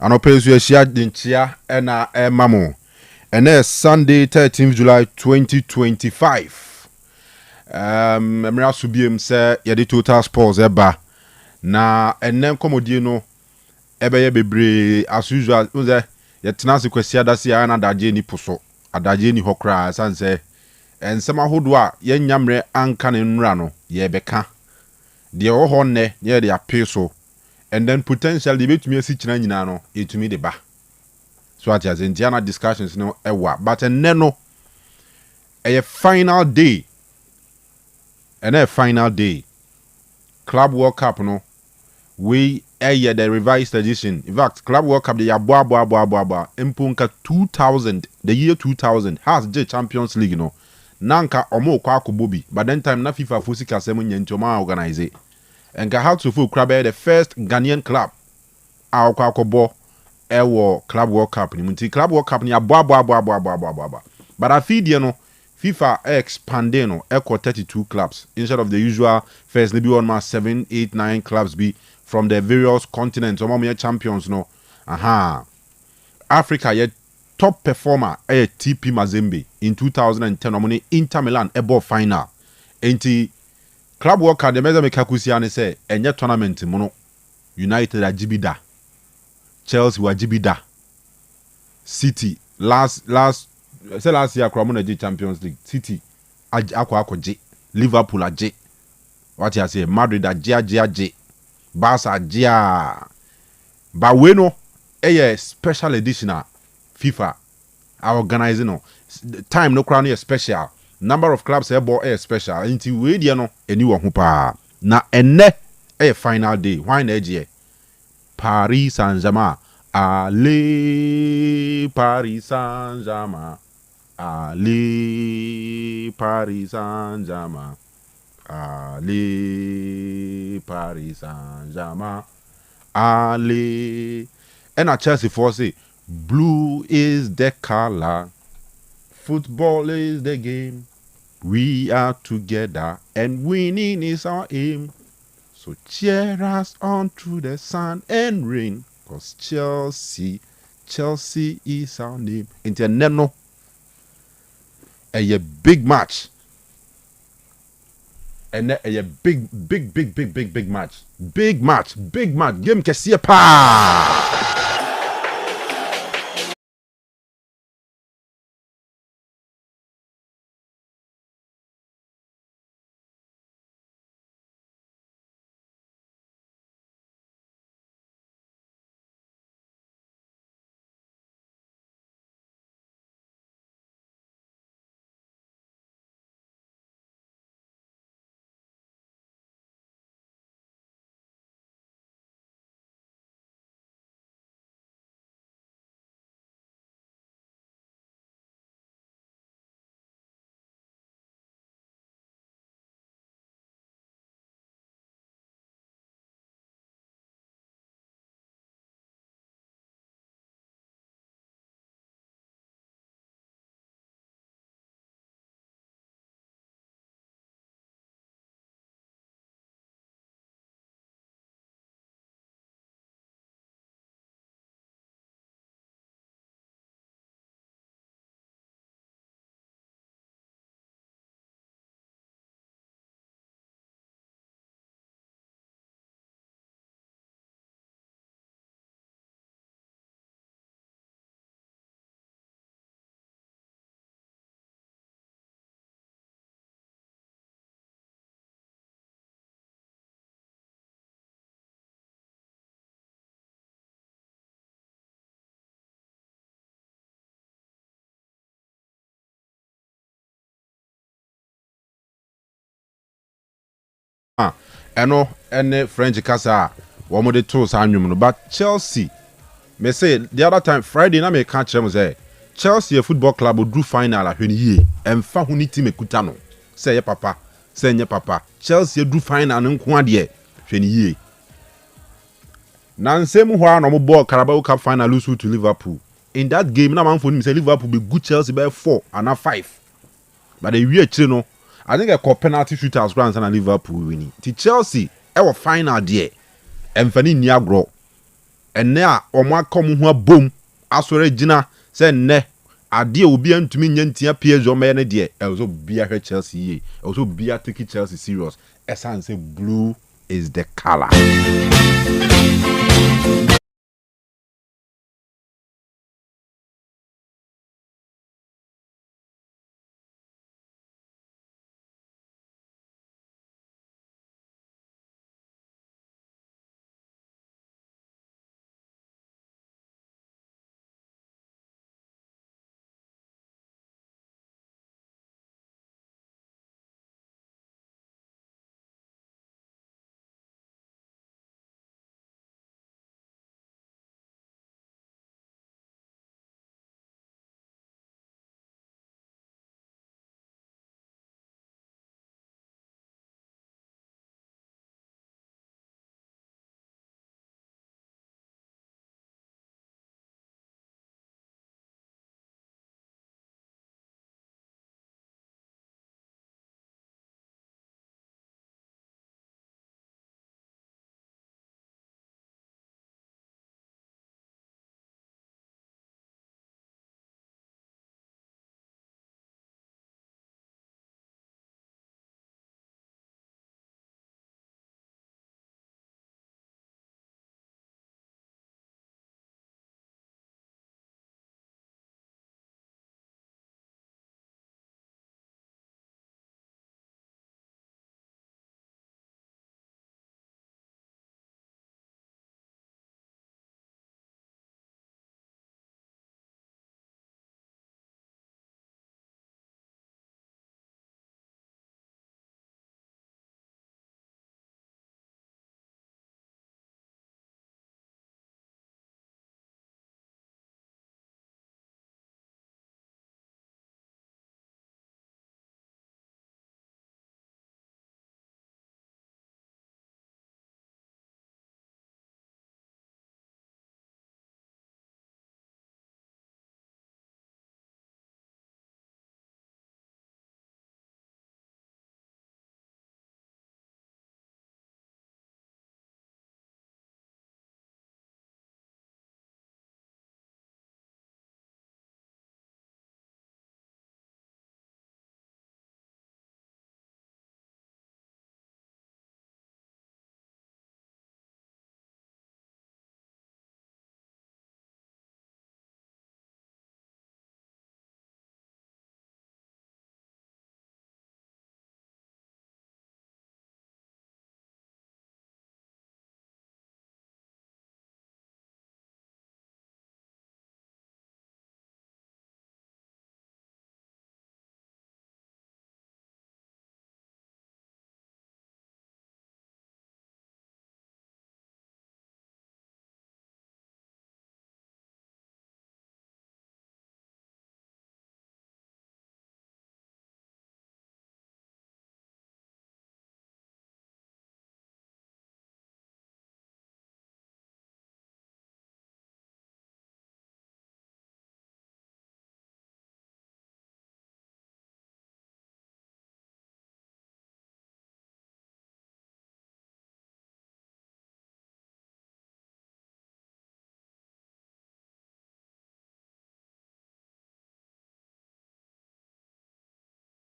Anopezu Asia Dinchia ena Mamo. And Sunday 13th July 2025. Emra subiem se yedi total sports eba. Na enem komodie no ebe ye bebre as usual unze yetena se kwesi adase ya na adaje ni poso. Adaje ni hokra sanse ensema hodo a yanyamre anka ne nra no ye beka. De oho ne ye de apeso. And then potentially betumi asi china nyina no etumi de ba. So at as Indiana discussions no ewa but no a final day and a final day Club World Cup no we the revised edition. In fact, Club World Cup the impunka 2000 the year 2000 has the Champions League no nanka omo kwa kubobi but then time na FIFA fusika semu nyentoma organize and ka how to full crab the first Ghanaian club our kwa kobo ewo Club World Cup ni munti Club World Cup ni abo but I feed you know FIFA expanding no equal 32 clubs instead of the usual first maybe 7, 8, 9 clubs be from the various continents or more champions no Africa ye top performer TP Mazembe in 2010 omoni Inter Milan ebo final enti Club World Cup the meza mekakusia ne say enye tournament mono United ajibida Chelsea wajibida City last year Cromona G Champions League City akwa J Liverpool aje what you say Madrid aje Barca aje ba we no a special edition FIFA are organizing no time no crown is special number of clubs a special until we dey no eniwo ho pa na enne a final day why na eje Paris Saint-Germain Allez Paris Saint-Germain Allez Paris Saint-Germain Allez Paris Saint-Germain Allez and a Chelsea for say blue is the color football is the game we are together and winning is our aim. So cheer us on through the sun and rain, cause Chelsea is our name. Into Neno, a big match, and a big match, big match. Game Kessia pa. Eno any French kasa one more the tools and but Chelsea may say the other time Friday na me catch them say Chelsea football club will do final when ye and fa huni team ekutano say papa Chelsea do final nko ade when ye na nsem ho na mo ball Carabao Cup final lose to Liverpool in that game na man for him say Liverpool be good Chelsea by 4 and 5 but the we actually no I think a penalty shooters grand and Liverpool winning. The Chelsea our final there. And Fanny Niagro ene a omo akom ho abom asore gina se ne ade obi antumi nyantia PSG o me ne de elzo bia hwe Chelsea ye elzo bia take Chelsea serious esan say blue is the color.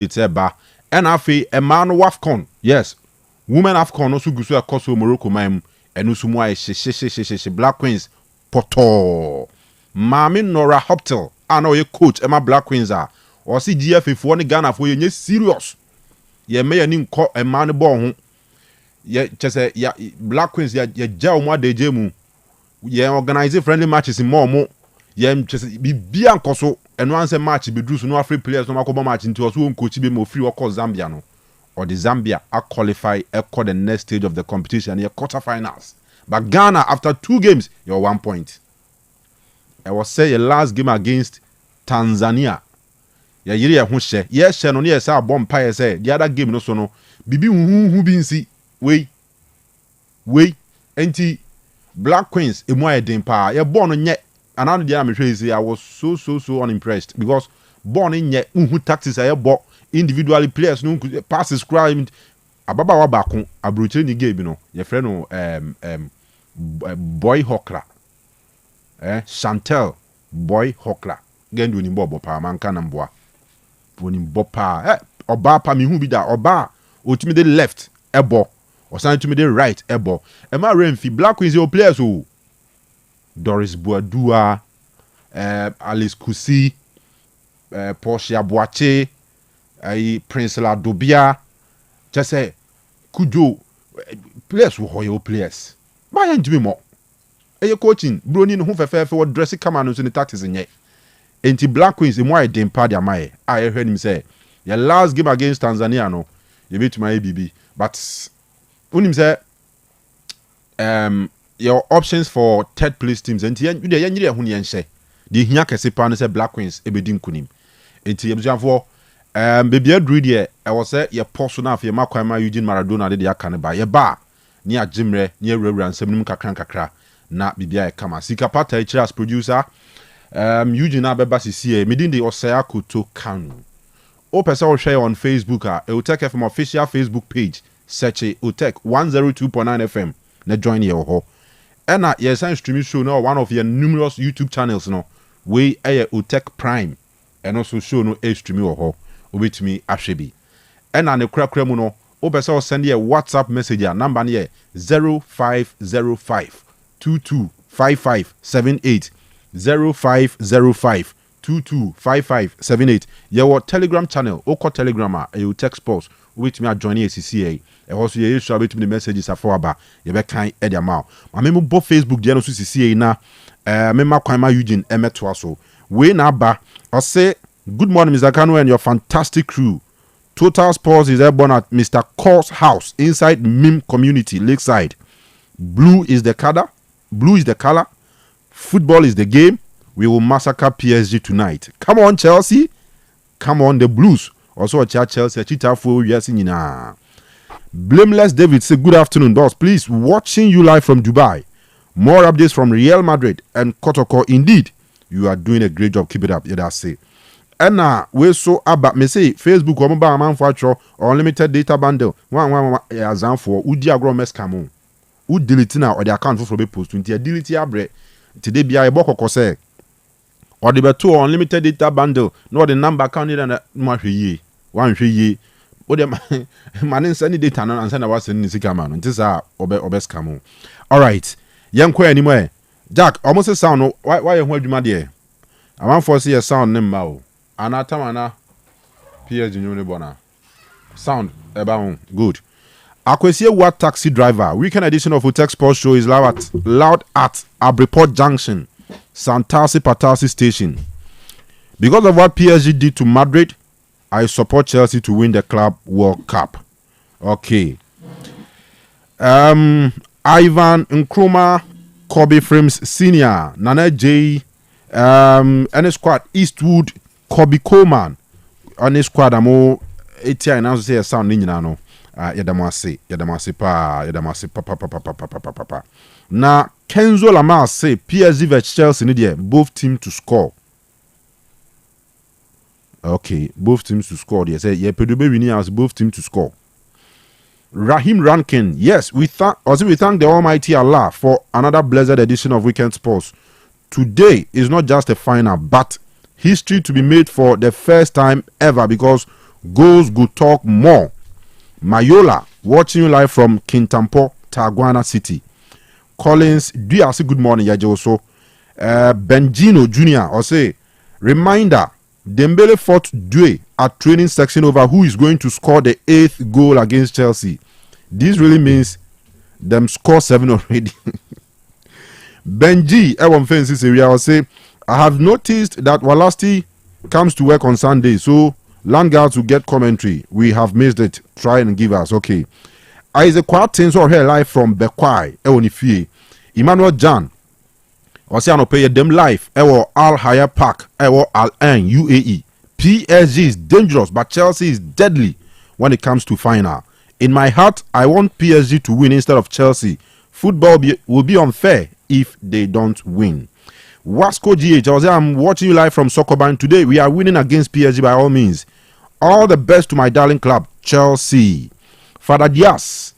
It's eba and afi a man wafcon yes women afcon also gusu akoso Morocco mam enu sumu ay she Black Queens poto mami Nora Hoptel ana oye coach Emma Black Queens a o si GFA fo ne Ghana fo ye serious ye me ye ni nko Emma ne ball ho ye chese ya Black Queens ya ja o mo adeje mu ye organize friendly matches in more ye chese bibia nkoso eno anse match be so no Afri players no makobo match nti oso won coach be mo free wako Zambia no or the Zambia are qualify for the next stage of the competition your quarterfinals but Ghana after 2 games you're 1 point. I was say your last game against Tanzania ya yiri ya ho hye ye hye no ne ye say bomb pie say the other game no so no bibi hu bi nsi we enti Black Queens emu ayeden pa ye born no nye another day I'm sure I was so unimpressed because born in nye unhu tactics I bought individually players no passes crime ababa wa bakon abrochire ni game no ye frɛ no boy hokra Chantel Boy Hokla gen do ni bobo pa manka na mboa woni bopa oba pa mi hu bi da oba otimi de left ebo osan timi de right ebo e ma remfi Black Queens your players o Doris Boadua Alice Kusi Portia Boache Prince Ladobia just say Kujo players who hoyo players buy ntimi mo coaching broni no ho fefe wo dress kama no so ni tactics nye enti Black Queens e mo ai dem pa dia mai I heard him say your last game against Tanzania no you beat my ABB but unim say your options for third place teams enti you dey yanyire ho ne yenhye de hia kese pa no say Black Queens e bedi nkunim enti yebuafo baby adru de e wo say ye poso na afie makwan ma Eugene Maradona de aka ne ba ye ba ni agimre ni awurawura nsam nim kakra na bibia e kama sika pata e as producer Eugene abeba sisi medin de Osei Akoto Kanu o pesa o share on Facebook Otec FM official Facebook page search Otec 102.9Fm na join ye ho ena ye san streaming show no one of your numerous YouTube channels no we Otec Prime and also show no e streaming ho obetumi ahwebi ena ne krakra mu no o pesa o send ye WhatsApp message number ne 0505 225578 0505 225578 your Telegram channel oko Telegram you text post with me join ACCA e also ye show with me the messages afọ aba ye be kan e dia ma ma me bo Facebook dia no so CCA na me ma kwan ma Eugene emeto aso we na ba I say good morning Mr. Kanu and your fantastic crew. Total Sports is airborne at Mr. Course House inside Mim Community Lakeside. Blue is the color. Football is the game. We will massacre PSG tonight. Come on, Chelsea. Come on, the Blues. Also, Chelsea. Cheetah for yes, Blameless David say good afternoon, boss. Please, watching you live from Dubai. More updates from Real Madrid and Kotoko. Indeed, you are doing a great job. Keep it up. Yeah, that's it. And we so about me say Facebook or mobile man for unlimited data bundle. One example. Udi agro mes kamu. Who delete now or the account for be post 20 delete abre today be a boko say or the beto unlimited data bundle no the number account na ma hweye wan hweye o de man send data no and send was send sika man ntisa obe scam. All right yenko anymore Jack almost sound why you ho adwuma de I want for see sound nem ma o anatama na PSG nyone bona sound eba good. Akwesi what taxi driver. Weekend edition of Otec Sports Show is loud at Abreport Junction, Santasi Patasi Station. Because of what PSG did to Madrid, I support Chelsea to win the Club World Cup. Okay. Ivan Nkrumah, Kobe Frames Senior, Nana J, and squad Eastwood, Kobe Coleman, on his squad amo 80 and now say a sound ninja. Yadamasi pa. Na Kenzo Lamar say PSG vs Chelsea need both teams to score. Okay, both teams to score. They say yeah, Pedro winning as both teams to score. Rahim Rankin, yes, we thank the Almighty Allah for another blessed edition of Weekend Sports. Today is not just a final, but history to be made for the first time ever because goals go talk more. Mayola, watching you live from Kintampo, Taguana City. Collins, do you say good morning, Yaje also? Benjino Jr. or say, reminder, Dembele fought Due at training section over who is going to score the 8th goal against Chelsea. This really means them score 7 already. Benji, everyone fans this area, will say, I have noticed that Walasti comes to work on Sunday, so Landguards will get commentary. We have missed it. Try and give us. Okay. Isaac Quatins or here live from Bekwai. Ewonifie. Emmanuel Jan. Osiano pay them live. Ewo Al Haya Park. Ewo Al Ain UAE. PSG is dangerous, but Chelsea is deadly when it comes to final. In my heart, I want PSG to win instead of Chelsea. Football will be unfair if they don't win. Wasco GH, I'm watching you live from Sokoban today. We are winning against PSG by all means. All the best to my darling club, Chelsea. Father Diaz,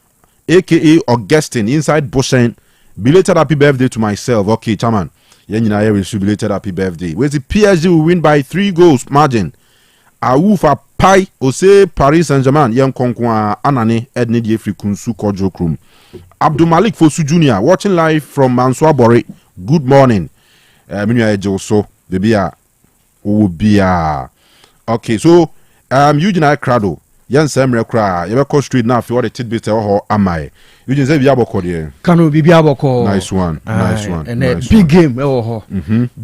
aka Augustine, inside Boshen. Belated happy birthday to myself. Okay, chairman. Yenina wish you belated happy birthday. Where's the PSG will win by 3 goals margin. Awufa Pai Ose Paris Saint-Germain Yen Konkwa Anane Edne Die Frikunsu Kojo Krum. Abdul Malik Fosu Jr. watching live from Manswa Bore. Good morning. Minu Ejo so Bebia Obia. Okay, so Eugene Crado. Yan Samuel Cra, you call street now for the tidbits or am I? You just say Biaboko there. Kanu Biaboko. Nice one. And nice big one. game. Oh,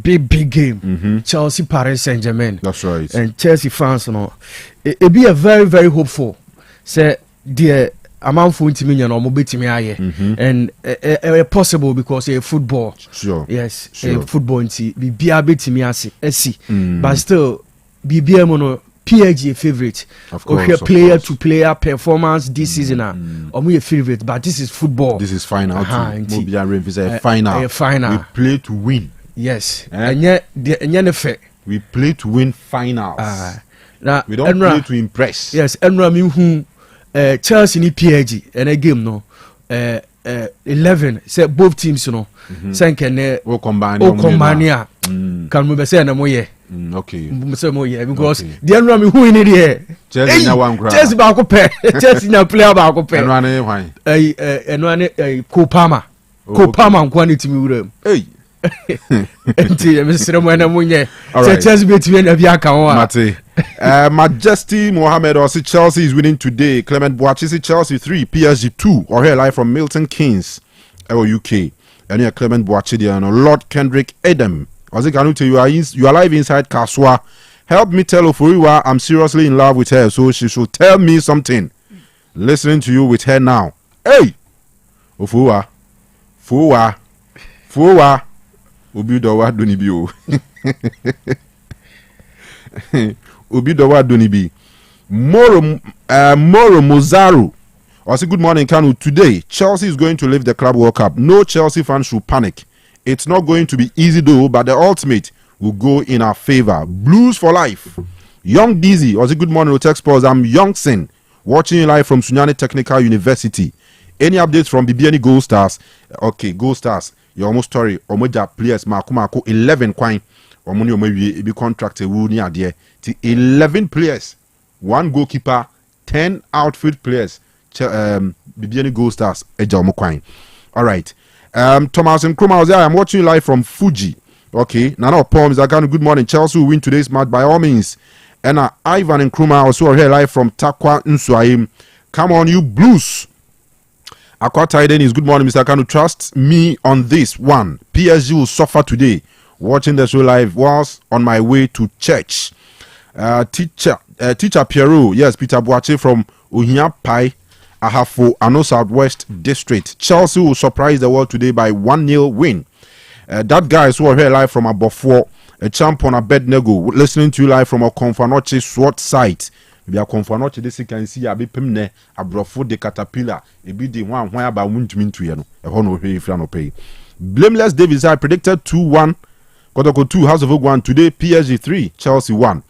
big game. Chelsea, Paris Saint-Germain. That's right. And Chelsea fans, it be a very, very hopeful. Say, dear, amount for intimidation or mobility and possible because a football. Sure. Yes, sure. Football be a bit to me as but still be mono. PSG favorite. Of course. Or player to player performance this season. Or me a favorite, but this is football. This is final. Final. Final. We play to win. Yes. And yet, we play to win finals. We don't play to impress. Yes. And Rami Chelsea ni PSG and a game no. 11 say both teams Sankene o combine can we say na moye okay say moye because the enemy who in here Chelsea na one crowd Chelsea ba ko pe Chelsea na player ba ko pe enwane hwan enwane Kopama nkwani timi wuram enti Mr. Moena munye Chelsea be timi na bia kan wa Mate Majesty Mohammed Osei Chelsea is winning today. Clement Boachisi Chelsea 3 PSG 2 or here live from Milton Keynes UK. And here Clement Boachidi and Lord Kendrick Adam. Osei Kanu you are live inside Kaswa. Help me tell Ofuriwa I'm seriously in love with her, so she should tell me something. Listening to you with her now. Hey Ofuriwa Fuwa Obi dowa donibio. Obi dowa donibi. Moro Mozaru. I say good morning, Kanu. Today, Chelsea is going to lift the Club World Cup. No Chelsea fan should panic. It's not going to be easy though, but the ultimate will go in our favor. Blues for life. Young Dizzy. I say good morning, Otec Sports. I'm Youngson, watching you live from Sunyani Technical University. Any updates from BBN Gold Stars? Okay, Gold Stars. You're almost story. Omoja players Marco 11 coin. Omoni omewie be contracted wu ni ade. 11 players, 1 goalkeeper, 10 outfield players. BBN Gold Stars eja omokwan. All right. Thomas Nkrumah was there. I'm watching you live from Fuji. Okay. Nana Poems Agano. Good morning. Chelsea will win today's match by all means. And Ivan Nkrumah also here live from Takwa Nswaim. Come on, you Blues. Aqua Tiden is good morning, Mr. Kanu. Trust me on this one. PSG will suffer today. Watching the show live was on my way to church. Teacher Pierrot, yes, Peter Boache from Ohia Pai, Ahafo, Ano Southwest District. Chelsea will surprise the world today by 1-0 win. That guy is who are here live from Abofo, a champ on Abednego, listening to you live from a Confanoche SWAT site. Maybe a Confanoche, this you can see a bit pimne, a brofo de caterpillar, a bit the one why about won't mean to you, a honor pay if you no pay. Blameless Davis, I predicted 2-1. Kotoko 2, House of Ogwan today, PSG 3, Chelsea 1.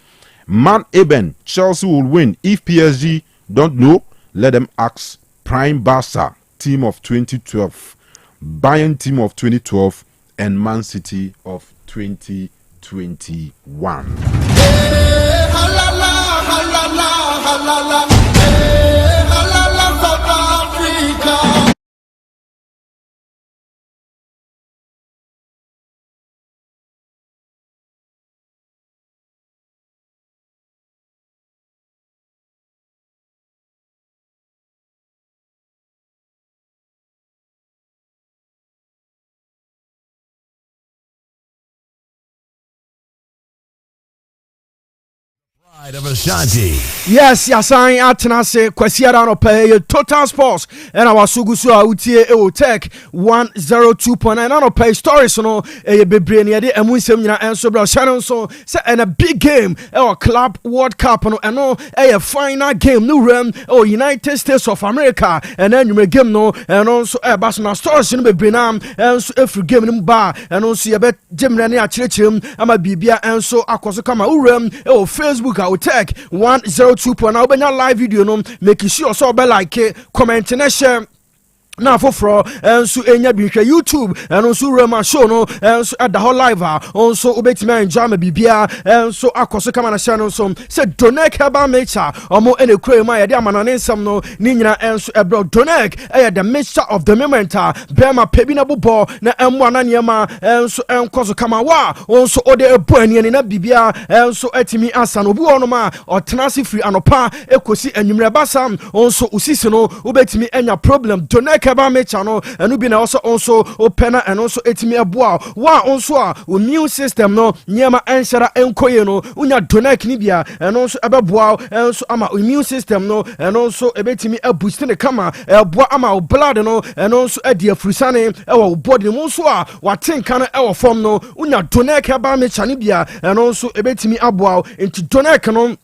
Man Eben, Chelsea will win. If PSG don't know, let them ask Prime Barca, team of 2012, Bayern team of 2012, and Man City of 2021. Hey, halala, halala, halala. Hey, halala, South Africa. Of Ashanti. Yes, Yasan Atenase, Kwesiadano pay Total Sports, and our Sugusu Utie Otec 102.9 pay stories no a bebrania de emunsemina and so Shannon so and a big game our Club World Cup no and a final game no rem or United States of America and then you may game no and also a basma stories in Bebrinam and so every game in bar and also a bet Jimrani Achirchim ama Bibia and so Akoso Kama Urem or Facebook Otec 102.9 live video no make sure so be like comment and share na foforo enso enya bi hwɛ YouTube eno so rema show no enso at the whole live onso obetimi enjoy ma bibia enso akoso kama na channel so se Donek Herbal Mixture omo ene kure ma yede amanane nsam no ni nyina enso ebro Donek the mixture of the moment bema pebi na bobo na emwa na niema enso enkoso kama wa onso ode ebo ani na bibia enso etimi asa no obi wono ma otenase free anopa ekosi anwumre basam onso usisi no obetimi enya problem Donek Herbal Mixture no enu bi na also opena and also etimi eboa wa onso a immune system no niema enshara enkoye no unya Donek ni bia and also ebeboa enso ama immune system no and also ebetimi boost ne kama eboa ama blood no and also edi afurusane ewo body mo so a watenka no ewo form no unya Donek Herbal Mixture ni bia and also ebetimi aboa into Donek no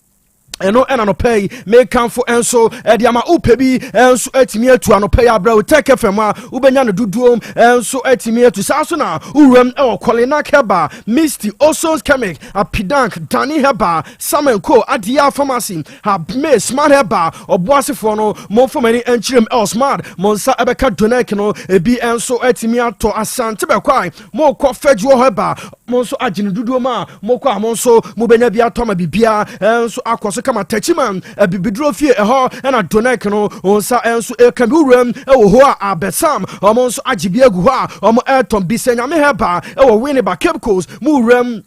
eno ena no pay make come for enso edi ama upebi enso etimi atu ano pay abra Otec FM a ubenya no duduom enso etimi atu saso na uwem e kolina keba Misty Osons Chemic Apidank Dani Heba Samenko Adia Pharmacy have me smart heba oboasefo no mo fomani enchirem el smart monsa ebeka Donek no ebi enso etimi ato asante be kwai mo ko fejuo heba monso agine duduom a mo ko amonso mo benya bia to ma bibia enso akoso kama tachiman bibidro fie eho na Donek no onsa enso ekamurem ewo ho a abesam omonso agibia gu ho a omo eton bisenya me heba ewo Winneba Chemicals murem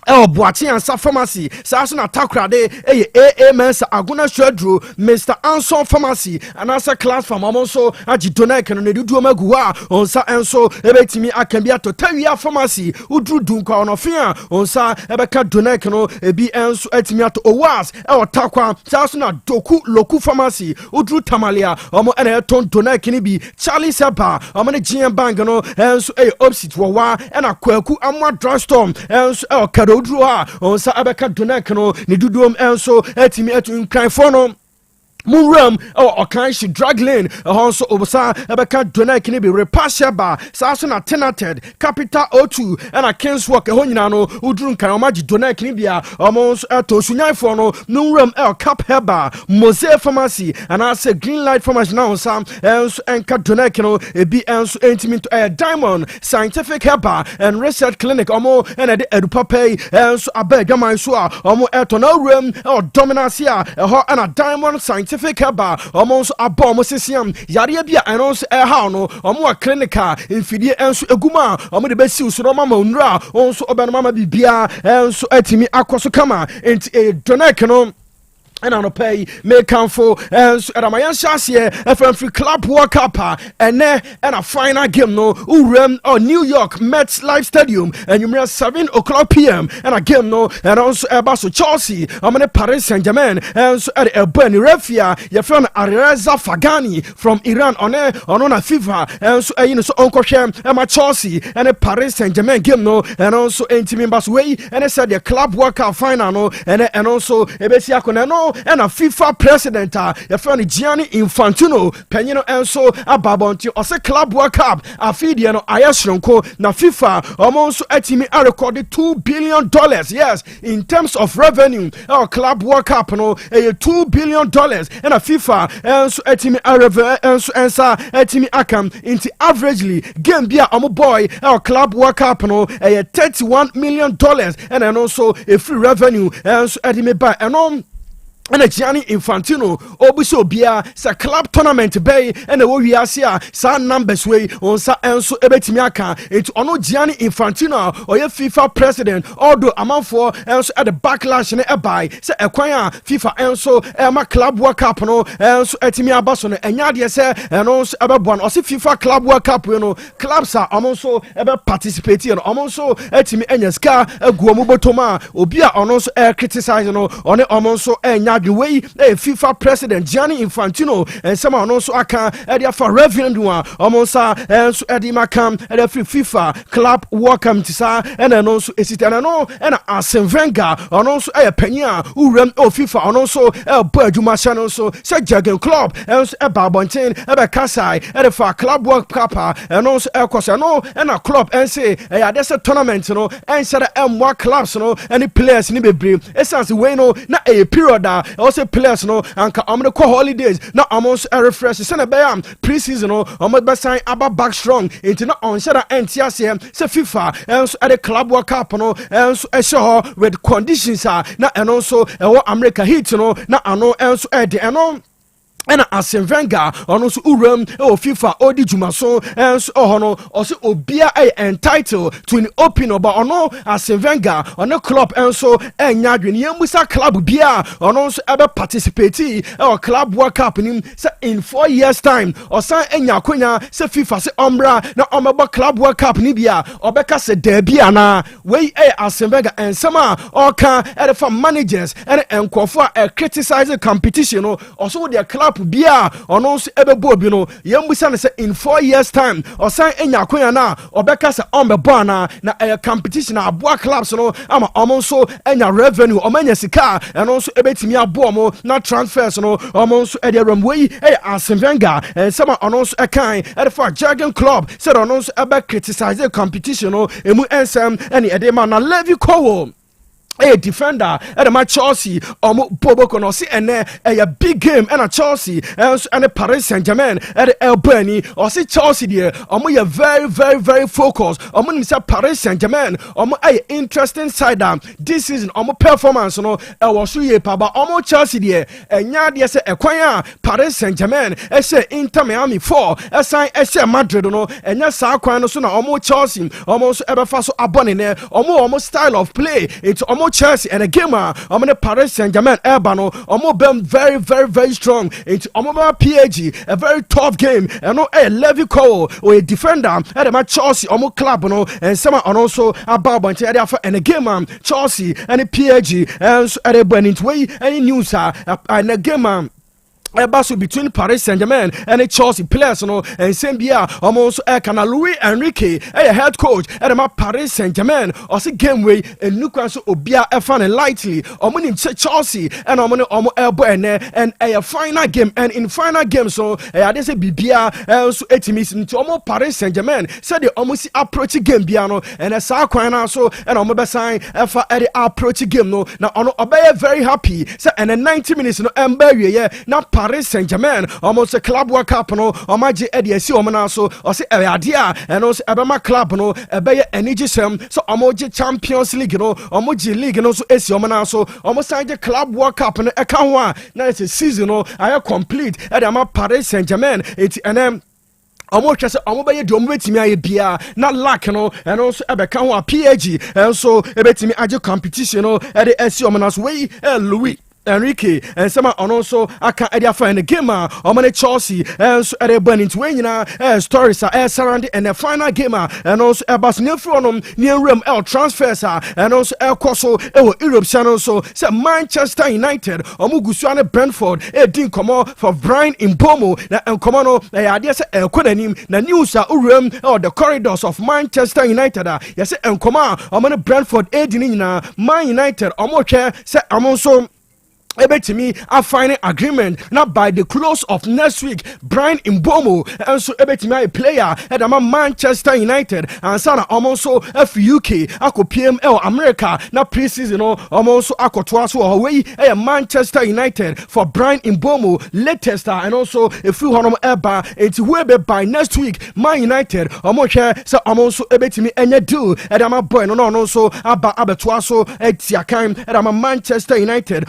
Boachi and Sa Pharmacy, Sasuna Takrade, AA Mensa Aguna Shredru, Mr. Anson Pharmacy, and as a class from Amonso, Aji Donek and Nedu Magua, on Sa Enso, Ebetimi Akambia to Tavia Pharmacy, Udru Dunka on Ofia, on Sa Ebeka Donek, no, Ebi Enso Etimiato Owas, El Takwa, Sasuna Doku Loku Pharmacy, Udru Tamalia, Omo Eton Donek Nibi, Charlie Seba, Omani GM Bangano, Enso Opsit Wawa, and a Kweku Amwa Drugstore, Enso El Kado. On sa abeka Donek no ni duduom enso etimi etu nkran no Muram or Okanshi drag lane also obosa ebeka Donek ni be repassia ba saso na tenated capital O2 and a Kings work ho nyina no udrun kan omaji Donek ni bia omons eto sunyan fo no Muram el cap heba Mosaic Pharmacy and I say Green Light Pharmacy now sam enso enka Donek no ebi enso entimi to a Diamond Scientific Heba and Research Clinic omo and edupa pay enso abega man so a omo eto na ram or dominance a ho and a Diamond Scientific Heba almost a bomb sisiam yaria bia enso how no omo clinical infidie enso eguma omo de besi so mama unra onso obenoma mama bibia enso etimi akoso kama enti Donek no and I pay make come for and Ramayan Shasie FM free club World Cup and a final game no Urem or New York Mets Live Stadium and you 7:00 p.m. and a game no and also Basso Chelsea I'm in Paris Saint-Germain and so at Bernie Refia your friend Areza Fagani from Iran on a FIFA and so you know so Uncle Shem and my Chelsea and a Paris Saint-Germain game no and also Intimate Basway and I said the club World Cup final no and also Ebesia Konano and a FIFA president your friend Gianni Infantino Penino enso ababonti ose club World Cup afidi no ayashronko na FIFA almost etimi a recorded $2 billion yes in terms of revenue our club World Cup no $2 billion and a FIFA enso etimi a enso ensa etimi akam into averagely game bia omo boy our club World Cup no $31 million and also a free revenue enso etimi by and a Gianni Infantino obuso bia sa club tournament bay and the we asia sa numbers way on sa enso ebetimiaka into ono Gianni Infantino or your FIFA president although amount for enso at the backlash ne ebai say ekwan FIFA enso ema club World Cup no enso etimi abaso no enya de say eno ebeboa no FIFA club World Cup you know clubs are amonso ebe participate no amonso etimi enya ska aguomu botoma obi a ono so criticize no one amonso enya the way FIFA president Gianni Infantino and some also aka edia for revenue almost and so edima kam and free FIFA club welcome to sa and also esitana no and Arsene Wenger and also penya who rem FIFA and also Baduma channel so say Jurgen Klopp and Babontin Kasai and for club World Cup and also no and a club and say there's a tournament no and said M1 clubs no any players ni bebre essence we no na a period also players no anka omne ko holidays na amos refresh se na be am pre-season no omo be sign aba back strong into na on share entiase se FIFA enso at the club world cup no enso ehye ho with conditions na eno so ewo America Heat no na ano enso de eno ena Arsene Wenger ono so uram FIFA odi jumaso enso no oso obia entitled to an open oba ono Arsene Wenger ono club enso enya adwene yemusa club bia ono so ebe participate club world cup nim say in 4 years time osan enya akonya say FIFA say omra na omeba club world cup ni bia obeka say da bia na we Arsene Wenger ensema oka for managers and enkofo criticize competition no also their club bia ono so ebebo bi no yembusa ne say in 4 years time osan enya akonya na obeka say ombebo na competition aboa clubs no ama omo so enya revenue omanya sika eno so ebetimi aboa mo na transfers no omo so e dey ramway Arsene Wenger some ono so ekan for Jurgen Klopp said ono so ebe criticize the competition no emu ensem ene e dey man na Levi Kowo defender at my Chelsea Bobo no see and a big game and a Chelsea and a Paris Saint-Germain at El Bernie or see Chelsea there you very very very focused say Paris Saint-Germain a interesting side this season performance no was ye but Chelsea there and ya say Paris Saint-Germain say Inter Miami 4 assign Madrid no and ya sa kwan no so na Chelsea almost ever fast abone there style of play it's Chelsea and a game Paris Saint-Germain Urbano bem very very very strong into PAG a very tough game and Levi Cole or a defender at my Chelsea club no and some also about and a game Chelsea and a PAG and at a burning way any news and a game battle between Paris Saint-Germain and Chelsea players no and same year almost Louis Enrique a head coach at my Paris Saint-Germain or see game way and Lucas Obia fan lightly Chelsea and elbow and a final game and in final game so they say Bibia so 80 minutes into Paris Saint-Germain said they almost approach game biano and a Sakwana so and sign for the approach game no now Obey very happy so and in 90 minutes no yeah now Paris Saint-Germain almost a club world cup no omaje ediasi omana so o se adia and also abema club no ebeye energy sem so omoje Champions League no omoje league no so esi omana so almost the club world cup no eka ho a na it's a season no I complete at ama Paris Saint-Germain it's and chese be do betimi aye bia na lack no and also ebeka ho a PAG and so ebetimi age competition no e de esi omana so we Louis Enrique and some also aka edia fa in the game omane Chelsea and so at burn into stories are surrounding and the final game and also about near from near room transfers and also koso Europe channel so say Manchester United omugusuane Brentford din komo for Brian Mbomo na enkomo no ya say ekonanim na news urum the corridors of Manchester United yes enkomo omane Brentford din na Man United omohwe say amonso ebetimi a final agreement now by the close of next week Brian Mbomo and so ebetimi a player at Manchester United and sana almost FUK ako PML America na pre-season almost akotoa so away Manchester United for Brian Mbomo latest and also a few honom eba it will be by next week Man United omohwe so almost ebetimi enye deal at boy no so aba abetoa so etiakan at Manchester United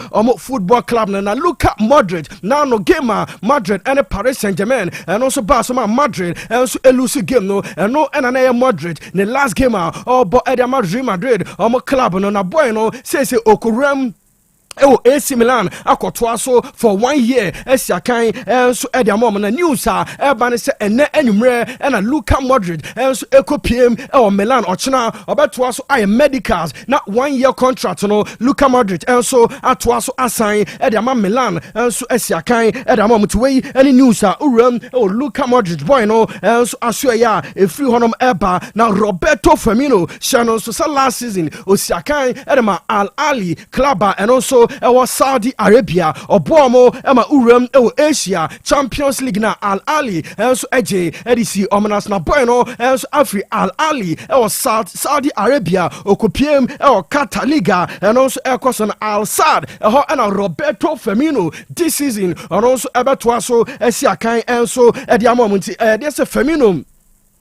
football club na Luka Modric now no gamer Madrid and Paris Saint-Germain and also Barcelona Madrid and also elusive game no and no and Madrid the last game but Real Madrid club no na boy no say Okuram AC Milan akotoa so for 1 year esiakan enso ediamom na news eba ne se ene anwumre na Luka Modric enso ekopiem Milan ochena obetoa so ay medicals na 1 year contract no Luka Modric enso atoa so assign ediama Milan enso esiakan ediamom twei any news uram Luka Modric boy no enso aso ya efri honom eba na Roberto Firmino shano so last season osiakan edema Al Ahly club and also ɛwɔ Saudi Arabia ɔboa mo ɛma uram ɛwɔ Asia Champions League na Al Ali ɛnso ɛgye ɛdisi ɔmanas na boy no ɛnso afri Al Ali ɛwɔ Saudi Arabia okopiem ɛwɔ Qatar Liga ɛno nso ɛkɔ so na Al Sadd ɛhɔ ɛna Roberto Firmino this season ɔno nso ɛbɛtoa so ɛsi akan ɛnso ɛde ama ɔmo nti ɛde sɛ Firmino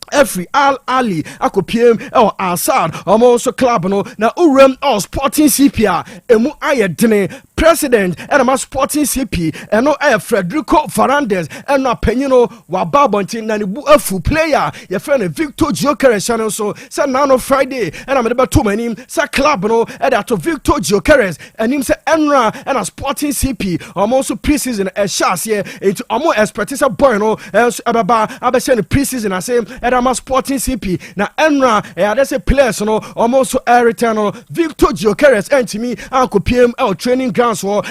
every Al Ali akopiem Al Sadd almost club no na uram Sporting CP emu ayedene president and ma Sporting CP eno Federico Varandes eno apanyino wa babonti na ne bu afu player ye friend Victor Gyökeres channel so say now Friday and am be to manim say club no e that Victor Gyökeres anim say enra and Sporting CP almost preseason e chance here it almost expect say boy no ababa abese ne preseason ase ama Sporting CP na enra they say players no almost return Victor Gyökeres entimi ankopiem training grounds no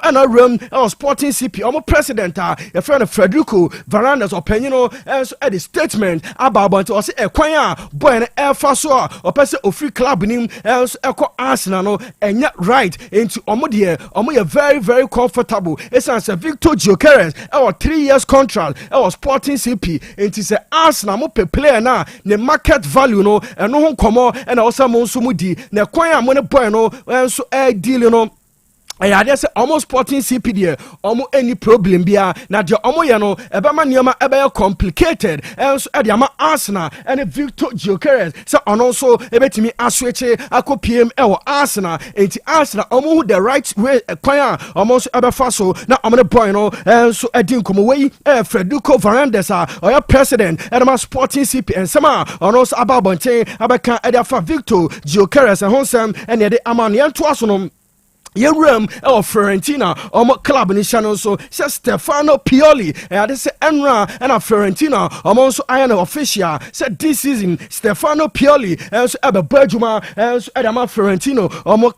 and a room Sporting CP almost president your friend Federico Varandas opinion at the statement about to say ekwan boy na afa so or person of free club nim else echo Arsenal no enya right into omodie omo very very comfortable it's answer Victor Gyökeres 3 years contract Sporting CP into say Arsenal mo player na ne market value no eno ho komo na osamo nso mudi na kwan a mo ne boy no enso deal no I say almost Sporting CP there, almost any problem bia. Na the almost no, ebema niama ebe complicated. And so ediama Arsenal and Victor Gyökeres. So also ebetimi asweche ako PM Arsenal. Enti Arsenal almost the right way kwaya almost ebe faso na amene boy no. And so edin komo way Federico Varandes or president edama Sporting CP and sama also ababonte abeka ediafa Victor Gyökeres and honsem and yede amani entoaso Yerum Fiorentina club in channel so says Stefano Pioli and say Enra and Fiorentina also iron official said this season Stefano Pioli and so Berjuma and so Adama Fiorentino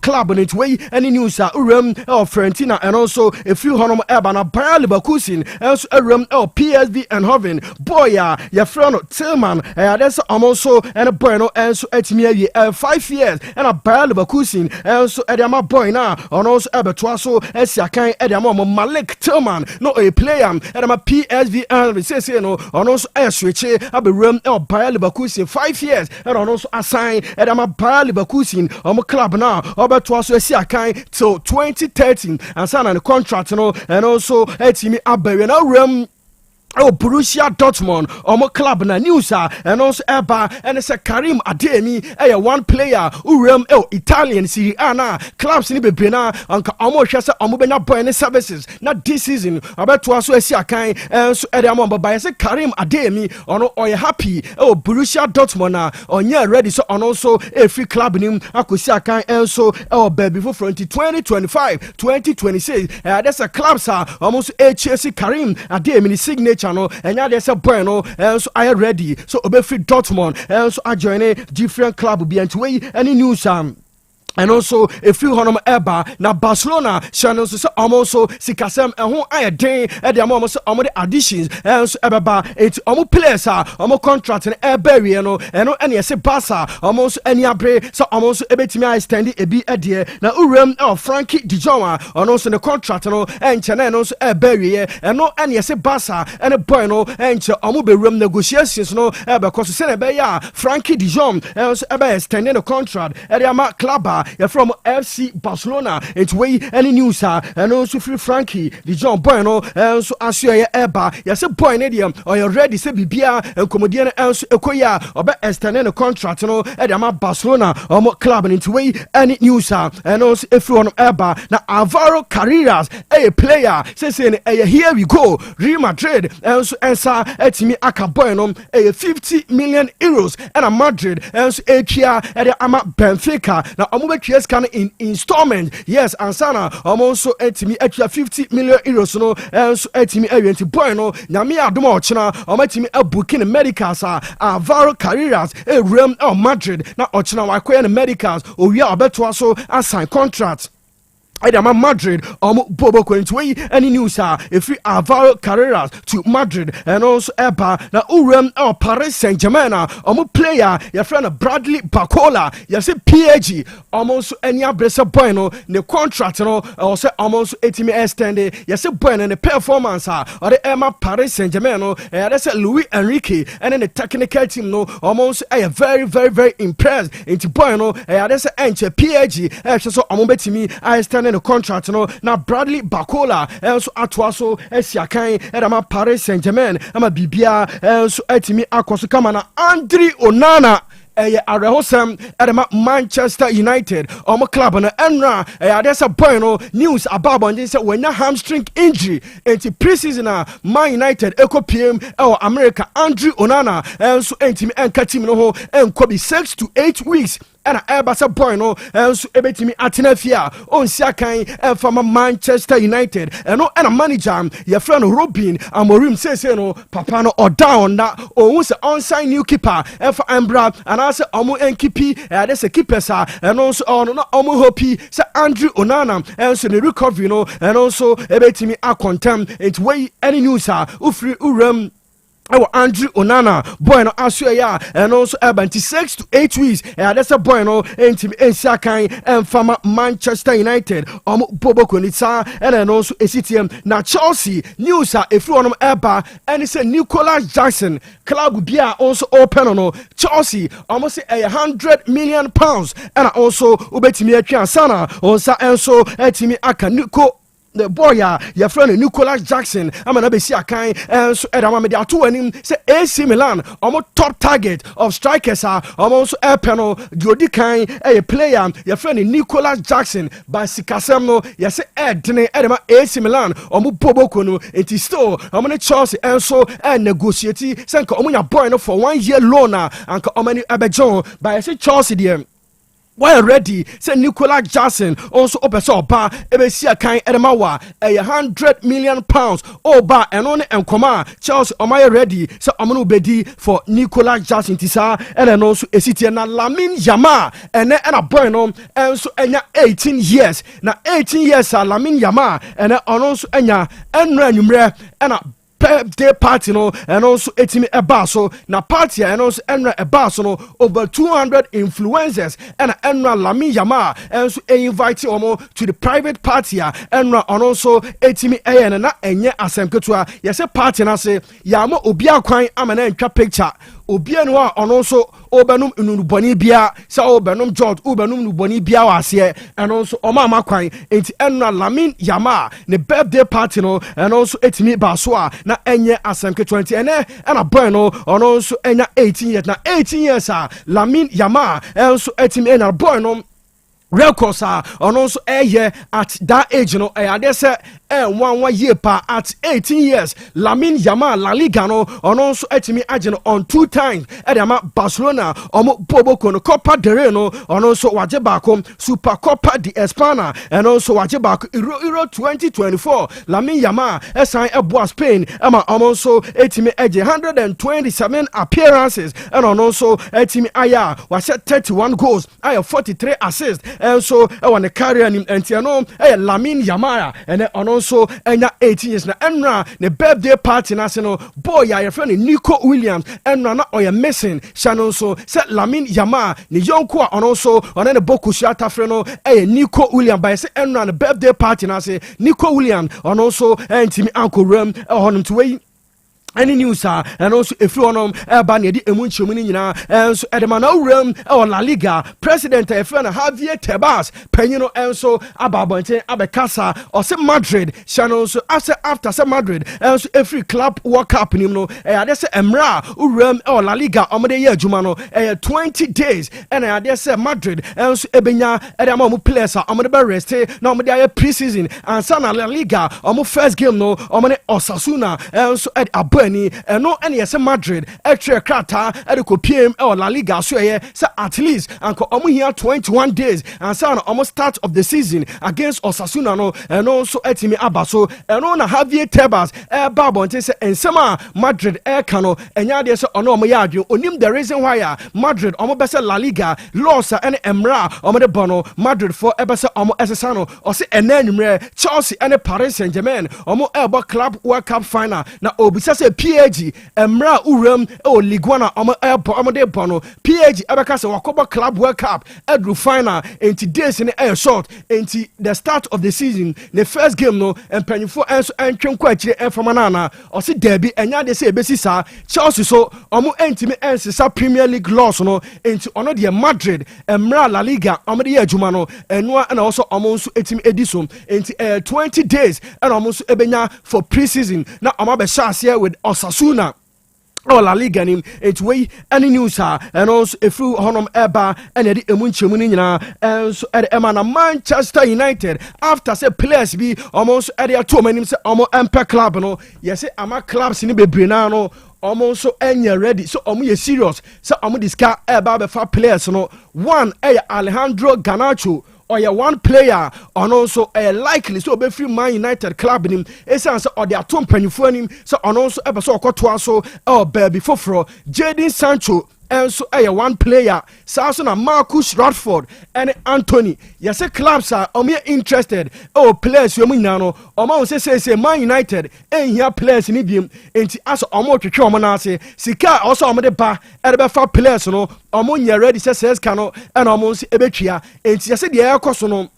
club in its way any news Fiorentina and also a few honor Ebana Bayer Leverkusen and so PSV and Hoven Boya Yafrano Tillman and that's also and a Bueno and so at me 5 years and a Bayer Leverkusen and so Adama boy now on also Ebertwaso Esiakan Edamo Malik Tillman no a player Edama PSV and say no on also switch abe room Bayer Leverkusen 5 years and on also assign Edama Bayer Leverkusen club now Ebertwaso Esiakan till 2013 and sign the contract no and also etimi abe na room Borussia Dortmund club na news and also Eba and it's a Karim Adeyemi one player who Italian Serie A na clubs ni bebrena anka hwese benya boy ne services na this season abeto aso asiakan and so Edamo by say Karim Adeyemi ono oye happy Borussia Dortmund na onye ready so on also a free club nim akosiakan and so baby for 2025 2026 there's a clubs almost Chelsea Karim Adeyemi signature no and ya there's a boy no so I ready so obefi Dortmund and so I join a different club be and way any news and also a few honor eba na Barcelona channels so also sikasem ho ayeden e de almost the additions and so ebaba it players contract and eberie no and any say Barca almost any abre so almost ebetimi extend e bi ede na uram Frankie de Jong also the contract no and channel no so eberie and any say Barca and boy no and be room negotiations no because say be ya Frankie de Jong and so ebe extend the contract e de ama club you're from FC Barcelona. It's way any news and also free Frankie the John Bueno and so as you eba you say boy medium or you ready say bibia and comedian else ekoya or be extending the contract no at the Barcelona club and it's way any news and also everyone eba na Alvaro Carreras a player saying here we go Real Madrid and so answer etimi aka Bueno a 50 million euros and a Madrid and so at the ama Benfica na yes can in installment yes ansana also etimi extra 50 million euros no and so etimi ewenti boy no nyame adom ochina omatimi booking medicals Alvaro Carreras rem Madrid na ochina wakoya medicals owia obeto so assign contract Edama Madrid, Bobo Quintway, any news if we Alvaro Carreras to Madrid and also Eba, na Urem or Paris Saint Germain, player, your friend Bradley Bacola, you say PAG, almost any abresa bueno, the contract, or say almost 80 extended, you say bueno, and the performance, or the Emma Paris Saint Germain, that's Louis Enrique, and then the technical team, almost a very, very, very impressed into bueno, that's a PAG, so I'm me, I stand the contract na Bradley Bacola so atwaso esiakan edama Paris Saint-Germain ama bibia so etimi akoso kama na Andre Onana arehosem edema Manchester United club na enra adesa boy news about on say when hamstring injury into preseason Man United ekopiem America Andre Onana so etimi enkatim no ho enkobi 6 to 8 weeks and Airbus boy so ebetimi atenafia on siakan from Manchester United and a manager your friend Robin Amorim say no papa no or down that was on-sign new keeper for Ambra and I say omo enkipi there's a keeper and also on omo hopi say Andre Onana and so the recovery and also ebetimi akontem it way any news ufri urem Andre Onana boy no asua and also 6 to 8 weeks that's a boy no entimi ensakan and from Manchester United bobo konitsa and then also ACTM na Chelsea news if you want eba and it's a Nicholas Jackson club bia also open no Chelsea almost £100 million and also ubetimi atwa sana onsa enso etimi aka Nico the boy your friend Nicholas Jackson I'm an ABC akan and so edama me atu anim say AC Milan top target of strikers also penal Jodi kan a player your friend Nicholas Jackson by sikasem no you say edne edama AC Milan bobo kono enti still Chelsea and so negotiate sanka nya boy no for 1 year loan anka omani abejon by say Chelsea there. Why ready? Say Nicolas Jackson also opeso ba ebesia kan edemawa £100 million oba enone enkoma Chelsea omay ready so omunu bedi for Nicolas Jackson tisa and then also esitie na Lamine Yamal and boy no enso enya 18 years na 18 years Lamine Yamal and also enya enra numre and birthday party and also etimi ebaso na party and also enra ebaso over 200 influencers and enra Lamine Yamal and so invite to the private party enra also etimi na enye asemketua yese party na se yamo obi akwan amana ntwa picture obi anu also obenum nuboni bia sa obenum George obenum nuboni bia wase and also omama kwan enti enra Lamine Yamal ne birthday party and also etimi baso na enye asemke 20 and a boy also enya 18 years na 18 years Lamine Yamal also etimi and a boy records also at that age they say 1 year at 18 years Lamine Yamal La Liga also etimi agent on 2 times Barcelona bobo kono Copa del Rey also waje baako Super Copa de España and also waje baako Euro 2024 Lamine Yamal sign eboa Spain also etimi agent 127 appearances and also etimi aya was 31 goals 43 assists and so on the career and Lamine Yamal and also 18 years na enra the birthday party national boy your friend Nico Williams enra na oya missing channel so say Lamine Yamal ni yonko also on the boku shata freno Nico Williams by say enra the birthday party na say Nico Williams on also entimi uncle Ram on to way any news and also if you want ban yedi emunchemu ni nyina enso edemana uram La Liga president efena Javier Tebas penyino enso ababonten abekasa or say Madrid channel so after say Madrid enso every club World Cup nim no they say emra uram La Liga omde ye adwuma no 20 days and they say Madrid enso ebenya edema mu players omde be rest na omde aye preseason and sana La Liga first game no omde Osasuna enso ani ɛno ɛne yɛsɛ Madrid ɛtwerɛ krataa ɛde kɔpiem ɛwɔ La Liga so ɛyɛ sɛ at least anka ɔmo hia 21 days ansa na ɔmo start of the season against Osasuna no ɛno nso ɛtumi aba so ɛno na Javier Tebas ɛba abɔnten sɛ nsɛm a Madrid ɛka no ɛnyɛ adeɛ sɛ ɔno ɔmo yɛ adwene onim the reason why a Madrid ɔmo bɛsɛ La Liga laws a ɛne mmerɛ a ɔmo de bɔ no Madrid for ɛbɛsɛ ɔmo ɛsesa no ɔse ɛnɛ anwummerɛ Chelsea ɛne Paris Saint-Germain ɔmo ɛbɔ Club World Cup final na obisa sɛ PAG mmerɛ a uram ɛwɔ Ligue 1 a ɔmo ɛbɔ ɔmo de bɔ no PAG ɛbɛka sɛ wakɔbɔ Club World Cup ɛduru final enti days ne ɛyɛ short enti the start of the season the first game no mpanyinfoɔ ɛnso ɛntwe nkɔ akyire ɛmfama no ana ɔse daabi ɛnyɛ adeɛ sɛ ɛbɛsi saa Chelsea so ɔmo ɛntimi ɛnsesa Premier League laws no enti ɔno deɛ Madrid mmerɛ a La Liga ɔmo de yɛ adwuma no ɛnoa ɛna ɔsɔ ɔmo nso ɛtimi ɛdi so enti 20 days ɛna ɔmo nso ɛbɛnya for pre-season na ɔmo abɛhyɛ aseɛ with Osasuna La Liga nim enti wei any news and also efru honom eba and the emu nchemu ni nyina enso ede ema na Manchester United after say players be almost ede ato manim say omo empe club no yes ama clubs ni bebre na no omo so enye ready so omo ye serious say omo diska eba be fa players no one Alejandro Garnacho or your one player on also likely so be free Man United club nim esan or the atom panyufo nim so on also ebe so okoto so baby foforo Jadon Sancho and so one player so na Marcus Rashford and Anthony yes clubs are interested players you nyina no omo say Man United here players ni biem enti aso omo twetwe omo na ase sika also omo de ba e be fa players no omo nya ready say no and omo se ebetwia enti yes de ekoso no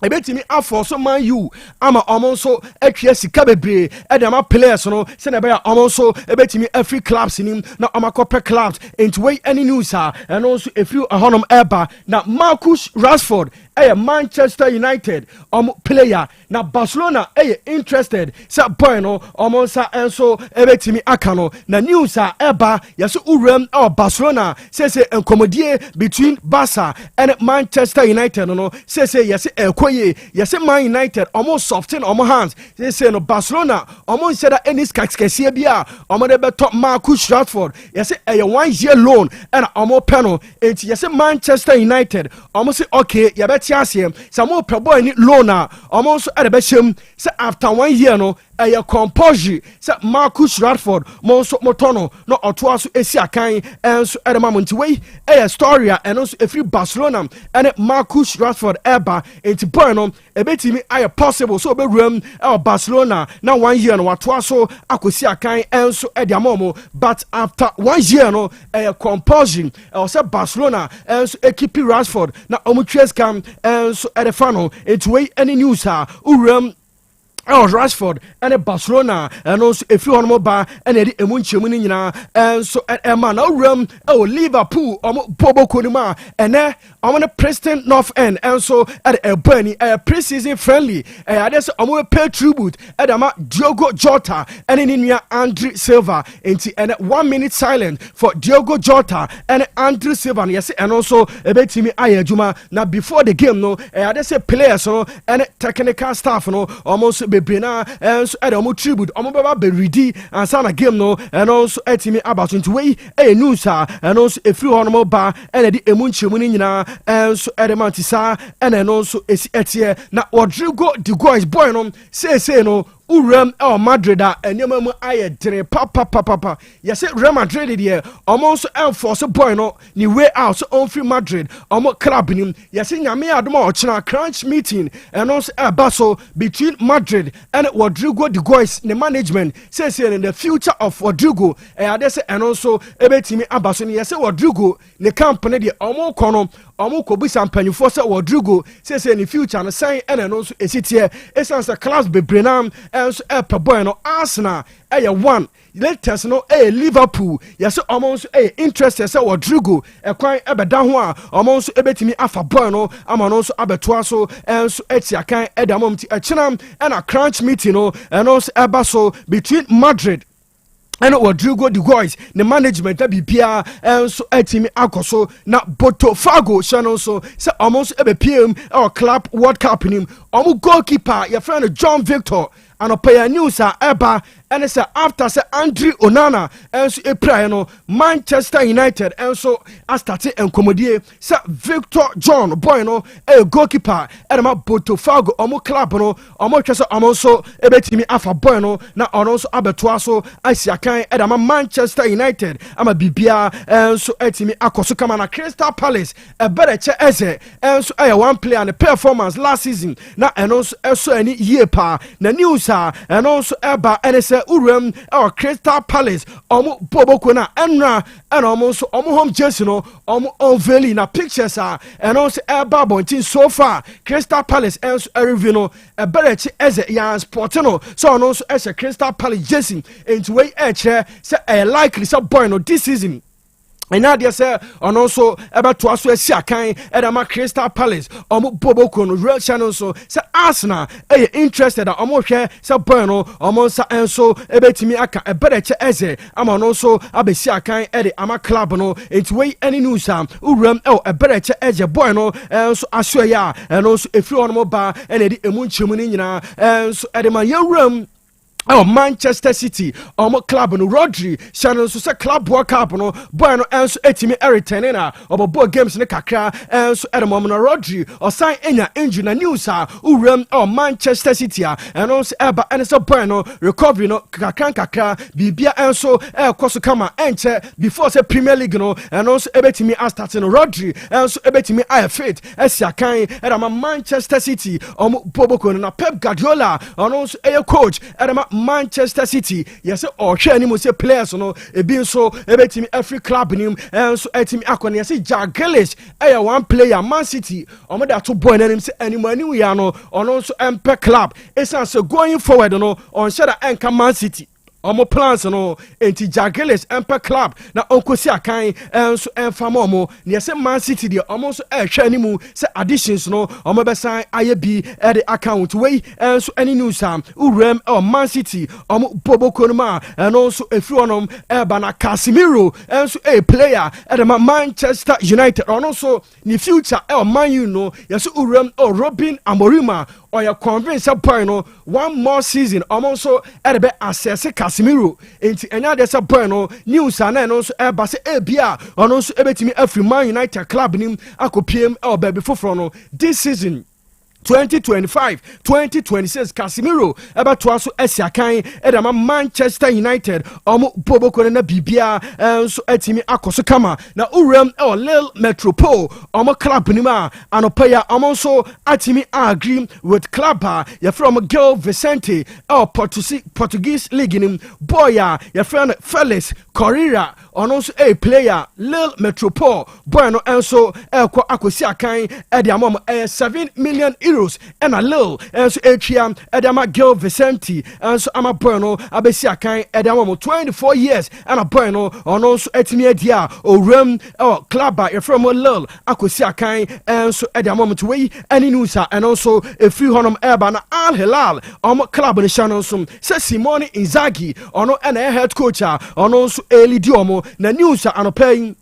ebetimi afọ so Man U ama ɔmo nso atwa sika bebree ɛde ama players no sɛ na ɛbɛyɛ ɔmo nso ebetimi every clubs nim na ɔmo akɔpɛ clubs enti wei any news a ɛno nso efiri ɛhɔnom ɛba na Marcus Rashford ɛyɛ Manchester United ɔmo player na Barcelona ɛyɛ interested sɛ boy no ɔmo nsa ɛnso ebetimi aka no na news a ɛba yɛso uram ɛwɔ Barcelona sɛ nkɔmɔdie between Barca and Manchester United no sɛ yɛse ɛkɔ yes Man United almost soften almost hands they say no Barcelona almost said that any skakskɛseɛ bi a ɔmo de bɛtɔ Marcus Rashford yes a 1 year loan and ɔmo pɛ and yes Manchester United almost say okay yɛbɛte aseɛ sɛ mo pɛ boy ni loan a ɔmo nso ɛde bɛhyɛm sɛ after 1 year no ɛyɛ compulsory sɛ Marcus Rashford mo nso motɔ no na ɔtoa so esi akan ɛnso ɛde ma mo nti wei ɛyɛ story a ɛno nso efiri Barcelona ɛne Marcus Rashford ɛba enti boy no ebetimi ayɛ possible so obewuram ɛwɔ Barcelona na 1 year no watoa so akosi akan ɛnso ɛde ama mo but after 1 year no ɛyɛ compulsory ɛwɔ sɛ Barcelona ɛnso ekipi Rashford na ɔmo twɛ scam ɛnso ɛde fa no enti wei any news a uwuram Rashford and Barcelona and also if you want ba and the emunchemu ni nyina and so Emma na ram Liverpool Bobo Konima and there on the Preston North End and so at a Bernie a pre-season friendly and there's pay tribute at Diogo Jota and in Andre Silva and 1 minute silent for Diogo Jota and Andre Silva yes and also a bit me ayajuma now before the game no there's a players no and technical staff no almost bebrena enso ede omo tribute omo baba be ready and sana game no and also etimi about into way news and also efiri hono ba and the emu nchemu ni nyina enso ede mantisa and also esi etie na Rodrigo de Gois boy no say no uram Madrid a enyema mu aye dere papa yes Real Madrid there almost enforce boy no ni way out on free Madrid omo club nim yes nyame adoma ochina crunch meeting and also baso between Madrid and Rodrigo de Gois the management says in the future of Rodrigo and also ebetimi abaso yes Rodrigo the company the omo kono omo kobisa mpanyufo se Rodrigo says in the future and sign and also esitie essence class bebrenam and so boy no Arsenal one latest no Liverpool yes almost interested say Rodrigo kwan ebeda ho a almost ebetimi afa boy no ama no so abetoa so and so etiakan edamom ti echinam and a crunch meeting no and also ebaso between Madrid and Rodrigo de Gois the management bibia and so etimi akoso na Botafogo channel so say almost ebe PM or club World Cup nim goalkeeper your friend John Victor anɔpɛyɛ news a ɛba ɛne sɛ after sɛ Andre Onana ɛnso ɛpiraeɛ no Manchester United ɛnso astate nkɔmmɔdie sɛ Victor John boy no ɛyɛ goalkeeper ɛdama Botafogo ɔmo club no ɔmo hwɛ sɛ ɔmo nso ɛbɛtumi afa boy no na ɔno nso abɛtoa so asi akan ɛdama Manchester United ama bibia ɛnso ɛtumi akɔ so kama na Crystal Palace ɛbɛrɛkyɛ ɛsɛ ɛnso ɛyɛ one player ne performance last season na ɛno nso ɛso ɛni yie paa na news a ɛno nso ɛba ɛne sɛ uram ɛwɔ Crystal Palace ɔmo boboko na ɛnra ɛna ɔmo nso ɔmo home jersey no ɔmo unveiling na pictures a ɛno nso ɛba abɔnten so far Crystal Palace ɛnso ɛreview no ɛbɛrɛkyɛ ɛsɛ yɛn sport no so ɔno nso ɛhyɛ Crystal Palace jersey nti wei ɛkyerɛ sɛ ɛyɛ likely sɛ boy no this season ɛnya deɛ sɛ ɔno nso ɛbɛtoa so asi akan ɛdama Crystal Palace ɔmo boboko no real channel nso sɛ Arsenal ɛyɛ interested a ɔmo hwɛ sɛ boy no ɔmo nsa ɛnso ɛbɛtumi aka ɛbɛrɛkyɛ ɛsɛ ama ɔno nso abɛsi akan ɛde ama club no nti wei ɛne news a wuram ɛwɔ ɛbɛrɛkyɛ ɛsɛ boy no ɛnso asoɛ yɛ a ɛno nso ɛfiri hɔ no ba ɛna ɛde ɛmu nkyɛmu no nyinaa ɛnso ɛde ma yɛwuram Manchester City club no Rodri Shannon nso sɛ club world cup no boy no ɛnso etimi return na ɔbɛbɔ games ne kakra ɛnso ɛdɛmɔm no Rodri ɔsan enya injury na news a uram Manchester City a ɛno nso ɛba ɛne sɛ boy no recovery no kakra bibia ɛnso ɛkɔ so kama ɛnkyɛ before sɛ Premier League no ɛno nso ɛbɛtimi astart no Rodri ɛnso ɛbɛtimi ayɛ fit ɛsi akan ɛdama Manchester City boboko no na Pep Guardiola ɔno nso ɛyɛ coach ɛdama Manchester City yes ɔhwɛ anim sɛ players no ebi nso ebetimi every club nim nso etimi akɔ ne yes Jack Grealish ɛyɛ one player Man City ɔmo da to boy n'anim sɛ animu ya no ɔno nso ɛmpɛ club esan sɛ going forward no ɔnhyɛ da ɛnka Man City ɔmo plans no enti Jack Grealish ɛmpɛ club na ɔnkosi akan ɛnso ɛmfama ɔmo ne yɛsɛ Man City deɛ ɔmo nso ɛhwɛ animu sɛ additions no ɔmo bɛsan ayɛ bi ɛde account wei ɛnso ɛne news a uram Man City ɔmo boboko no ma ɛno nso efiri hɔnom ɛba na Casemiro ɛnso ɛyɛ player ɛde ma Manchester United ɔno nso ne future Man U no yɛsɛ uram Robin Amorim ɔyɛ convince boy no one more season ɔmo nso ɛde bɛ assess Casemiro enti ɛnya de sɛ boy no news a na ɛno nso ɛba sɛ ebia ɔno nso ɛbɛtumi afiri Man United club nim akɔpiem baabi foforɔ no this season 2025-2026 Casemiro ɛbɛtoa so asi akan ɛdama Manchester United ɔmo boboko na bibia nso atimi akɔ so kama na uram Lille Metropole ɔmo club nim a anɔpɛya ɔmo nso atimi agree with club a yɛfrɛ ɔmo Gil Vicente Portuguese league nim boy a yɛfrɛ no Felix Correa ɔno nso player Lille Metropole boy no nso ɛkɔ akɔsi akan ɛde ama ɔmo 7 million euros ɛna Lille nso etwia ɛde ama Gil Vicente nso ama boy no abɛsi akan ɛde ama 24 years ɛna boy no ɔno nso etimi adi a owuram club a yɛfrɛ mo Lille akɔsi akan nso ɛde ama to wei ɛne news a ɛno nso efiri hɔnom ɛba na Al Hilal club no hyɛ no nso sɛ Simone Inzaghi ɔno ɛna head coach a ɔno nso elidi ɔmo na news a anɔpɛ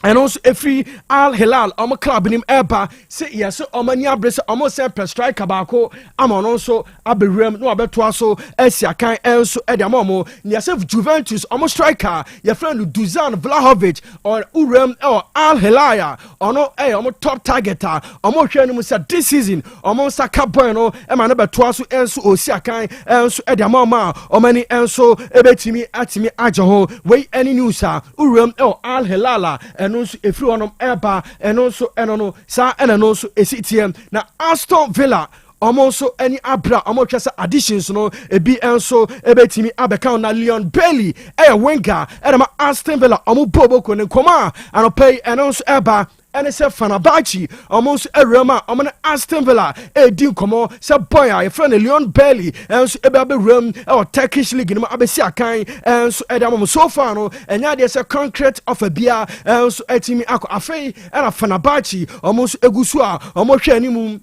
ɛno nso efiri Al Hilal club nim ɛba sɛ yɛsɛ ɔmo ani abere sɛ ɔmo sɛ pɛ striker baako ama ɔno nso abɛwuram na wabɛtoa so asi akan ɛnso ɛde ama ɔmo yɛsɛ Juventus striker yɛfrɛ no Dusan Vlahovic uram Al Hilal a ɔno ɛyɛ ɔmo top target a ɔmo hwɛ no mu sɛ this season ɔmo nsa ka boy no ɛma no bɛtoa so ɛnso osi akan ɛnso ɛde ama ɔmo a ɔmo ani ɛnso ɛbɛtumi atimi agye ho wei ɛne news a uram Al Hilal a ɛno nso efiri hɔnom ɛba ɛno nso ɛno no saa ɛna no nso esi tie na Aston Villa ɔmo nso ɛni abra ɔmo hwɛ sɛ additions no ebi nso ɛbɛtumi abɛka na Leon Bailey ɛyɛ winger ɛna ma Aston Villa ɔmo boboko ne nkɔmɔ a anɔpɛ yi ɛno nso ɛba ɛne sɛ Fenerbahce ɔmo nso awuram a ɔmo ne Aston Villa ɛdi nkɔmɔ sɛ boy a yɛfrɛ no Leon Bailey ɛnso ɛbɛwuram Turkish league no mu abɛsi akan ɛnso ɛde ama mo so far no ɛnya deɛ sɛ concrete offer bia ɛnso ɛtimi akɔ afei ɛna Fenerbahce ɔmo nso egu so a ɔmo hwɛ animu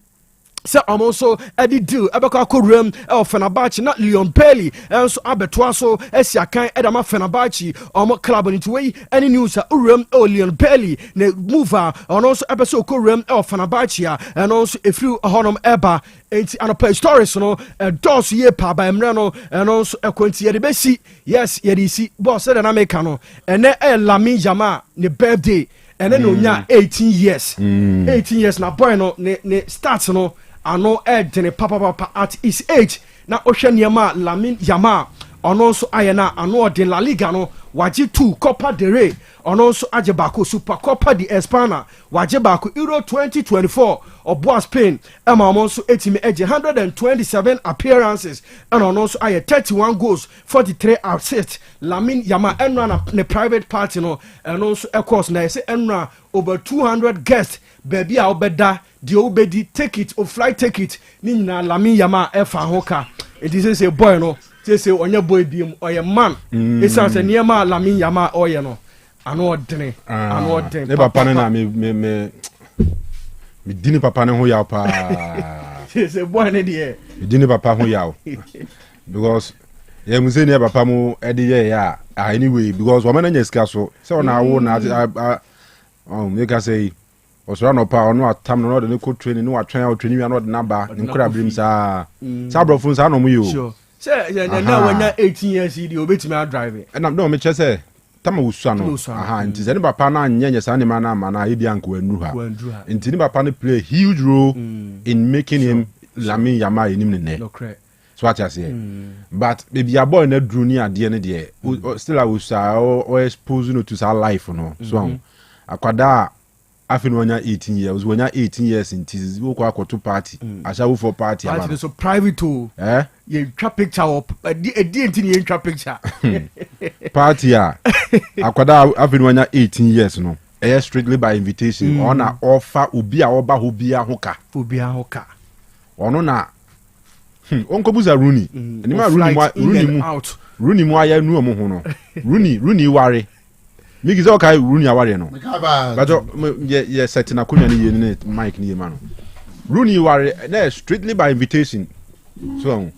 sɛ ɔmo nso ɛde deal ɛbɛkɔ akɔwuram ɛwɔ Fenerbahce na Leon Bailey ɛnso abɛtoa so ɛsi akan ɛdama Fenerbahce ɔmo club no nti wei ɛne news a owuram ɛwɔ Leon Bailey na move a ɔno nso ɛbɛ sɛ ɔkɔwuram ɛwɔ Fenerbahce a ɛno nso ɛfiri hɔnom ɛba enti anɔpa stories no ɛdɔɔso yie paa ba mmerɛ no ɛno nso ɛkɔ nti yɛde bɛsi yes yɛde si bɔɔl sɛdeɛ na meka no ɛnɛ ɛyɛ Lamine Yamal ne birthday ɛnɛ na onya 18 years 18 years na boy no ne start no ano ɛdene papapapa at his age na ɔhwɛ nneɛma a Lamine Yamal ɔno nso ayɛ na ano ɔden La Liga no wagye 2 Copa del Rey ɔno nso agye baako Super Copa de Espana wagye baako Euro 2024 ɔboa Spain ɛma ɔmo nso etimi agye 127 appearances ɛna ɔno nso ayɛ 31 goals 43 assists Lamine Yamal ɛnura na ne private party no ɛno nso ɛkɔs na yɛsɛ ɛnura over 200 guests baabi a wobɛda deɛ wobɛdi ticket o flight ticket ne nyinaa Lamine Yamal ɛfa ho ka eti sɛ boy no sɛ ɔnyɛ boy biem ɔyɛ man ɛsiane sɛ nneɛma a Lamine Yamal ɔyɛ no ano ɔdene ne papa ne na me dini papa ne ho yaw paa sɛ boy ne deɛ me dini papa ho yaw because yɛ mu sɛ ne papa mu ɛde yɛ ya anyway because wɔn na nya sika so sɛ ɔna awo na me ka sɛ ɔsora no pa ɔno atam no ɔde ne ko training no watwɛn a training no ɔde na ba ne nkora brim saa brofo saa no mu yo sɛ na wanya 18 years di obetimi a drive ɛna no me kyɛ sɛ tama wusua no nti sɛ ne papa na nyɛ saa ne ma na ama na ebi anko anu ha nti ne papa no play a huge role in making him Lamine Yamal enim ne ne so what I say but baby a boy na dru ni ade ne de still I was expose no to our life no so akwada afin wanya 18 years wanya 18 years nti wo kwa akoto party asha wo for party about so private to you twa picture up edi nti you twa picture party akwada afin wanya 18 years no strictly by invitation on a offer obi a oba hobia hoka ono na onkobuza Rooney ani ma Rooney mu aya nu omo ho no Rooney ware Miki zo kai Rooney aware no. But ye setting akonya ni ye Mike ni ye ma no. Rooney ware na strictly by invitation. So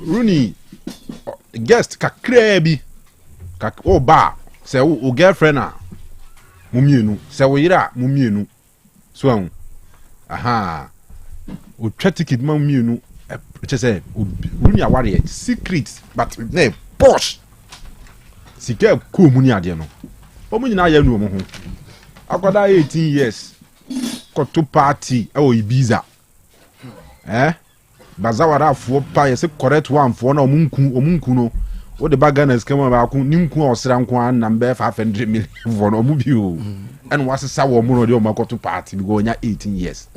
Rooney guest kakra bi ba say o girlfriend a mumienu say wo yira mumienu. So o twa ticket ma mumienu che say Rooney aware secret but na posh sika ko mu ni ade no omu nyina ya nu omu ho akwada 18 years ko to party e o Ibiza bazawara afo pa ye se correct one fo na omunku no o de bagana skema ba ku ninku osra nko an number 500 million for no mu bi o and wasesa wo mu no de o makoto party bi go nya 18 years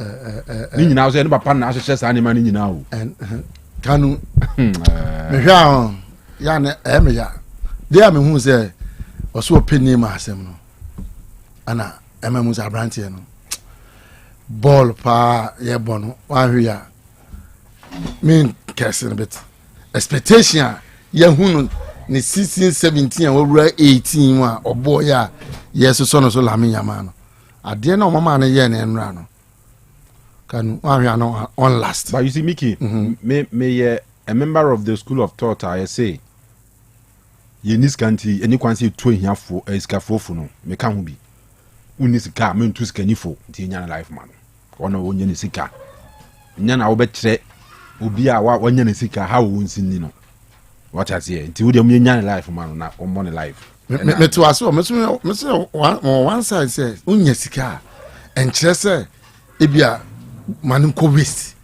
ni nyina so e papa na ahye sa ne ma ni nyina o Kanu me hwa ya na me ya dia me hu se oso opini ma asem no ana emamu za brantie no ball pa ye bono wa hwe ya mean casting a bit expectation ya hu no ni 16 17 wa wura 18 wa obo ya yeso so no so Lamine Yamal no ade na mama na ye na enra no Kanu wa hwe no on last but you see Mickey me a member of the school of thought I say yenis kanti eni kwanse to hiafo esikafofo no me ka ho bi unisika me ntu sika nifo nti nya na life man ona wonye ne sika nya na wo be kire obi a wanya ne sika ha wo nsini no what I say nti wo de me nya na life man na o money life me to aso me one side say unya sika enkire say ebia manim ko waste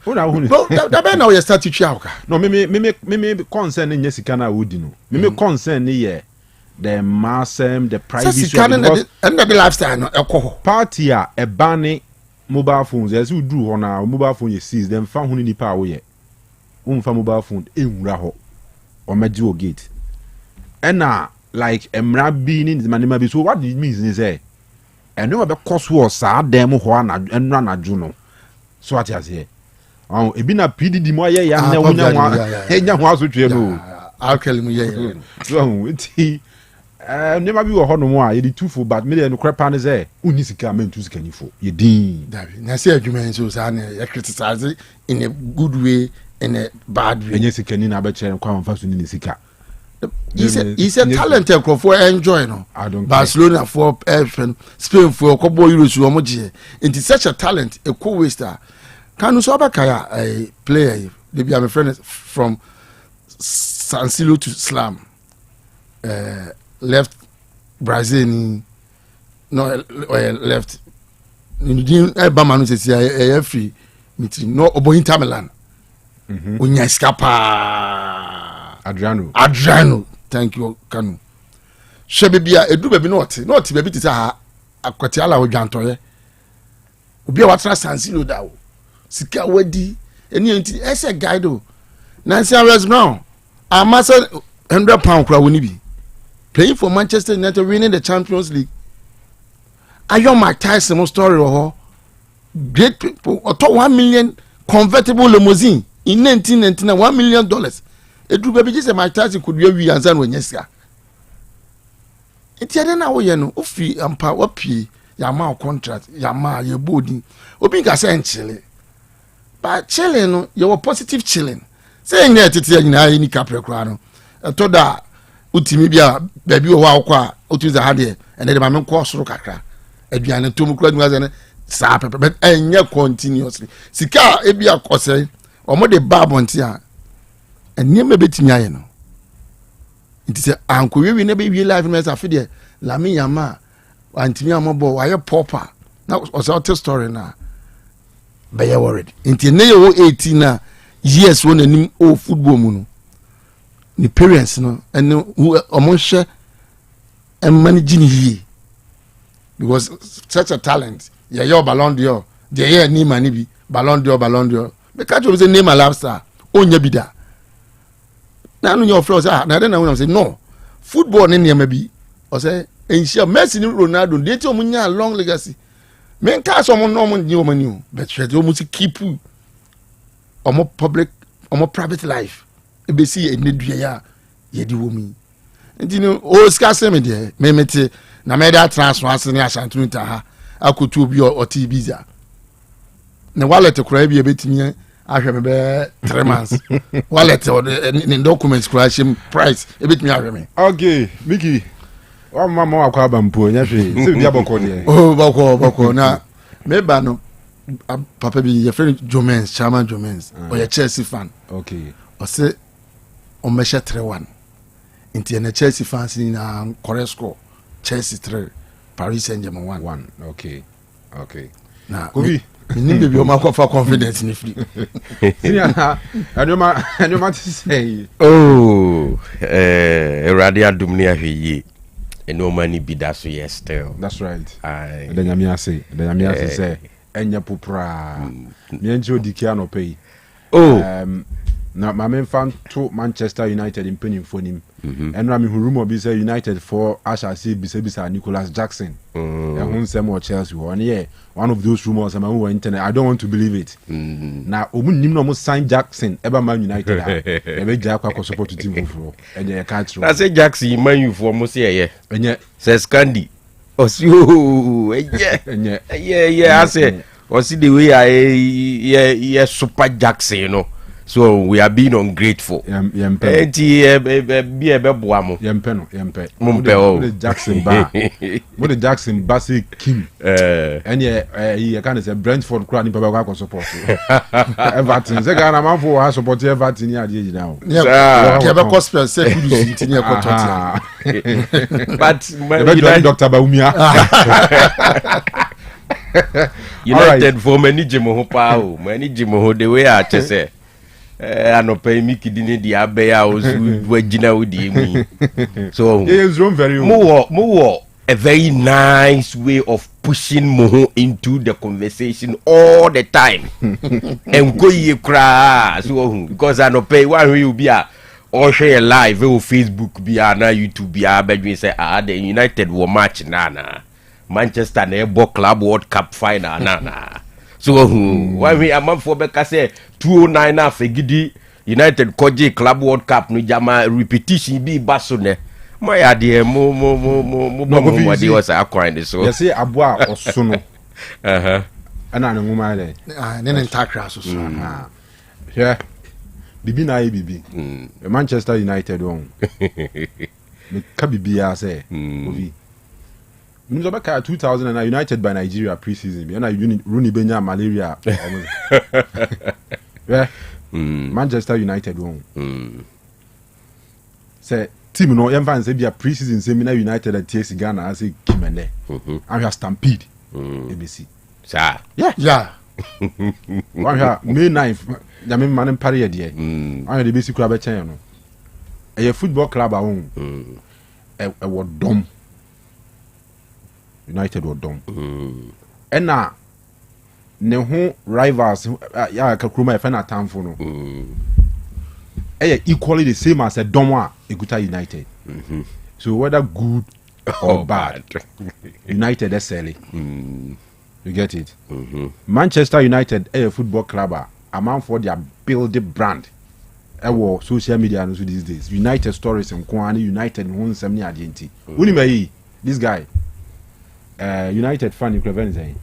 Una hunu. No, that be now you start to chauka. No, me concern in Jessica na wudi no. Me concern ni the massem, the privacy and the lifestyle no alcohol. Party a bane mobile phones as you do on our mobile phone you seize them fa hunu ni pa wo ye. Umfa mobile phone enwura ho. O meji gate. Ena like emra bi ni manema bi so what it means is say eno be cost wo sa dem ho na enra na ju no. So what you say? Ebi na PDD mo aye ya na wonya ho aso twe no alkali mu ye so nti Never be a honor more, you two for but million crap on his air. Unisika meant to scanifo. You dean. I say argument so I criticize it in a good way, in a bad way. And yes, you can in a better and come fast in Nisika. He's a talented for enjoy no. I don't Barcelona for Spain for Kobo Euros Umoji. It is such a talent, a cool waster. Kanu Sobakaya, a player, they be my friend from San Silo to Slam. Left Brazil no left Bamanu says free meeting no Obo Inter Milan. Unya escapa Adriano, thank you, Kanu. Shebibia, a do baby not baby to ha aquatiala or jantoye. Ubia watra sansilo da. Sika wedi, and you as a guide. Nancy Harris Brown, a master £100 crowd will be playing for Manchester United, winning the Champions League. I know my Tyson story or great people, or $1 million convertible limousine in 1999, $1 million. A do baby just a my Tyson could be a wee and Zan when yes, sir. It's yet an hour, you know, Ufi and power P, Yama contract, Yama, your body, Obinga sent Chile. But chilling, you were positive chilling. Saying that it's any Capricorn. I told that Utimibia, baby, wow, Utis a haddy, and then my man cross Rokaka. Edian and Tom Club was an sap, but and yet continuously. Sika, Ebia Cose, or more the Barbontia. And near me betting Yano. It is uncle, we never be live in a fiddy, Lami Yama, Antimia Mobo, I a pauper. That was our story now. But you're worried. Until now, 18 years when the old football moon. The parents, no, and who among share and managing he. Because such a talent. Yeah, your Ballon d'Or. Yeah, name and Ballon d'Or. Because you was a name a lobster. Onya bida. Now your floors are. Now then I want to say no. Football in here maybe. Or say, and she Messi Ronaldo. They tell me a long legacy. Men cast someone normal new menu, but she almost keep you or more public or more private life. If they see a need ya, ye do me. And you know, oh, scarce me there, Memete, Nameda transfer, Santunta, I could to be or T visa. The wallet to cry be a bit me, I remember 3 months. Wallet or in documents crashing price, a bit me, I remember. Okay, Mickey. Oh, Mamma, Quabampo, oh, Boko, now, maybe no, Papa be your friend Jomens, Chairman Jomens, or your Chelsea fan. Okay, or say, on measure 3-1. Into a Chelsea fans in Korea score, Chelsea 3, Paris Saint-Germain 1. Okay. Now, Kobe, you need to be a mark of confidence in the fleet. I don't want to say, oh, Radia Dumnia he. And no money be that so yes still. That's right. Then Yamia say, Enya Pupra, Nienjo Dikiano pay. Oh, now my main fan to Manchester United in penning for him. And Rami who rumor be say United for Asha see Bisa Nicholas Jackson. And whom some more Chelsea one year. One of those rumors I'm on internet. I don't want to believe it. Now Omun almost signed Jackson, ever Man United. A big Jack support to team for and you can't. I say Jackson man you for almost yeah. And yet says Candy. Oh yeah, I say or see the way I super Jackson, you know. So we are being ungrateful. Be a beboamo. Yempe Jackson Bar. What the Jackson Bassy King. And he kind of say Brentford crowd in Papa support. Everton. The guy I'm for has support Everton here now. Yeah, Cosper said but Dr. Baumia. United for many Jimoho many Jimoho the way I say. I no pay me kidney the abeya was wagina with me. So it's room very more a very nice way of pushing Moho into the conversation all the time. And go ye cry so because I no pay one will be or share live on Facebook be na YouTube be bedroom say the United will match nana. Manchester Nebo Club World Cup final nana. So why we a month for Becca say 209 after Gidi United Koji Club World Cup no jama repetition be basone My idea, mo was a coin. So, you say Abua or Sono, uh-huh. and I'm a woman. And then Takras. Yeah, Bibi na Bibi, Manchester United one. Kabibi, say, movie. Minzobaka 2009 United by Nigeria pre-season. And I Rooney Benya malaria. Yeah, Manchester United one. Say team no young fans say be a pre-season seminar United at TS Ghana as a Kimene. I have Stampede. ABC. Sir. Yeah. One here May 9th. I mean man in Paris there. I the basic club channel. A football club own. A word dumb. United were dumb. And now ne ho rivals ya Kakruma if na time for no. Equally the same as a Domwa Eguta United. So whether good or bad, United is selling. You get it? Manchester United a football club amount for their building brand. Our social media and also these days. United stories and Kwani United won 70 identity. Unimei, this guy. United fan equivalent saying.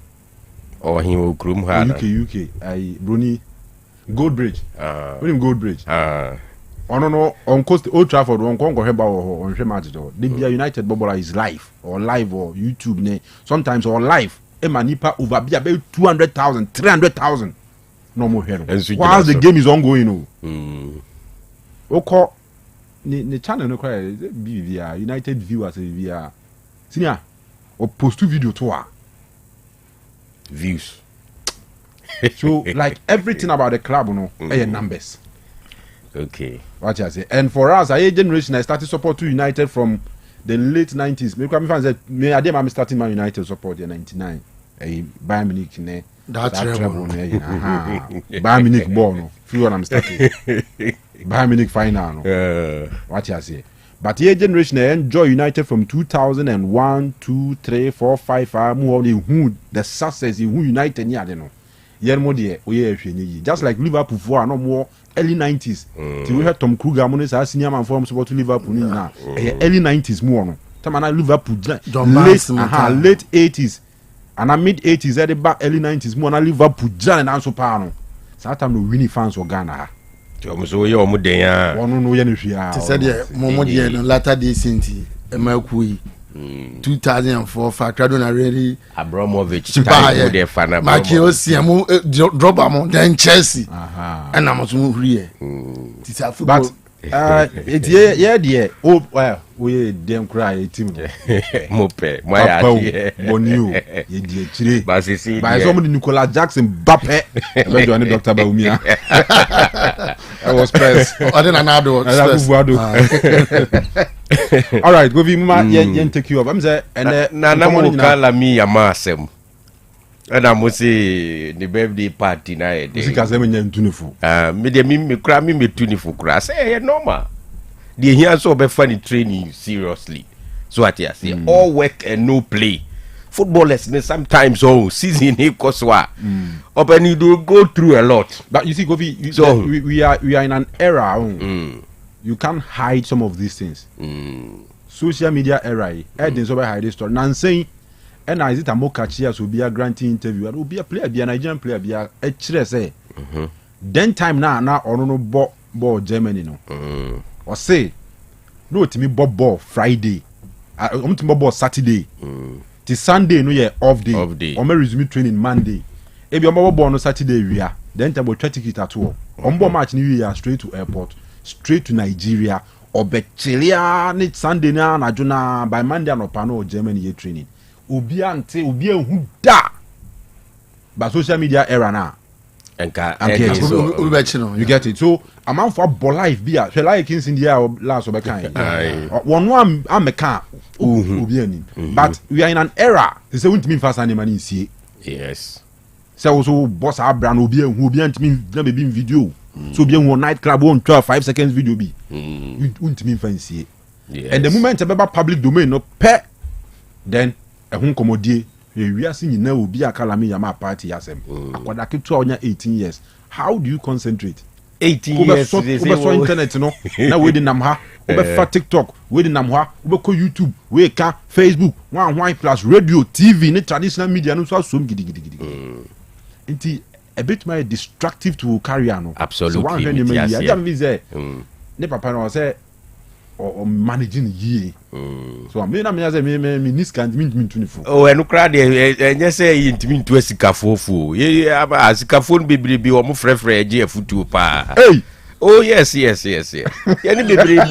Or he will groom her. UK. Bruni Goldbridge. Goldbridge. No, on Coast Old Trafford, on Congo Heba or on Shemato. They be a United bubble is live or YouTube. Ne. Sometimes or live. Emanipa over be about 200,000, 300,000. No more hero. While the game is ongoing. Oko the channel no cry be via United viewers via senior or post two video to her views. So like everything about the club, numbers. Okay. What I say. And for us, our generation, I started support to United from the late 90s. Maybe fans said, "Me, I am starting my United support in '99." Bayern Munich, ne. That's treble. Bayern Munich born. Few I'm starting. Bayern Munich final. What I say. But your generation, I enjoy United from 2001, 2, 3, 4, 5. Who the success who United ni ade no. Just like Liverpool for no more early 90s. We had Tom Kruger, Monesa, senior man from support to Liverpool now. Early 90s more no. Tamana Liverpool late 80s and mid 80s at the back early 90s more na Liverpool and also pano. So time no winning fans for Ghana. So you omo den ya. One no ye no hwia. They said Momo dey no latter day sinti emakui 2004 Fakradona really Abramovich time dey fan about. Makio siamu drop am then Chelsea. And am so here. But it's yeah oh well we dem cry team mo pe mo ya bonu ye die chire ba se si by somebody Nicolas Jackson Mbappe be do any Dr. Baumia I was press Adenado all right go vi ma yen take you up am say and na mo kala mi ya ma asem and I must say the birthday party na e dey sika say me ntunifu me de me kra me tunifu kra say normal the here so be funny training seriously so at here say all work and no play footballers sometimes season equals what open you do go through a lot but you see Govi so we are in an era you can't hide some of these things social media era edin so be hide this story nan saying and is it a more catchy as will be a granting interview and will be a player be a Nigerian player be a say then time now or no ball Germany no or say no to me ball Friday to me ball Saturday till Sunday no yeah off day or me resume training Monday if you ball no Saturday we are then time try ticket at all on ball match new year straight to airport straight to Nigeria or Bechilia need Sunday na juna by Monday no pano or Germany year training obi who da but social media era now you get it so amount for ball life be a like kings in the air last of a kind one ameka obi ani but we are in an era they say won't mean fast animal see yes so also boss our brand obi antimi na be video so be one night club 5 seconds video be won't mean fancy and the moment about public domain no pe then ehun komodie ewiase nyina obi akala me yama party asem akwada ketu onya 18 years how do you concentrate 18 years wobɛsɔ internet no na wede nam ha wobɛfa TikTok wede nam ha wobɛkɔ YouTube weka Facebook one plus radio TV ne traditional media no so asom gidigidi nti a bit my destructive to career no absolutely so one hwɛ ne ma ya me say ne papa no say or managing ye so me na me say me niskan me tunifo oh enu kra de enye say intimi ntu asikafofo ye asikafo no bebrebe o mo frefre age afutu pa hey oh yes ye ni bebrebe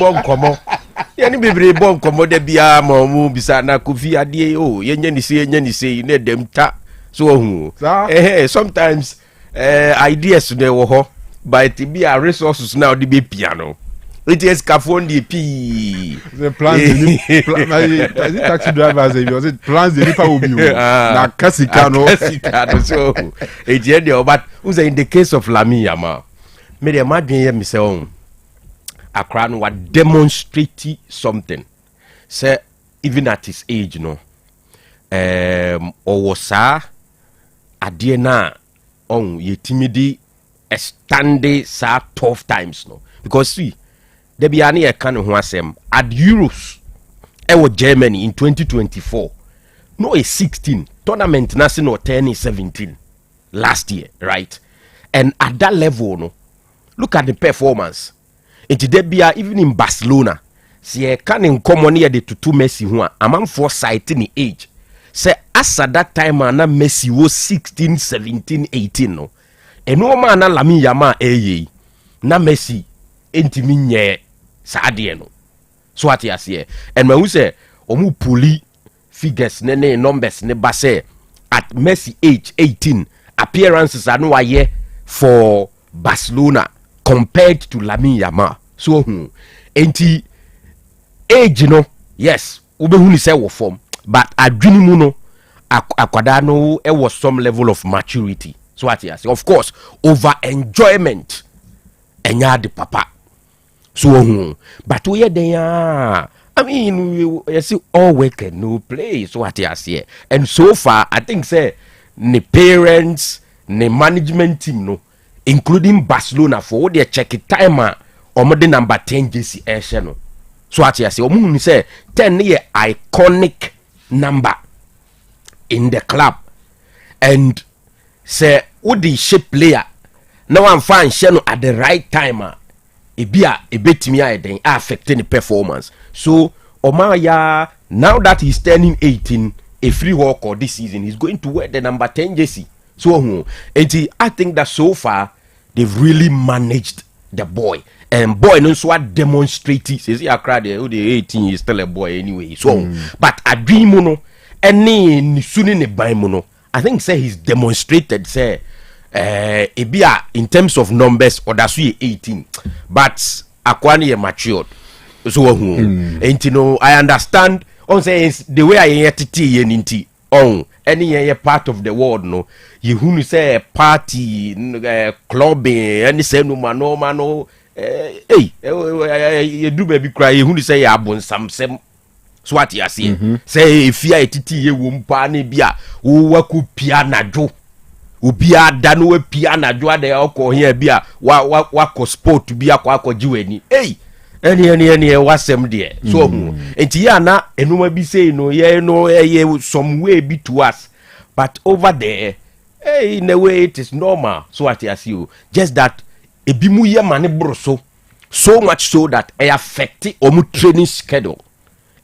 bon komo de bia ma mu bisa na kofi ade oh ye nya ni say na dem ta so hu sometimes ideas dey wo ho but be a resources now the be piano it is scaffold the p the plans the taxi driver say was it plans the nipa will be na kasika no so it dey but who say in the case of Lamine Yamal me dey madwen ye me say on Accra no wa demonstrate something say even at his age no or sa ade na on ye timidi standing sa 12 times no because see there be ani e kan ho asem at Euros Germany in 2024 no a 16 tournament na se no 10 17 last year right and at that level no look at the performance it there be even in Barcelona see kan in common here the to Messi ho a man for site in age say as at that time na Messi was 16 17 18 no eno ma na Lamine Yamal na Messi entimi nye saade no so ati ase and when we say omu puli figures ne numbers ne ba say at Messi age 18 appearances are no aye for Barcelona compared to Lamine Yamal so enti age no yes ubehuni say wo form but adwini mu no akwada no e was some level of maturity so what you say of course over enjoyment enya de papa so but we there I mean you see all work and no play so what you say and so far I think say the parents the management team no including Barcelona for their check it timer or the number 10 jersey no so what you say omu say 10 year iconic number in the club and say would the shape player no one find no at the right time e betimi aden affecting the performance so Omaya now that he's turning 18 a free walk or this season he's going to wear the number 10 jersey so and I think that so far they've really managed the boy and boy no so demonstrated says Accra the 18 is still a boy anyway so but a dream no any nisuni ne ban mu no I think say he's demonstrated say ebia in terms of numbers or that's 18 but akwani matured so and you know I understand on say the way I titi yeninti on any part of the world no you who say party clubbing any say no mano you do baby cry you who say abon samsem so what you see say if you titi ye wo mpa na bia wo waku piano jo obi ada no we piano jo ada okọ here bia wa sport bia kwa jiweni any wasem there so enti ya na enuma bi say no ye no some way be to us but over there in a way it is normal so what you see just that ebi mu ye mane broso so much so that it affect omu training schedule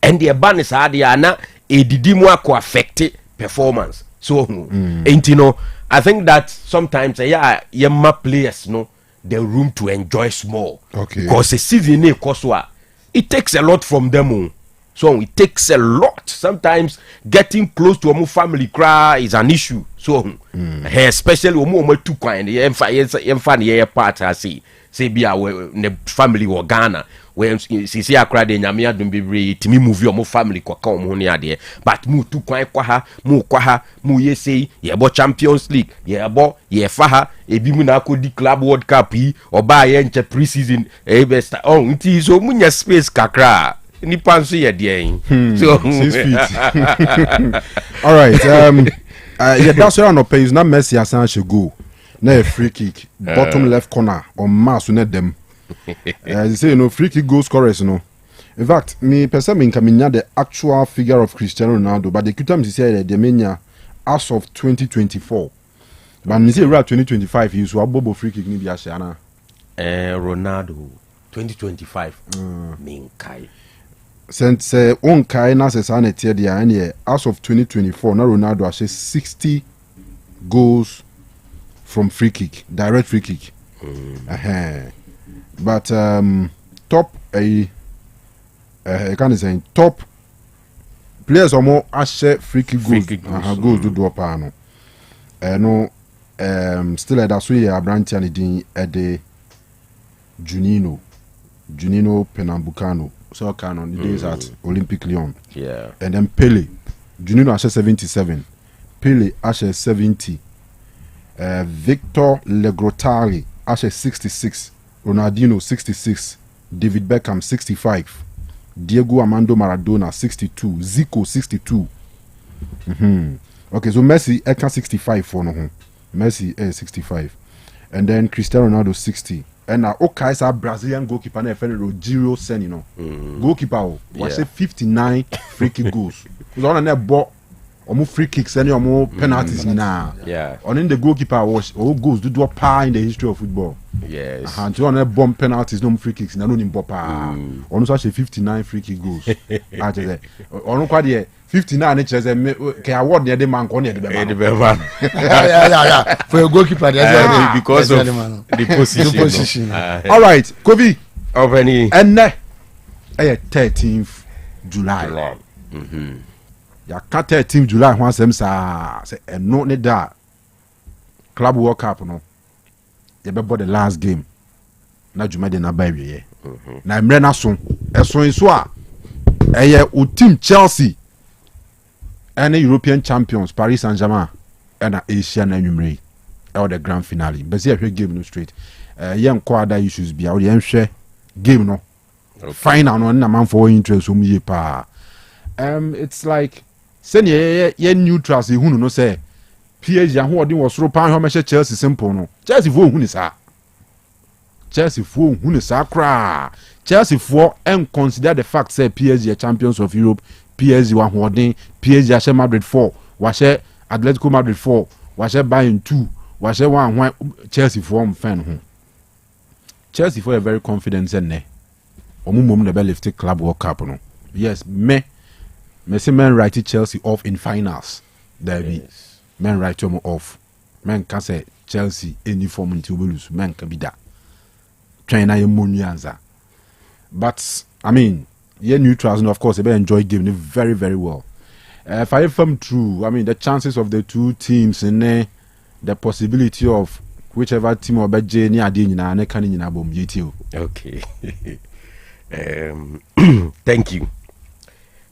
and the ban is hard na edidi mu akọ affect performance so and you know I think that sometimes my players no the room to enjoy small because a season it takes a lot from them so it takes a lot sometimes getting close to a family cry is an issue so especially omo too kind yemfa part I say be our family or Ghana when see Accra de nyame adom bebre timi movie omo family kwa ka omo ne ade but mu tu kwan kwa ha mu ye say ye bo Champions League ye bo ye fa ha ebi mu na akodi Club World Cup yi oba ye nche pre-season best on nti so munya space kakra ni panso ye de so 6 feet all right yeah that's why no pays na Messi asan she go na a free kick bottom left corner on mass net them. You say free kick goal scorers In fact, me person can the actual figure of Cristiano Ronaldo, but the time to say the mania as of 2024. But me say around 2025 you so bobo free kick ni bi ashana. Ronaldo 2025 minkai. Since on kai na se sa na tie dia na as of 2024 na Ronaldo has 60 goals from free kick, direct free kick. But top can say top players are more ashe free kick goals goals do do pa no. No still at that so ya Abranti and din the Junino Pernambucano so can on the days at Olympic Lyon. Yeah. And then Pele Junino ashe 77, Pele ashe 70, Victor Legrotari ashe 66, Ronaldinho 66, David Beckham 65, Diego Armando Maradona 62, Zico 62. Okay, so Messi eka 65 for no. Messi 65, and then Cristiano Ronaldo 60. And now okay, is a Brazilian goalkeeper na Rogerio Senna goalkeeper was 59 free kick goals. So on na ball omo free kicks and omo penalties na. Yeah. On in the goalkeeper was all goals do pa in the history of football. Yes. And so on a bomb penalties no free kicks na no nimbo pa. On so 59 free kick goals. Ate on kwa de 59 it says ke award near the man kon near the man. Yeah. For a goalkeeper, because of the position. All right, Kobe. Of any. And 13th July. Ya 13th July one sem sa say no ne da Club World Cup no. You be the last game. Na juma de na ba wiye. Na mre na so. Eso so a o team Chelsea and European champions Paris Saint-Germain and Asian anumere or the grand finale. But see a game no straight. Young other issues be our share game no. Final no na man for interest pa. It's like send ye neutrals who no say PSG who odin was ro pan ho me Chelsea simple no. Chelsea fo hu ni sa. Chelsea fo hu ni sa kra. Chelsea for and consider the fact say PSG are champions of Europe. PSG one holding PSG Ashe Madrid 4 washe Atletico Madrid 4 washe Bayern 2 washe one Chelsea 4 fan Chelsea for a very confident ne omumom na be lift Club World Cup no. Yes, me say men write Chelsea off in finals there be men write them off men can say Chelsea any form until we lose men can be that trying na yemunuanza. But I mean neutrals and of course they enjoy giving it very very well. If I am true, I mean the chances of the two teams in the possibility of whichever team or beje ni ade nyina na kan nyina bom yetio. Okay. Thank you.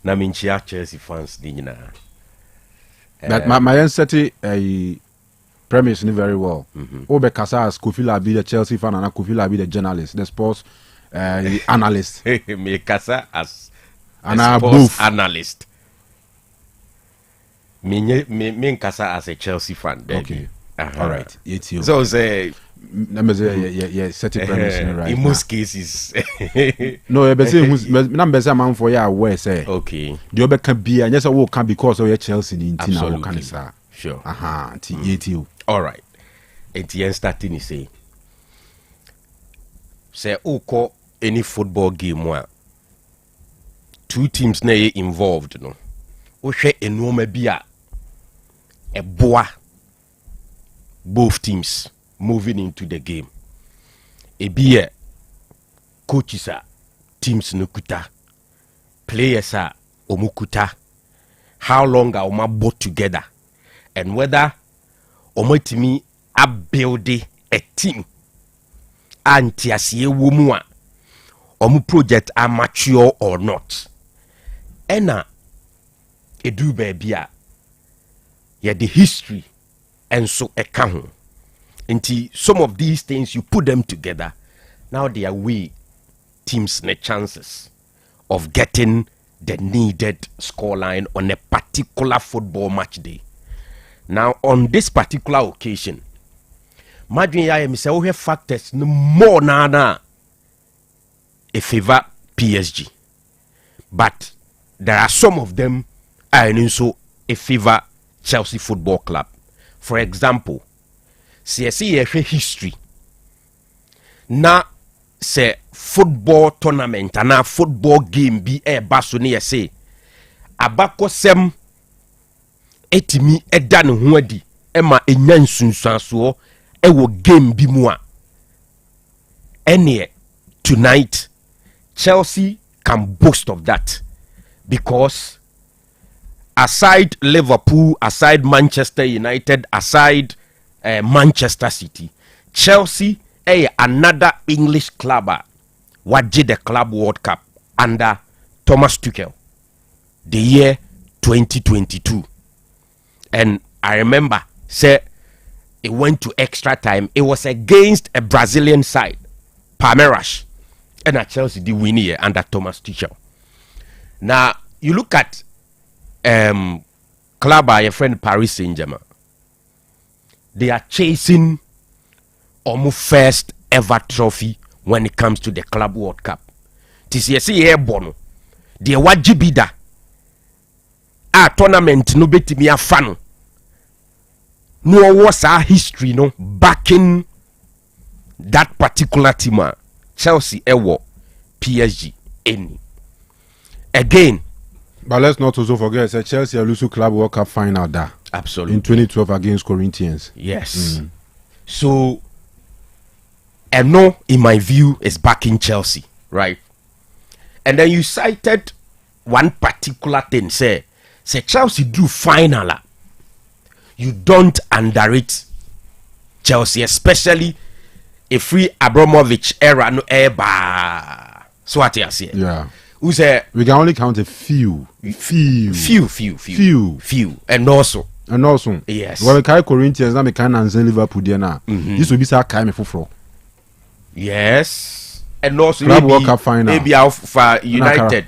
Na minchia Chelsea fans di nyina. But my answer a premise ni very well. Obe Kasa as Kofi Labi the Chelsea fan and Kofi Labi the journalist, the sports analyst. Me Kasa as and sports analyst. Me Kasa as a Chelsea fan. Okay. All right. So say set a premise right. In most cases. No, be say number say man for ya where say. Okay. The obe can be and yes I can because of your Chelsea in Tina can say. Sure. T all right. Etienne starting say oko any football game where two teams na involved no. O hwe enoma bia eboa both teams moving into the game. Ebiye coaches are teams no kuta, players are omukuta. How long are oma both together, and whether omotimi a build a team antiasiye womu a omu project are mature or not. Ena edu baby a yeah the history and so eka ho. Nti some of these things you put them together, now they are way teams the chances of getting the needed scoreline on a particular football match day. Now on this particular occasion, madwen ya me say wo hwe factors no more na a favor PSG, but there are some of them are also a favor Chelsea Football Club. For example, CSE history na say football tournament and football game bi baso ne say abakosem etimi eda ne ho adi ema enya nsunsuaso ewo game bi mu a ene tonight Chelsea can boast of that, because aside Liverpool, aside Manchester United, aside Manchester City, Chelsea another English club what did the Club World Cup under Thomas Tuchel the year 2022. And I remember say it went to extra time. It was against a Brazilian side, Palmeiras, and at Chelsea did win here under Thomas Tuchel. Now you look at club by your friend Paris Saint-Germain. They are chasing almost first ever trophy when it comes to the Club World Cup. TCSC airborne. The wajibida a tournament no betimi afano. No was our history no backing that particular team. Chelsea ewo PSG any. Again, but let's not also forget that Chelsea lose to Club World Cup final da. Absolutely. In 2012 against Corinthians. Yes. So, and no, in my view, is backing Chelsea, right? And then you cited one particular thing, say Chelsea do final. You don't underrate Chelsea, especially a free Abramovich era no eba. So what you say? Yeah. Who say we can only count a few, and also yes. Well, we carry Corinthians now. We can answer Liverpool there now. This will be sa kai me fufro. Yes, and also Club World Cup final. Maybe for United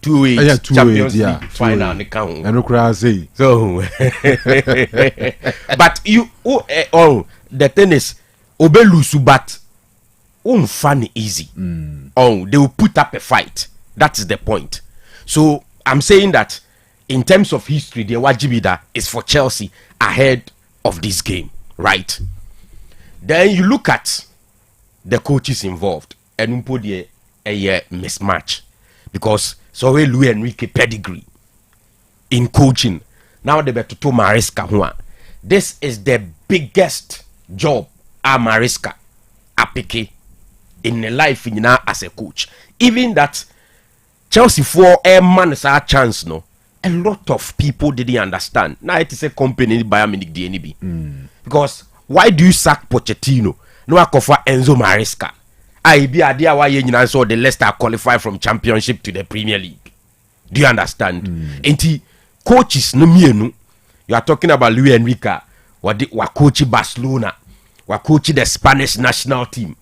2-8 Champions League final. And no crazy. So, but you the thing is, obelusu but funny easy. They will put up a fight. That is the point. So I'm saying that in terms of history, the wajibida is for Chelsea ahead of this game, right? Then you look at the coaches involved, and put a mismatch, because so Luis Enrique pedigree in coaching. Now they better to Maresca. This is the biggest job Maresca apike in the life as a coach. Even that Chelsea for a man is a chance no. A lot of people didn't understand. Now it is a company Bayern Munich DNB. Because why do you sack Pochettino? No I for Enzo Maresca. I be idea why you saw the Leicester qualify from Championship to the Premier League. Do you understand? And coaches no me. You are talking about Luis Enrique. What coach Barcelona. What coach the Spanish national team.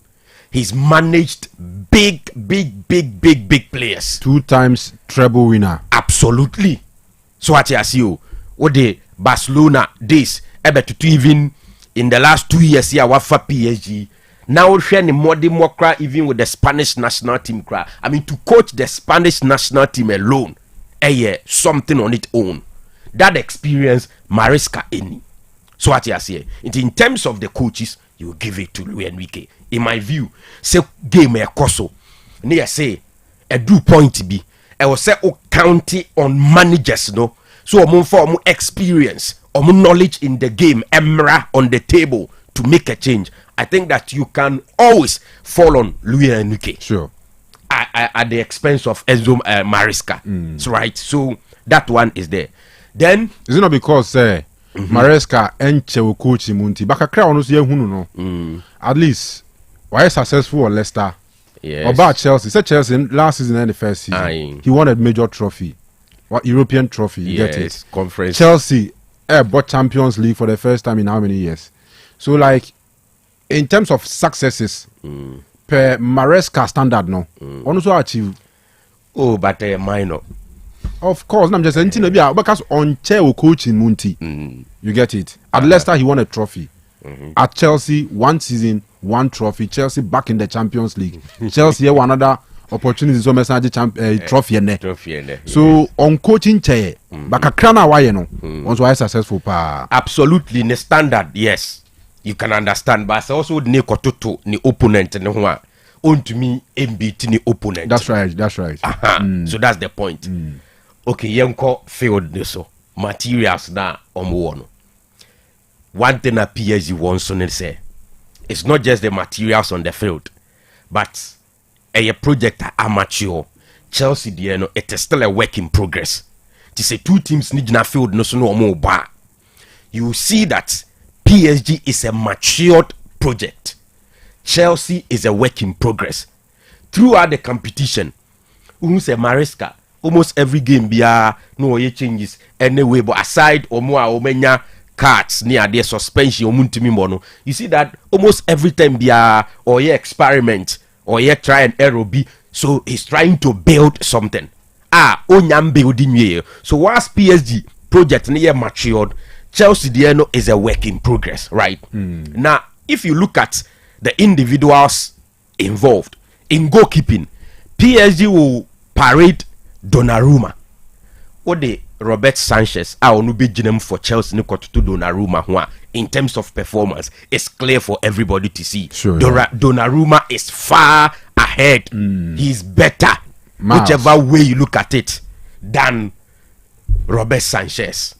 He's managed big players. 2 times treble winner. Absolutely. So what you see, what the Barcelona days, even in the last 2 years here, what for PSG. Now sharing more even with the Spanish national team. I mean, to coach the Spanish national team alone, something on its own. That experience, Maresca any. So what you see, in terms of the coaches, you give it to Luis Enrique. In my view, say game a koso. Near say a do point be. I will say county on managers no. So for experience or knowledge in the game, emra on the table to make a change. I think that you can always fall on Luis Enrique. Sure. At the expense of Enzo Maresca. So, right. So that one is there. Then is it not because Maresca enche wo coach munti bakakra ono so yehunu no. At least why successful at Leicester? Yes. About Chelsea. Said Chelsea last season and the first season. Aye. He won a major trophy. What European trophy? You get it? Conference. Chelsea bought Champions League for the first time in how many years? So like in terms of successes, per Maresca standard no. Also achieve. Oh, but minor. Of course, I'm just saying because on chair coaching Munti. You get it? At Leicester he won a trophy. At Chelsea, 1 season, 1 trophy. Chelsea back in the Champions League. Chelsea have another opportunity so message trophy and so on coaching chair bakakrana why no once why successful pa absolutely the standard yes you can understand but also ne kototo ni opponent ne ho a ontumi beat ni opponent. That's right so that's the point. Okay, yenko field ne so materials na omo no one thing a PSG wants to say it's not just the materials on the field but a project amateur Chelsea there no it is still a work in progress. To say two teams need na field no so no more bar. You see that PSG is a matured project. Chelsea is a work in progress. Throughout the competition, say Maresca almost every game bia no changes anyway but aside omenya cards near their suspension omuntimi mono. You see that almost every time bia or experiment or yet try and error be so he's trying to build something onyam building here. So whilst PSG project near matured, Chelsea Diano is a work in progress, right? Now if you look at the individuals involved in goalkeeping, PSG will parade Donnarumma or the Robert Sanchez onu be ginem for Chelsea ni kotutu Donnarumma ho in terms of performance. It's clear for everybody to see. Sure, Donnarumma is far ahead. He's better whichever way you look at it than Robert Sanchez.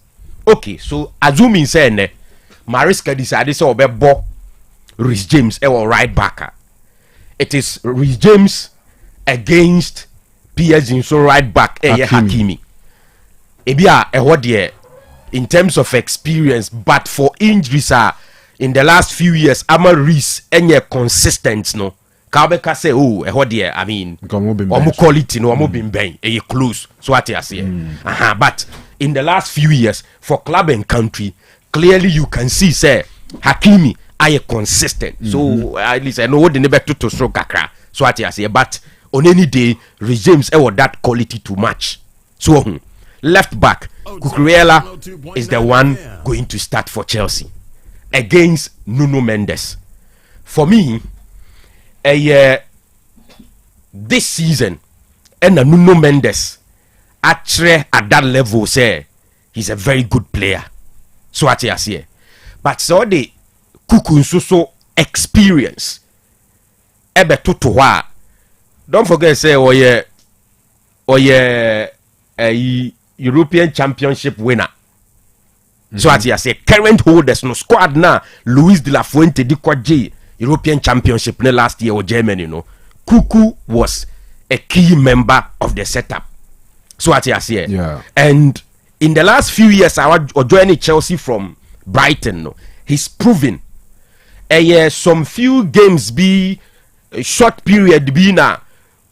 Okay, so assuming say Maresca decided to obey Reece James or right backer. It is Reece James against PSG so right back Hakimi. Ebia ehode in terms of experience but for injuries in the last few years ama Reece enye consistent no ka obeka say ehode I mean omo quality no omo been ben close so what you say but in the last few years for club and country clearly you can see say Hakimi are consistent so at least I know what the never to stroke kakra so what you say but on any day Reece James that quality to match so left back Cucurella is the one going to start for Chelsea against Nuno Mendes. For me this season and Nuno Mendes actually at that level say he's a very good player so what you say but so the Cucu so experience ebe toto wa don't forget say a European Championship winner. So as you say, current holders no squad na Luis de la Fuente di kwaje European Championship ne last year or Germany no. Cucu was a key member of the setup. So as you say, and in the last few years I was joining Chelsea from Brighton no. He's proven some few games be a short period be na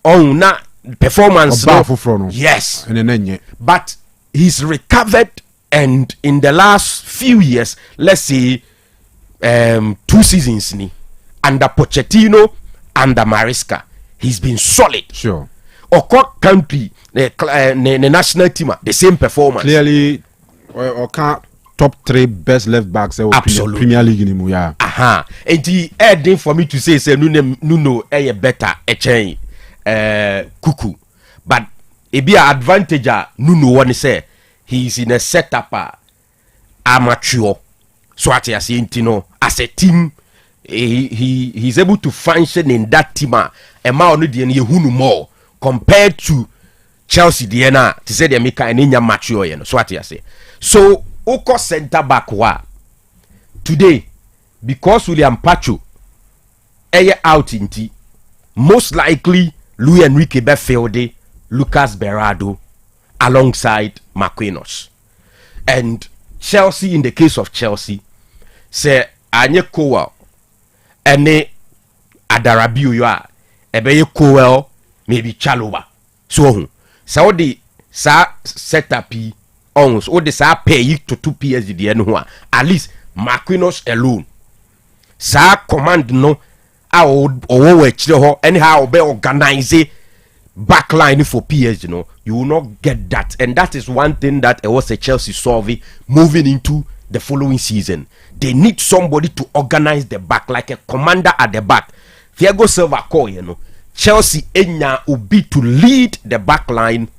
on na performance no. Yes, but he's recovered and in the last few years let's say 2 seasons ni under Pochettino under Maresca he's been solid. Sure. Or country the national team the same performance clearly or can't top 3 best left backs absolutely Premier League in yeah. And the adding for me to say Nuno better chain Cucu but it be an advantage Nuno want to say he's in a setup amateur so what you saying as a team he's able to function in that team more compared to Chelsea Diana to say they make an mature so what you say so Oko center back wa today because William Pacho out in T most likely Luis Enrique Befelde, Lucas Berardo alongside Marquinhos. And Chelsea, in the case of Chelsea, say Anye Cowell, Ene Adarabiu you are, Ebeye Cowell, maybe Chaloba. So the setup on so the sa pay to 2 PSG the end at least Marquinhos alone. Sa command no anyhow be organize backline for PSG you will not get that and that is one thing that it was a Chelsea solving moving into the following season. They need somebody to organize the back, like a commander at the back. Thiago Silva call, Chelsea enya ubi to lead the back line,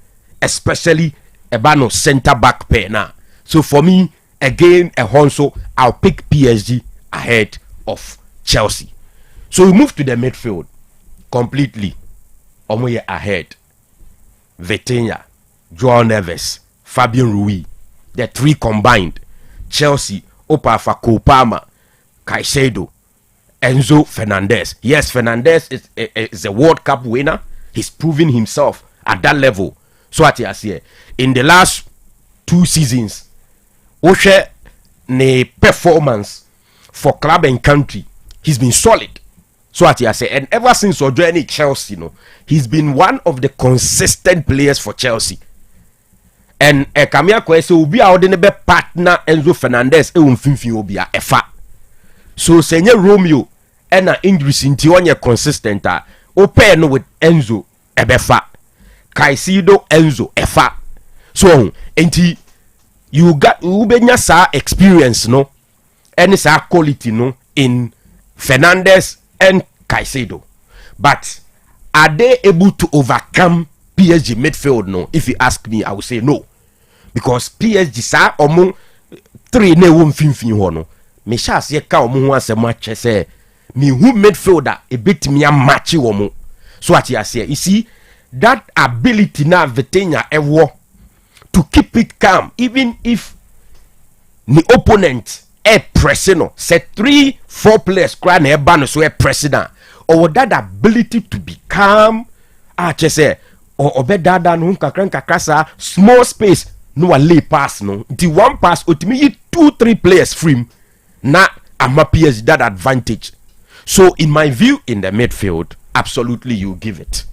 especially ebano center back pair now. So for me, again, I'll pick PSG ahead of Chelsea. So we move to the midfield completely. Omoye ahead. Vitinha, Joao Neves, Fabian Ruiz, the three combined. Chelsea, Opafa Kopama, Caicedo, Enzo Fernandez. Yes, Fernandez is a World Cup winner. He's proven himself at that level. So at here, in the last 2 seasons, Osei ne performance for club and country, he's been solid. So at here, and ever since joining Chelsea, he's been one of the consistent players for Chelsea. And Kamia Kwese will be out in the partner Enzo Fernandez finfin obia efa. So senye Romeo and injuries into one consistent open with Enzo ebefa. Caicedo Enzo efa. So enti you got ubenya sa experience and sa quality in Fernandez and Caicedo. But are they able to overcome PSG midfield? If you ask me, I will say no. Because PSG sa omo 3 na wo mfimfin ho no. Me sha se ka omo ho asem ache se me who midfielder e betimi a match wo mo. So at you see that ability na Vitinha ewo to keep it calm even if the opponent pressing say 3-4 players cry na eba no so president or that ability to be calm say or obedada no kakra small space no a lay pass no the one pass ultimately 2-3 players free na ama PSG that advantage. So in my view in the midfield absolutely you give it.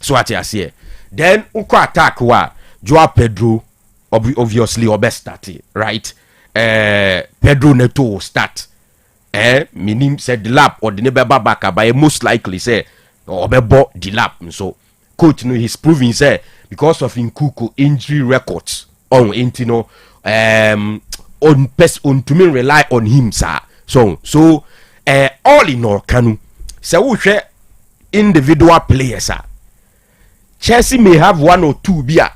So at here then uko attack wa Joao Pedro obviously obe start right. Pedro Neto will start. Meaning said the lap or the neighbor back by most likely say or bebo the lap. So coach he's proving say because of Nkuku injury records on Intino on to me rely on him sir. So all in all Kanu so we share individual players Chelsea may have 1 or 2 beer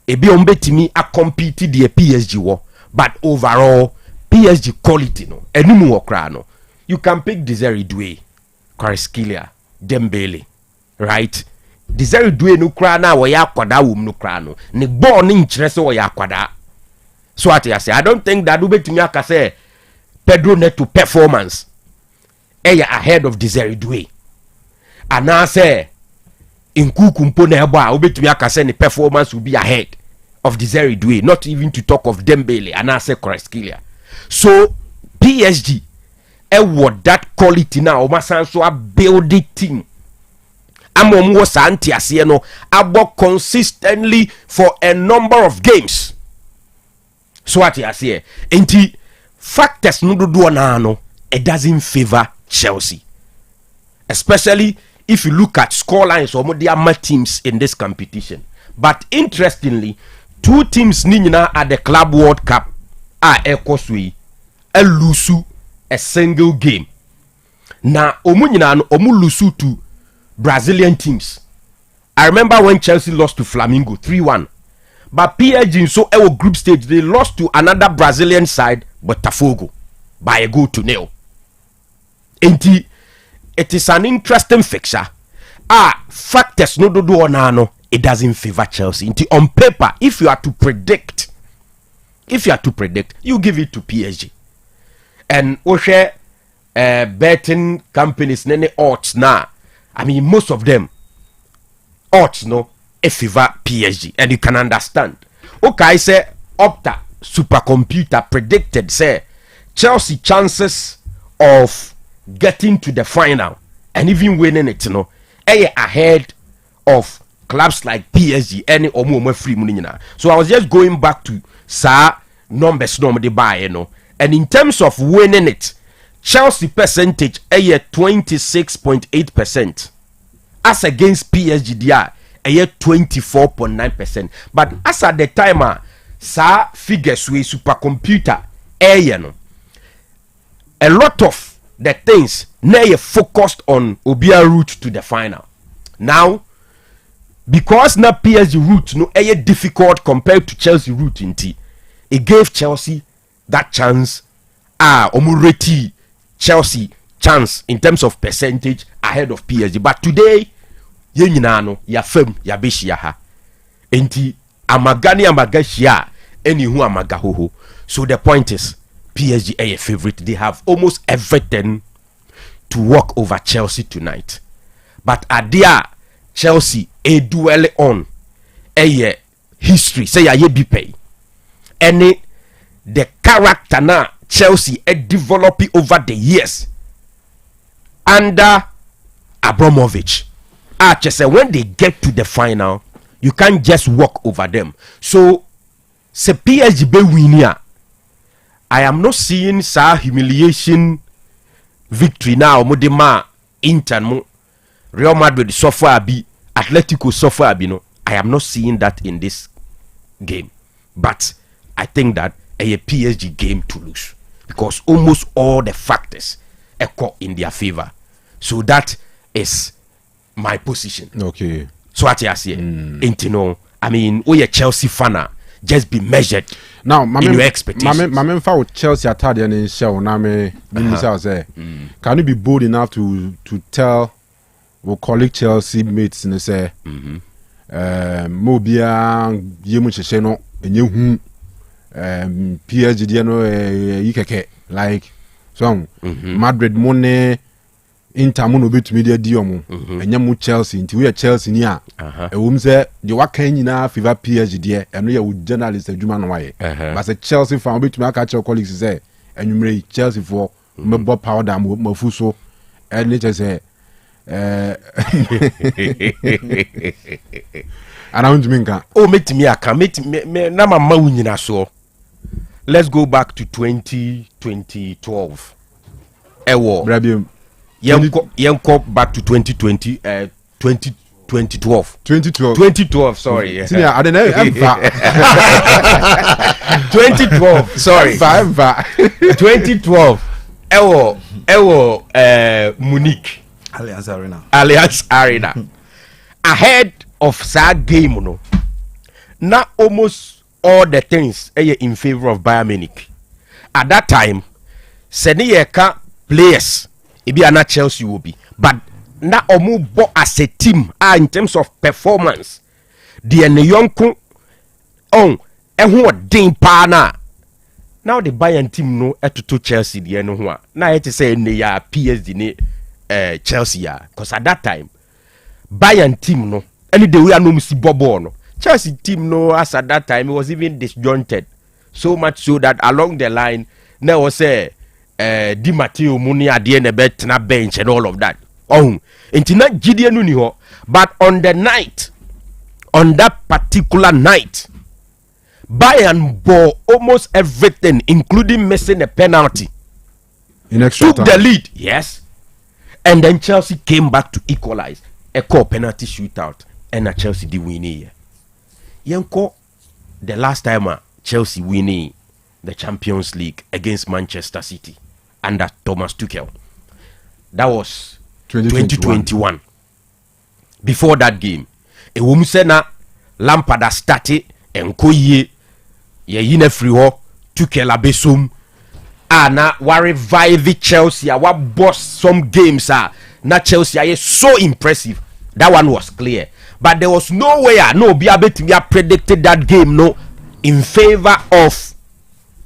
ebi ombetimi a compete the PSG war. But overall, PSG quality enimu okra you can pick Desiree Doué, Kvaratskhelia, Dembele, right? Desiree Doué no kra na wo ya kwada wom no kra no. Ne ball ni nkyere se wo ya kwada. So what I say, I don't think that ubetumi aka say Pedro Neto performance ahead of Desiree Doué. And I say Nkuku mpo na ebo a ubetumi aka say ne performance will be ahead of Desiree Doué, not even to talk of Dembele and I say Kvaratskhelia. So PSG what that quality now so a building team amom santi ase no abo consistently for a number of games. So what you say enti factors no do na no it doesn't favor Chelsea, especially if you look at score lines or the other teams in this competition. But interestingly 2 teams ninyina at the Club World Cup ekosui lose a single game. Na omu nyina no omu lose to Brazilian teams. I remember when Chelsea lost to Flamengo 3-1. But PSG so our group stage they lost to another Brazilian side Botafogo by a goal to 0. Enti it is an interesting fixture. Factors no do no. It doesn't favor Chelsea. On paper, if you are to predict, you give it to PSG. And Osei betting companies, nene odds now. I mean, most of them odds favor PSG, and you can understand. Okay, I say Opta supercomputer predicted say Chelsea chances of getting to the final and even winning it, ahead of clubs like PSG any omo free money. So I was just going back to numbers no de buy and in terms of winning it Chelsea percentage 26.8% as against PSG dia 24.9%. But as at the time figures we supercomputer no a lot of the things now you focused on Obia route to the final. Now because na PSG route no difficult compared to Chelsea route inti, it gave Chelsea that chance. Omureti Chelsea chance in terms of percentage ahead of PSG. But today ye nyina no ya fam ya behia ha enti amagani amagashia any who amagahoho. So the point is PSG are a favorite. They have almost everything to walk over Chelsea tonight. But adia Chelsea a duel on a history say ya be pay any the character na Chelsea a developing over the years under Abramovich. Just say when they get to the final, you can't just walk over them. So, say PSG be winning. I am not seeing sa humiliation victory now. Modema Inter, Real Madrid suffer abi, Atletico suffer abi. No, I am not seeing that in this game. But I think that a PSG game to lose because almost all the factors echo in their favor. So that is my position. Okay. So what you say? No, I mean, we a Chelsea fan. Just be measured. Now, in your expectations. My men for Chelsea attack and show. Now, say, can you be bold enough to tell our colleague Chelsea mates and say, Mobia, Yemuche no, and you PSG no ikeke like so Madrid money Inter mo no betumi de di omo enya mu Chelsea nti we Chelsea ni a ewum se de wakan nyina favor PSG de eno ya wo journalist adwuma no waye but say Chelsea fan betumi aka che colleagues say enwumre Chelsea for mebo powder mafu so ene che say around minka oh metimi aka metimi na mama wu nyina so. Let's go back to 2012. Ewo. Brabium. Yenko back to 2020. 2012. 2012. Sorry. 2012. Sorry. 2012. Ewo. Munich. Allianz Arena. Ahead of that game, no. Now almost all the things in favor of Bayern Munich. At that time, Seniyeka players, ibi ana Chelsea will be, but na omu bo as a team, in terms of performance, the yonko on ehu din pa na. Now the Bayern team no to Chelsea the eno ho. Na it say ne ya PSG ne Chelsea ya, because at that time Bayern team no any the way no msi bobo no. Chelsea team no as at that time it was even disjointed, so much so that along the line there was a Di Matteo Muni at the end na bench and all of that. Intina Gideon ni ho, but on that particular night, Bayern bore almost everything, including missing a penalty. In extra took time. the lead, yes, and then Chelsea came back to equalize. A core penalty shootout, and a Chelsea did win here. Yenko, the last time Chelsea winning the Champions League against Manchester City under Thomas Tuchel. That was 2021. Before that game, a woman said na Lampard started and Koye ye yine free ho Tuchel abesum na wa revive Chelsea wa boss some games na Chelsea are so impressive. That one was clear. But there was no way no be able to predicted that game no in favor of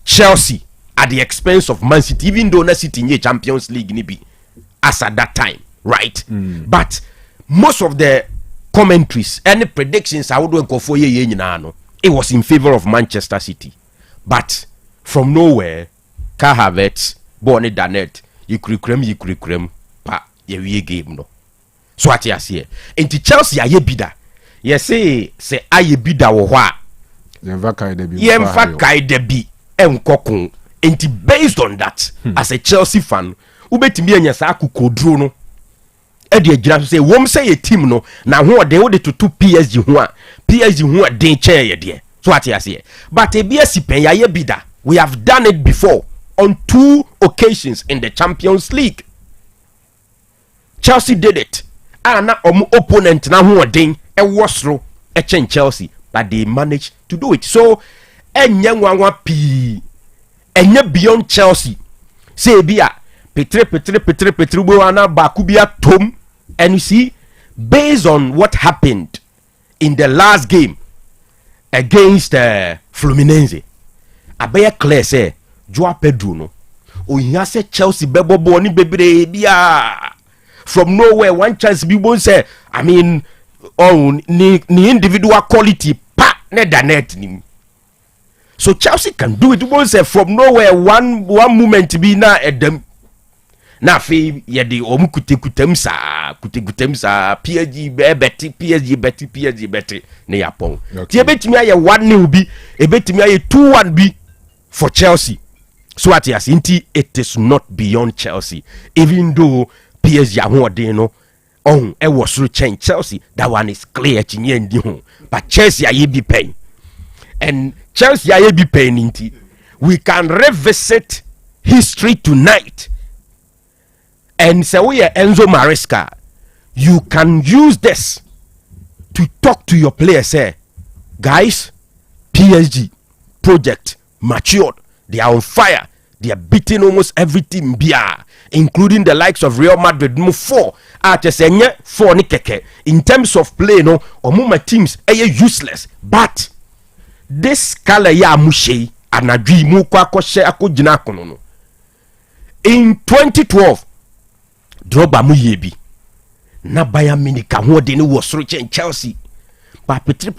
Chelsea at the expense of Man City, even though Na City in the Champions League nibi as at that time, right? But most of the commentaries and predictions I would go for it was in favor of Manchester City. But from nowhere, Kai Havertz, Bonnie Danet, you krikrem pa ye game no. So what you say? Into Chelsea aye bida. You say aye bida wo hwa. Yemfa kai debi enkokon. Into based on that, as a Chelsea fan, ubetimi anya sa akukodro no. E de agira so say wom say a team no na ho de wo de to PSG ho a den chair ye de. So what you say? But e bia sipen ya ye bida. We have done it before on 2 occasions in the Champions League. Chelsea did it. Na opponent na hoden e wosro e chen Chelsea, but they managed to do it. So enye nwanwa pi enye beyond Chelsea. Say bia petre bo ana ba kubia tom, and you see, based on what happened in the last game against Fluminense, abaya clear say Joao Pedro no ohia say Chelsea bebo bo ni bebre bia from nowhere. One chance be won't say, I mean, ni individual quality pa ne da net ni. So Chelsea can do it. Won't say from nowhere one moment be na edem na fe ye de kutem sa PSG beti ne yapon. Ti ebetimi aye 1-0 bi, ebetimi aye 2-1 bi for Chelsea. So at yes, it is not beyond Chelsea, even though PSG ahoden no e was through change Chelsea. That one is clear chinye ndi ho. But Chelsea aye be paying. And Chelsea aye be paying inti. We can revisit history tonight. And say we are Enzo Maresca. You can use this to talk to your players, say, guys, PSG project matured. They are on fire. They are beating almost every team, including the likes of Real Madrid. Mo 4 4 ni keke. In terms of play, no, my teams are useless. But this color ya mushe anadwi mu kwa koshe akojina kono no. In 2012, Drogba mu yebi. Na Bayern Munich ho de ni was reaching Chelsea. But petre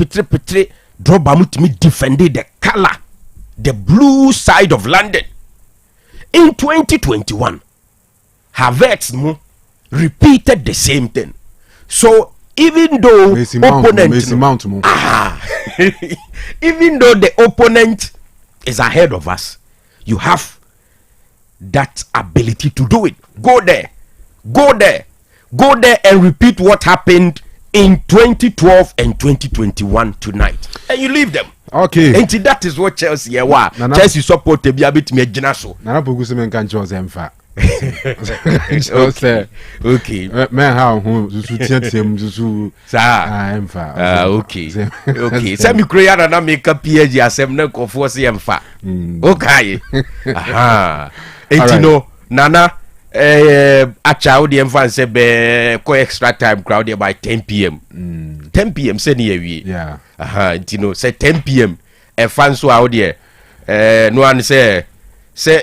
Drogba mu timi defended the color, the blue side of London. In 2021, Havertz repeated the same thing. So even though even though the opponent is ahead of us, you have that ability to do it. Go there and repeat what happened in 2012 and 2021 tonight, and you leave them. Okay. And that is what Chelsea wa. Chelsea support to be a bit me jinaso. Nana pogusi men kan Chelsea emfa. Okay. Man how su tiantem su sa emfa. Okay. Okay. Send me create na make up PSG asem na kofo se emfa. Okay. Aha. And no Nana acha odi emfa se be ko extra time crowd by 10 p.m. 10 p.m. say ni wi. Yeah. Aha, say 10 p.m. a fan so out there. No one say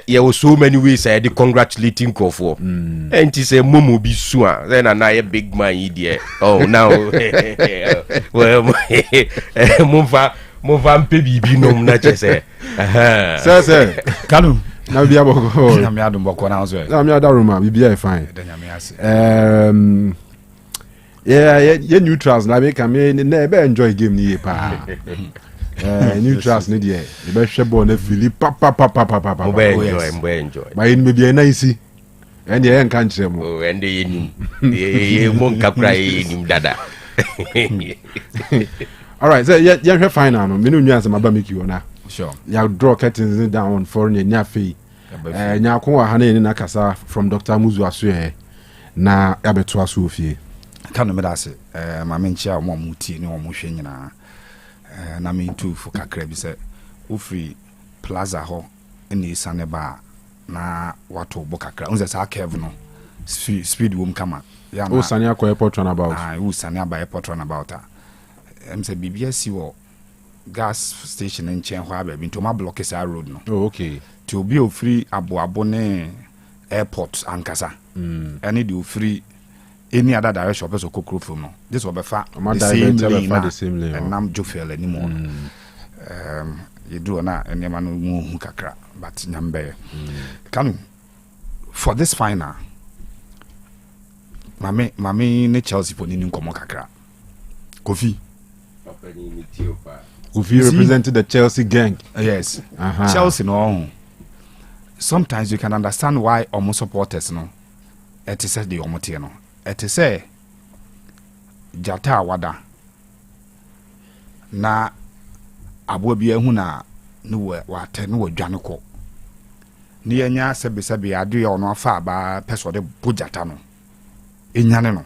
there was so many ways I did congratulating call for. And he say Momo be sure. Then I a big man idiot. Oh now well move baby be no nature say. Sir. Kanu. Now be able to Na me adum boko na so. Na me adaruma be fine. Yeah, neutrals na make am na enjoy game ni pa. Neutrals ni there. The best shebo na Philip pa. Enjoy. But in maybe na isi. And the can kire mo. Oh, and the ye mon kapra nim dada. All right, so yeah final no. Me no nyansa maba make you na. Sure. Ya draw curtains down on foreign nya fe. Nya ko wa hana ni na kasa from Dr. Muzu aso na ya beto aso ofie. Kanu me dase ma me nchia mo muti ni mo hwe nyina na me tu fu kakra bi se ofri plaza ho eni sane ba na wato bo kakra unze sa curve no speed wom kama ya na sane akọ airport runabout sane aba airport runabout em se bibia si wo gas station nchen ho aba bi to ma block sa road no. Oh, okay. Ti obi ofri abo ne airport ankasa eni di ofri any other direction person kokro from no. This will be far the same lane and nam jofel anymore. You do na and man mu kakra but nyambe. Kanu for this final mami ne Chelsea for ni nkomo kakra. Kofi represented the Chelsea gang. Yes. Chelsea no. Sometimes you can understand why almost supporters no. It is the omote no. It is say jata wada na abo bia hu na no wa te no dwane kɔ ne yanya sebe ade ya ono afa ba peso de bojata no enyane no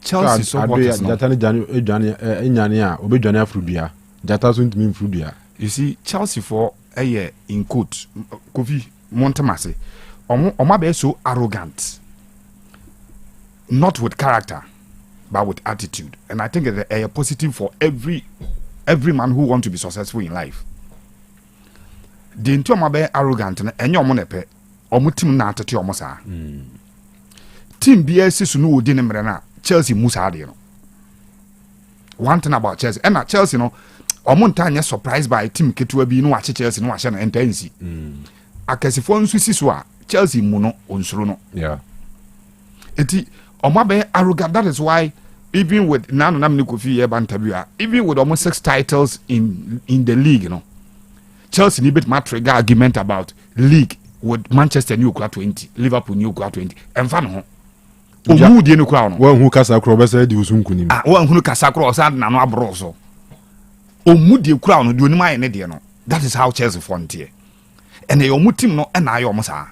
Chelsea supporters no jata ne dwane enyane a obedwane afrubia jata so ntimi mfrubia. You see Chelsea for in quote Kofi Montemase omo be so arrogant, not with character but with attitude, and I think it's a positive for every man who want to be successful in life. The into omo be arrogant na enye omo nepe omo team na atete omo saa team bia sisu no odi ne mre na Chelsea musa ade no. One thing about Chelsea and Chelsea no omo ntanya surprised by team ketua bi no wa Chelsea no wa hye no entansi akasifo nso siso a Chelsea mu no onsuro no. Yeah. Eti omo be arrogant. That is why even with nano na me Kofi ye bantabua, even with almost 6 titles in the league, you know, Chelsea need bit trigger argument about league with Manchester New 20, Liverpool New 20, and fan ho. Omu die no crown. One who kasa kro be say di usunkuni. One who kasa kro say na no abro so. Omu die crown do ni mai ne die no. That is how Chelsea frontier. And the omu team no na ayo omo sa.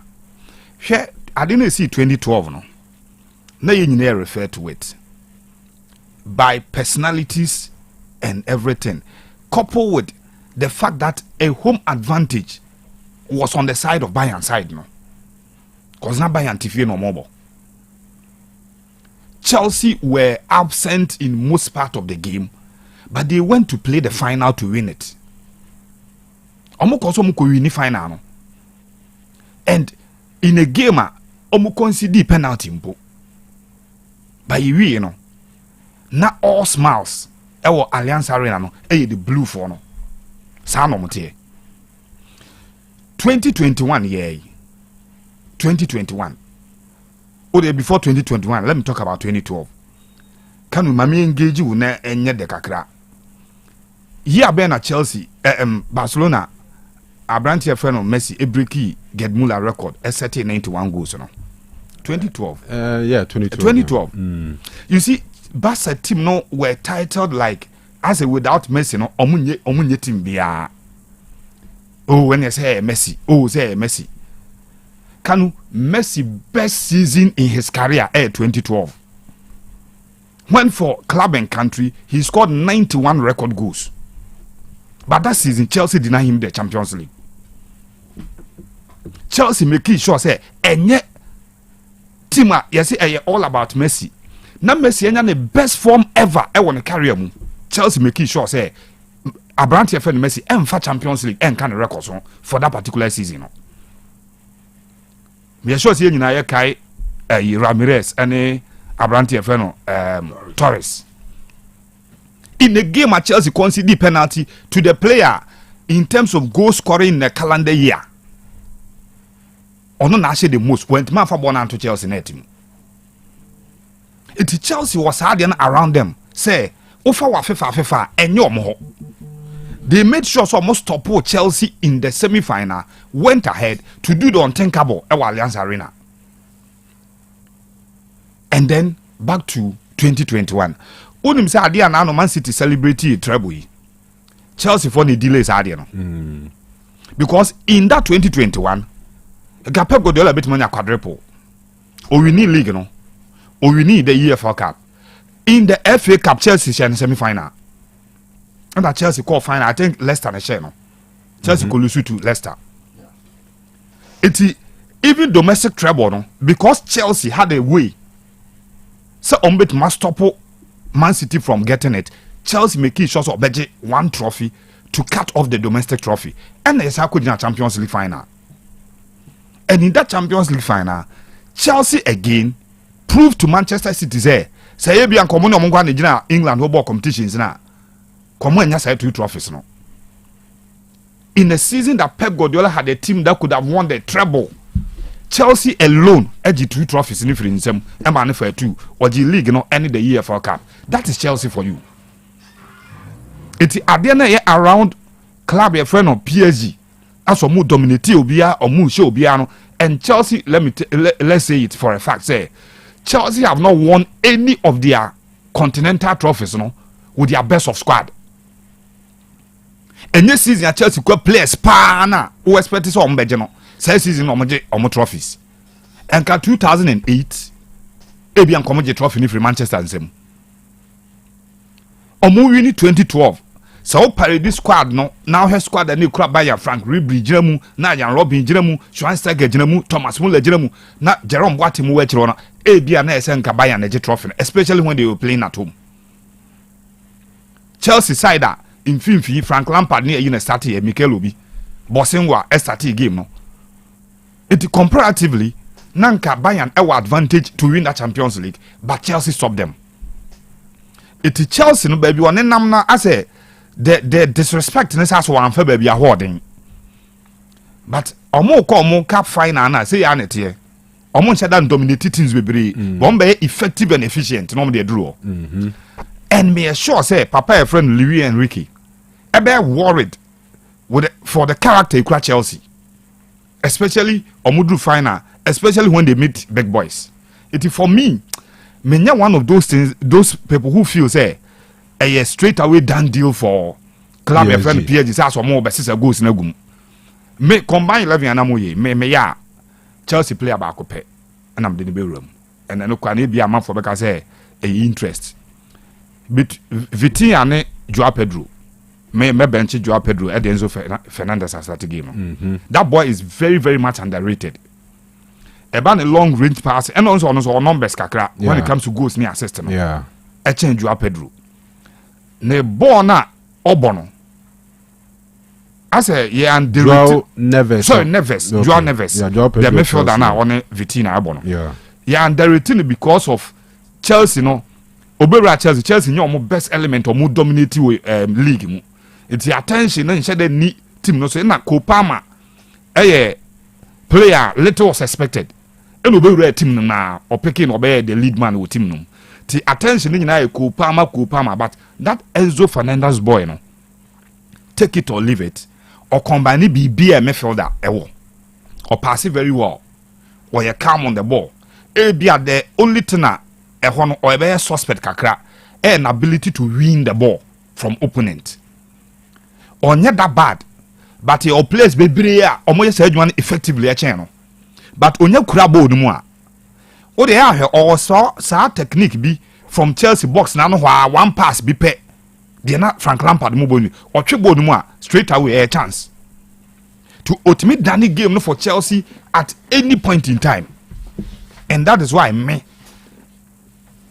Hwe I didn't see 2012 no. Na ye nyina refer to it by personalities and everything, coupled with the fact that a home advantage was on the side of Bayern side, no, because not Bayern TV no more. Chelsea were absent in most part of the game, but they went to play the final to win it. Omo koso mo ko win final no, and in a game omo concede penalty mpo, but you know. Na all smiles ewo Allianz Arena no the blue for no sa no mote 2021 2021 before 2021 let me talk about 2012 Kanu mami engage you na enye de kakra here be na Chelsea Barcelona Abrantia friend of Messi Ebreki Gedmula record set 91 goals no 2012 2012 You see Barca team no were titled like as a without Messi no omunye team bia. Oh when you say Messi, say Messi. Kanu Messi best season in his career 2012. When for club and country he scored 91 record goals. But that season Chelsea denied him the Champions League. Chelsea making sure say enye team yes all about Messi. Na Messi enya the best form ever e won career mu. Chelsea making sure say Abrantia friend Messi emfa Champions League en kan records for that particular season no. Me sure say nyina ye kai Ramirez ene Abrantia friend Torres. In the game at Chelsea conceded penalty to the player in terms of goal scoring in the calendar year. Ono na the most went man for born to Chelsea net team. It Chelsea was harding around them. Say, Ofa wa FIFA enyo mo. They made sure so almost stop Chelsea in the semi-final, went ahead to do the unthinkable at Allianz Arena. And then back to 2021. Unim say adia na Man City celebrate treble. Chelsea for the delays adia no. Because in that 2021, Pep Guardiola bit money quadruple. Or we need league no. Or we need the EFL Cup. In the FA Cup, Chelsea share in semi-final. And that Chelsea call final, I think Leicester and share no. Chelsea could lose to Leicester. It's even domestic treble no, because Chelsea had a way. So bit must stop Man City from getting it. Chelsea making sure of budget one trophy to cut off the domestic trophy. And there's a Champions League final. And in that Champions League final, Chelsea again proved to Manchester City say you be uncommon among England football competitions now. Come on, yes, 2 trophies no. In a season that Pep Guardiola had a team that could have won the treble, Chelsea alone edged 2 trophies in different them and for 2 or the league no any the EFL Cup. That is Chelsea for you. It's at the end around club your friend of PSG. As for more dominate obia or more show obiano and Chelsea let's say it for a fact say Chelsea have not won any of their continental trophies no with their best of squad. Any season at Chelsea could play spanner who expected some Bejano. Say season on trophies. And 2008, Ebian Commodity Trophy for Manchester and Sim. Omu 2012. So parody squad no now her squad and new crab by Frank Ribery Jeremu na Yan Robin Jeremu Schweinsteiger Jeremu Thomas Muller Jeremu na Jerome Boateng mu wechiro ebia na esen ka Bayern na trophy especially when they were playing at home. Chelsea side in Finfi Frank Lampard near you start here Mikel Obi Bosingwa start game no. It comparatively nanka Bayern have advantage to win the Champions League but Chelsea stopped them. It Chelsea no baby one nam na ase the disrespect ness as one for baby a hoarding. But omo cap final na say ya net here. Omo nche dan dominate teams bebre. One be effective and efficient no dey draw. And me sure say papa a friend Louis Enrique e be worried with for the character of Chelsea. Especially omo final, especially when they meet big boys. It is for me one of those things, those people who feel say a straight away done deal for club a friend PSG as more basis goes in a gum. Me combine 11 and amoye me ya Chelsea player back up and I'm in the room and then can be a man for because say a interest. But Vitinha Joao Pedro me bench Joao Pedro at Enzo Fernandez as that game. That boy is very very much underrated. About a long range pass and also on numbers kakra when it comes to goals near assist. Yeah. A change Joao Pedro. Ne bona obono. I say yeah and Joao Neves. Sorry Neves. Okay. Joao Neves. Yeah, Joao Pedro. The midfielder now on Vitinha abono. Yeah. Yeah and the return because of Chelsea no. Obera Chelsea no best element or more dominating league mu. It's the attention and share the ni team no so na Kopama. Player little was expected. And Obera team na or picking obey the lead man with team no. The attention in Kopama, but that Enzo Fernandez boy, no, take it or leave it, or combine it be a midfielder, or pass it very well, or you calm on the ball. It be at the only thing or a suspect kakra, an ability to win the ball from opponent. Or not that bad, but your place be brilliant, or more said one effectively a channel. But on your crabo no more. O they are or so technique be from Chelsea box now one pass be pay. They not Frank Lampard mobile or triple no straight away a chance to ultimate Danny game for Chelsea at any point in time. And that is why me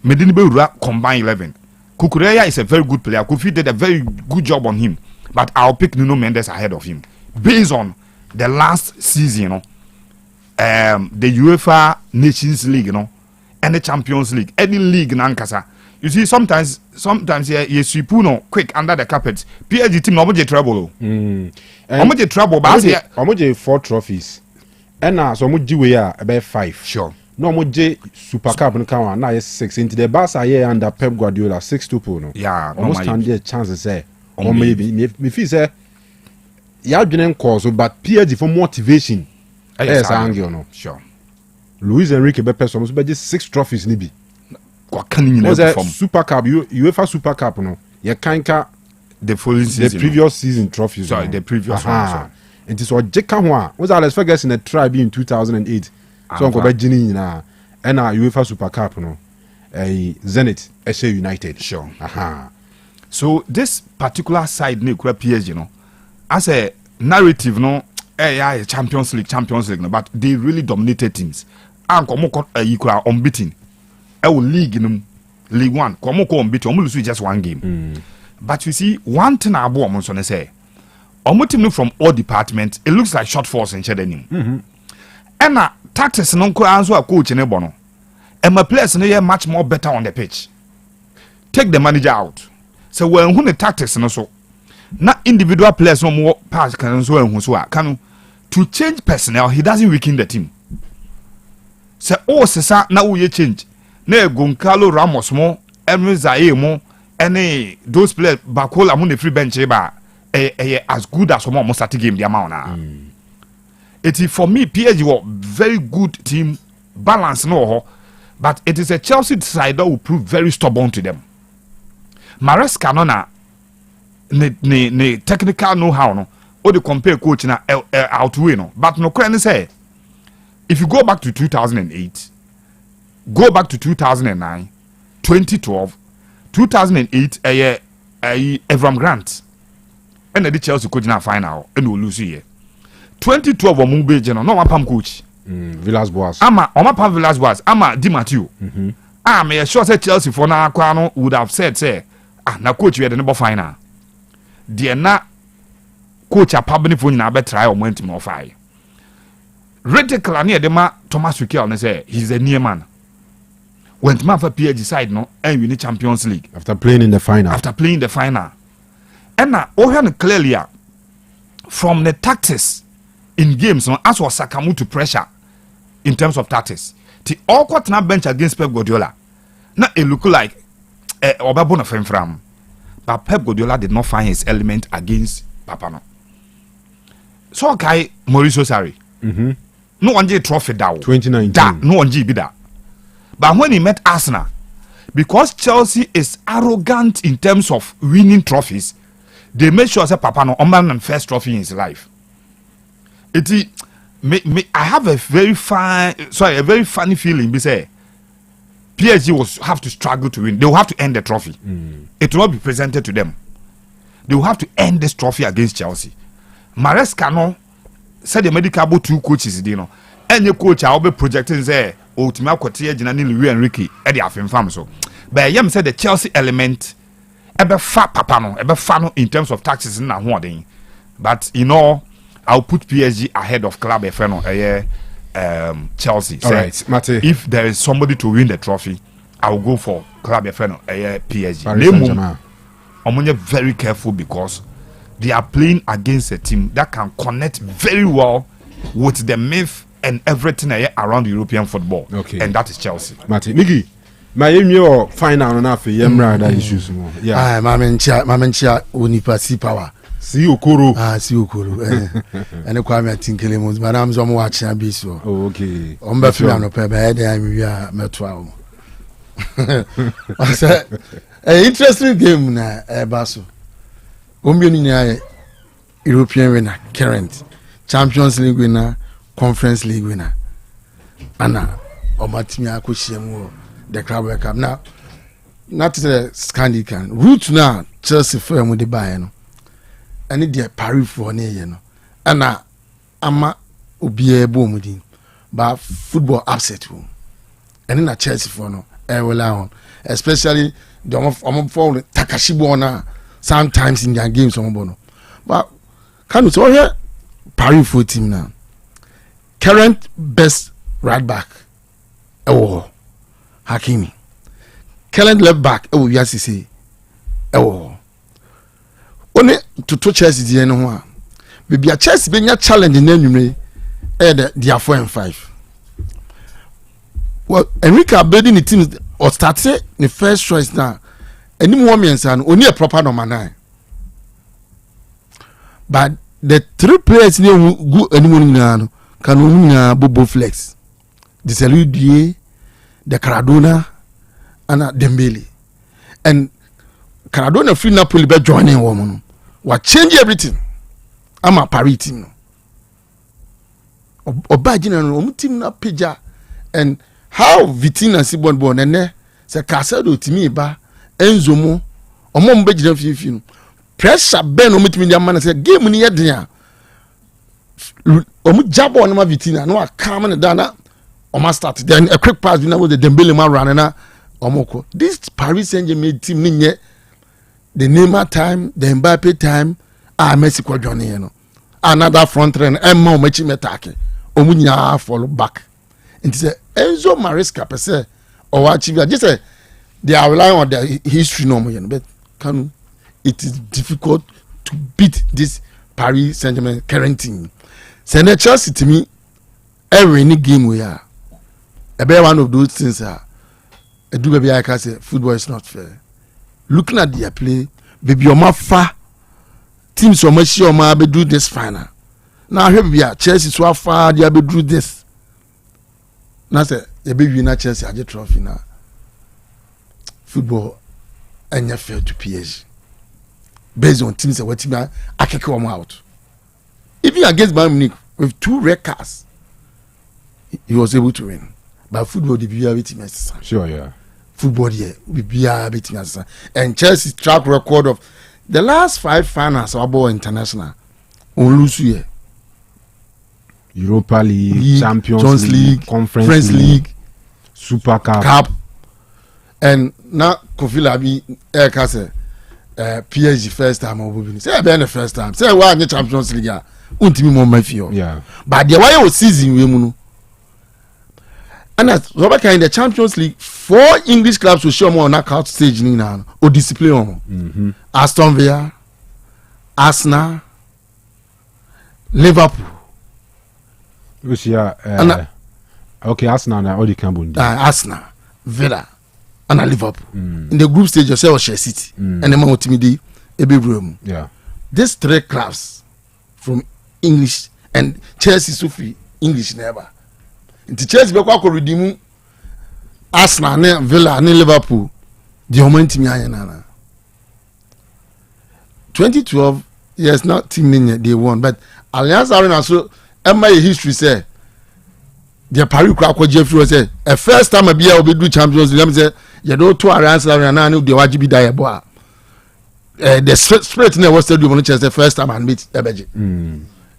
didn't combine 11. Kukureya is a very good player. Kofi did a very good job on him, but I'll pick Nuno Mendes ahead of him based on the last season, you know. The UEFA Nations League, you know, and the Champions League, any league in Ankasa. You see, sometimes you sweep quick under the carpet. PSG team almost trouble. Almost trouble, but almost 4 trophies. And now so much we are about 5. Sure. No almost Super Cup and come now is 6 into the Barca here under Pep Guardiola 6-2 no. Yeah, almost stand there chances say or maybe me feel say you didn't cause but PSG for motivation. Yes, no. Sure. Luis Enrique be person so be just 6 trophies ni bi. Kwa kan ni na perform. Super Cup, UEFA Super Cup no. You kanka the following season. The previous season trophies. Sorry, the previous one. It is what Jeka ho was Alex Ferguson a tribe in 2008. So on go be gini nyina. And UEFA Super Cup no. Zenit SA United. Sure. So this particular side ni kura PSG no. As a narrative no yeah, Champions League no, but they really dominated teams. And komo equal unbeaten. League in League 1, komo unbeaten, lose just 1 game. But you see, one thing I want to say, team from all departments, it looks like short force and shedding. And tactics no answer a coach in a bono. And my players no much more better on the pitch. Take the manager out. So when the tactics no so, not individual players no more pass can so and so Kanu to change personnel, he doesn't weaken the team. Say sesa na we change. Na Goncalo Ramos mo, Emre Zaire mo, any those players Bakola mo the free bench ba as good as some start game the amount na. It is for me PSG was very good team balance no but it is a Chelsea side that will prove very stubborn to them. Maresca no na ne technical know-how no o de compare coach na outweigh no but no cry say if you go back to 2008 go back to 2009 2012 2008 Evram Grant and the Chelsea coach na final and we lose here 2012 omo be je no one pam coach Villas-Boas ama pam Villas-Boas ama Di Matteo me sure say Chelsea for na akwa no would have said say na coach we the final de na coach apabne fo nyina be try omo antim no fai radical na de ma Thomas Tuchel na say he's a near man went man for PSG side no and win the Champions League after playing in the final and now oh clearly from the tactics in games no as was Sakamu to pressure in terms of tactics the awkward na bench against Pep Guardiola now it look like Obabona from but Pep Guardiola did not find his element against Papano so okay Mauricio Sarri no one get trophy down 2019 no one be that. But when he met Arsenal, because Chelsea is arrogant in terms of winning trophies, they made sure that Papa no won first trophy in his life. I have a very funny feeling. Be say PSG will have to struggle to win. They will have to end the trophy. It will not be presented to them. They will have to end this trophy against Chelsea. Maresca no said the medical 2 coaches, you know, any coach I will be projecting say. Ultima Kotia Janani Louis Enrique Eddie Afim so. But Yam said the Chelsea element ebe fat papano, ebe fano in terms of taxes in that. But you know, I'll put PSG ahead of Club FNO Chelsea. All right, Mate. If there is somebody to win the trophy, I'll go for Club FNO PSG. Paris Saint-Germain. I'm very careful because they are playing against a team that can connect very well with the myth and everything around European football. Okay. And that is Chelsea. Mati, Miggy, my your final na fe yemra that issues mo. Yeah. Mamencha unipa si power. Si Okoro. Si Okoro. Ene kwa me tinkele mo. Madam zo mo wa chia bi so. Oh, okay. Omba fi no pe be dey am wi a metwa o. I said interesting game na baso. Ombioni ni European winner, current Champions League winner, Conference League winner. Ana omatimi akohyiam the Club World Cup. Now not the Scandican route now Chelsea for mu de buy no. Ani de Paris for na ye no. Ana ama obiye bo mudin. But football upset wo. Ani na Chelsea for no well on. Especially the for Takashibo na sometimes in their games on bono. But Kanu so here Paris for team now. Current best right back. Hakimi. Current left back. Yasisi. Only to Chelsea the no. Maybe a Chelsea being a challenge in the they are 4 and 5. Well, Enrique building the team or started the first choice now. Any moments and only a proper number 9. But the 3 players near good anyone now. Kanu Bobo Flex, the Saludie, the Caradona, and Dembele. And Caradona free Napoli by joining woman. What change everything? I'm a Paris team. Obajin and team na Pija. And how Vitina Sibon born and there, say Casado to me ba Enzomo, or Mom Bejin Fifin. Pressure Ben Omitmin man say game in the omu jabo on my vitina no calm and dana omu start then a quick pass with the Dembele man running na omoko. This Paris Saint-Germain team ninye the Neymar time, the Mbappe time, Messi kwa Johnny you know. Another front line Emma Omechi metake omu nya follow back. And say Enzo Maresca per se or achieve just say they are relying on their history normal you know, but Kanu it is difficult to beat this Paris Saint-Germain current team. Send a Chelsea to me every game we are. A bear one of those things are. I do baby I can say football is not fair. Looking at their play, baby your ma far teams so much your ma be do this final. Now here we are Chelsea so far they be do this. Now say the baby na Chelsea a trophy now. Football ain't fair to PSG. based on teams that were team I can come out. Even against Bayern Munich with 2 red cards, he was able to win. But football, the BRB team is sure, yeah. Football, yeah, the BRB team is and Chelsea's track record of the last 5 finals of ball international on lose here. Europa League, Champions League, Conference League, Super Cup. And now Kofi Labi Air PSG first time or say I been the first time. Say why the Champions League untimi mo mafio. Yeah. But the why was season we mu. And as Robert in the Champions League, 4 English clubs will show more on knockout stage now or display on. Aston Villa, Arsenal, Liverpool. Which okay, Arsenal now all the Cameroon. Arsenal, Villa, and Liverpool. In the group stage, you say Chelsea City, and the man ultimately a big room. Yeah. These 3 clubs from English and Chelsea Sophie English never. The Chelsea be kwa redeem Arsenal, ne Villa, ne Liverpool. The moment team na 2012, yes, not team they won, but Allianz Arena so my history say the Paris crowd ko Jeffrey say a first time be will do Champions League say you don't to Allianz Arena na no dey wajibi die boy. The spirit in the stadium on Chelsea first time and meet Ebeji.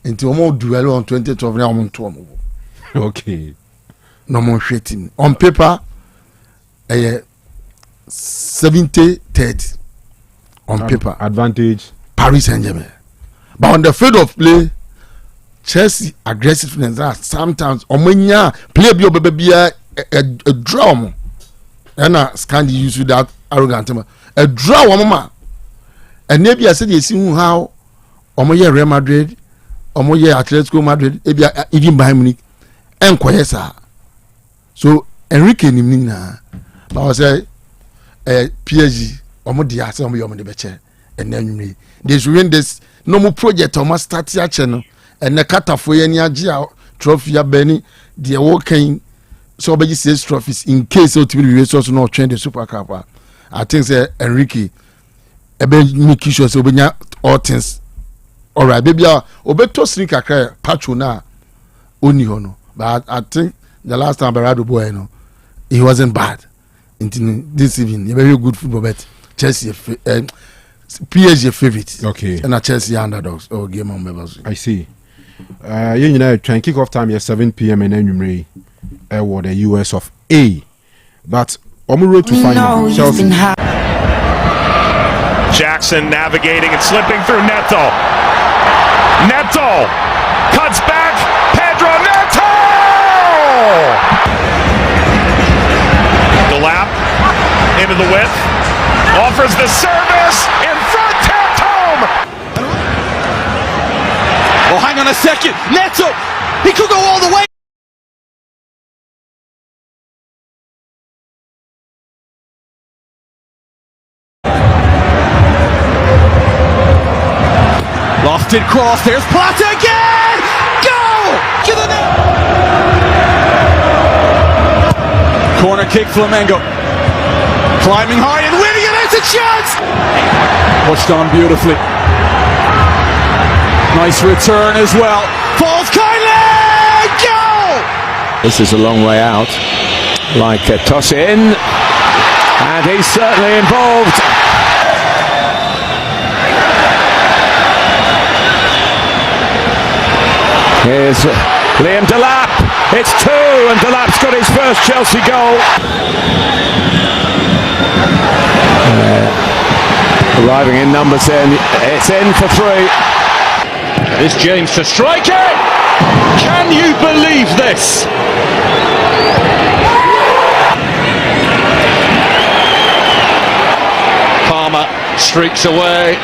Into omo duel on 2012 na omo to omo. Okay. No more shitting. On paper 70-30 on paper advantage Paris Saint-Germain. But on the field of play Chelsea aggressiveness sometimes omanya play be a draw and Scandi use that arrogant a draw mama and maybe I said you see how omoye Real Madrid omoye Atletico Madrid even Bayern Munich and Kwesa so Enrique Nimina but I say PSG omodia say omoye omode beche and then they should win this no more project or must start your channel and the kata for any agia trophy Benny the working so be 6 trophies in case ultimately resource not train the Super Cup. I think say Enrique ebe make sure so be all things all right baby obeto sneak akra patcho na oni hono but I think the last time Berardo boy no he wasn't bad until this evening a very good football bet Chelsea PSG favorite okay and a Chelsea underdogs or game on members. I see. You know, try and kick off time here 7 p.m. and then you the US of A. But on the road to final, Chelsea. Jackson navigating and slipping through Neto. Neto cuts back. Pedro Neto. The lap into the width. Offers the service in front. Tapped home. Oh, hang on a second. Neto. He could go all the way. Lofted cross, there's Plata again! Goal! To the net! Corner kick, Flamengo. Climbing high and winning it, it's a chance! Pushed on beautifully. Nice return as well. Falls kindly! Goal! This is a long way out. Like a toss in. And he's certainly involved. Here's Liam Delap. It's 2 and Delap's got his first Chelsea goal. Arriving in number 10. It's in for 3. This James to strike it. Can you believe this? Palmer streaks away.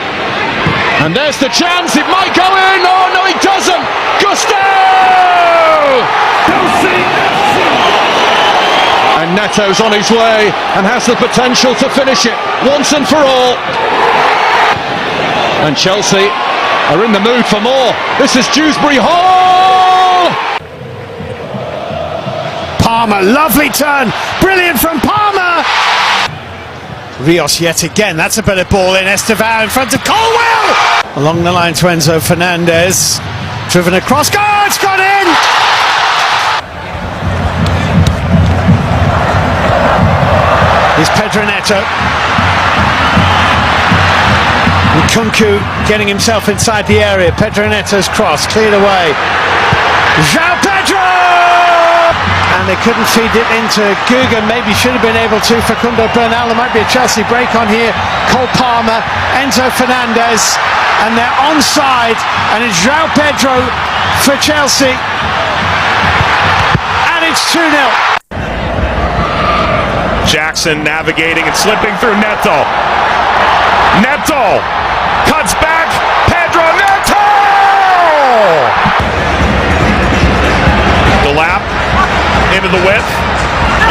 And there's the chance, it might go in. Oh no, it doesn't. Gusto! And Neto's on his way and has the potential to finish it once and for all. And Chelsea are in the mood for more. This is Dewsbury Hall! Palmer, lovely turn. Brilliant from Palmer! Rios yet again. That's a bit of ball in. Estevan in front of Colwell. Along the line to Enzo Fernandez. Driven across. Go! It's got in! Here's Pedro Neto. And Kunku getting himself inside the area. Pedro Neto's cross cleared away. João Pedro! And they couldn't feed it into Guga. Maybe should have been able to. Facundo Bernal. There might be a Chelsea break on here. Cole Palmer, Enzo Fernandez, and they're onside. And it's João Pedro for Chelsea. And it's 2-0. Jackson navigating and slipping through Neto. Neto cuts back. Pedro Neto! The lap into the width.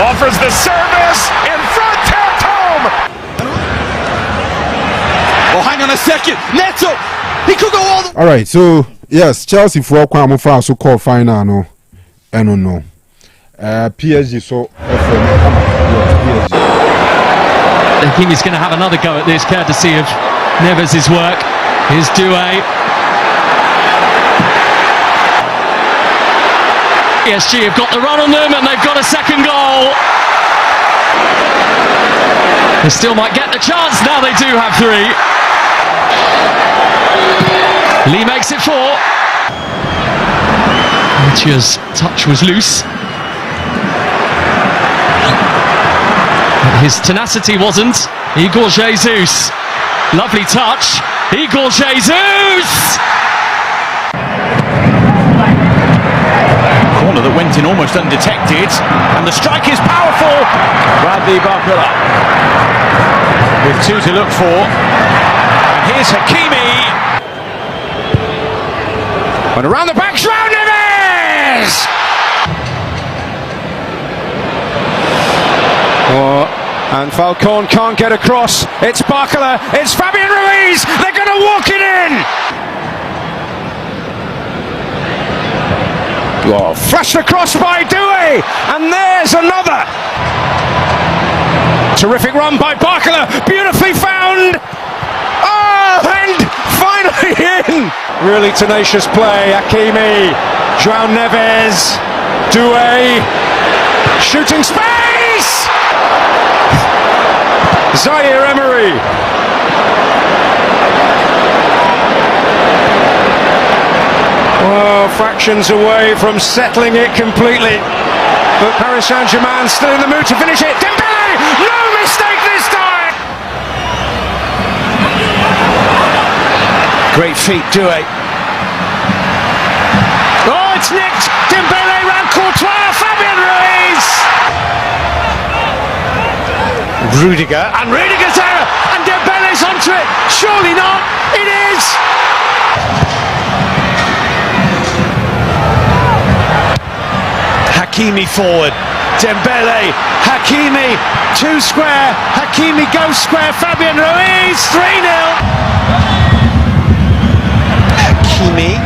Offers the service in front. Tapped home. Oh, hang on a second. Neto! He could go all the... All right, so yes, Chelsea for Kwame for so called final no. I don't know. PSG so I think he's going to have another go at this, courtesy of Neves' work. Here's Doué. PSG have got the run on them and they've got a second goal. They still might get the chance. Now they do have 3. Lee makes it 4. Machia's touch was loose. But his tenacity wasn't. Igor Jesus. Lovely touch. Igor Jesus! Corner that went in almost undetected, and the strike is powerful. Bradley Barcola with 2 to look for, and here's Hakimi, and around the back, João Neves. And Falcon can't get across. It's Barcola, it's Fabian Ruiz. They're going to walk it in. Oh, flashed across by Doué, and there's another. Terrific run by Barcola, beautifully found. Oh, and finally in. Really tenacious play, Hakimi, João Neves, Doué, shooting space. Zaire Emery. Oh, fractions away from settling it completely. But Paris Saint-Germain still in the mood to finish it. Dembele! No mistake this time! Great feet, Doué. Oh, it's nicked! Dembele round Courtois, Fabian Ruiz! Rudiger, and Rudiger's there! And Dembele's onto it! Surely not! It is! Hakimi forward, Dembele, Hakimi, 2 square, Hakimi goes square, Fabian Ruiz, 3-0. Hakimi,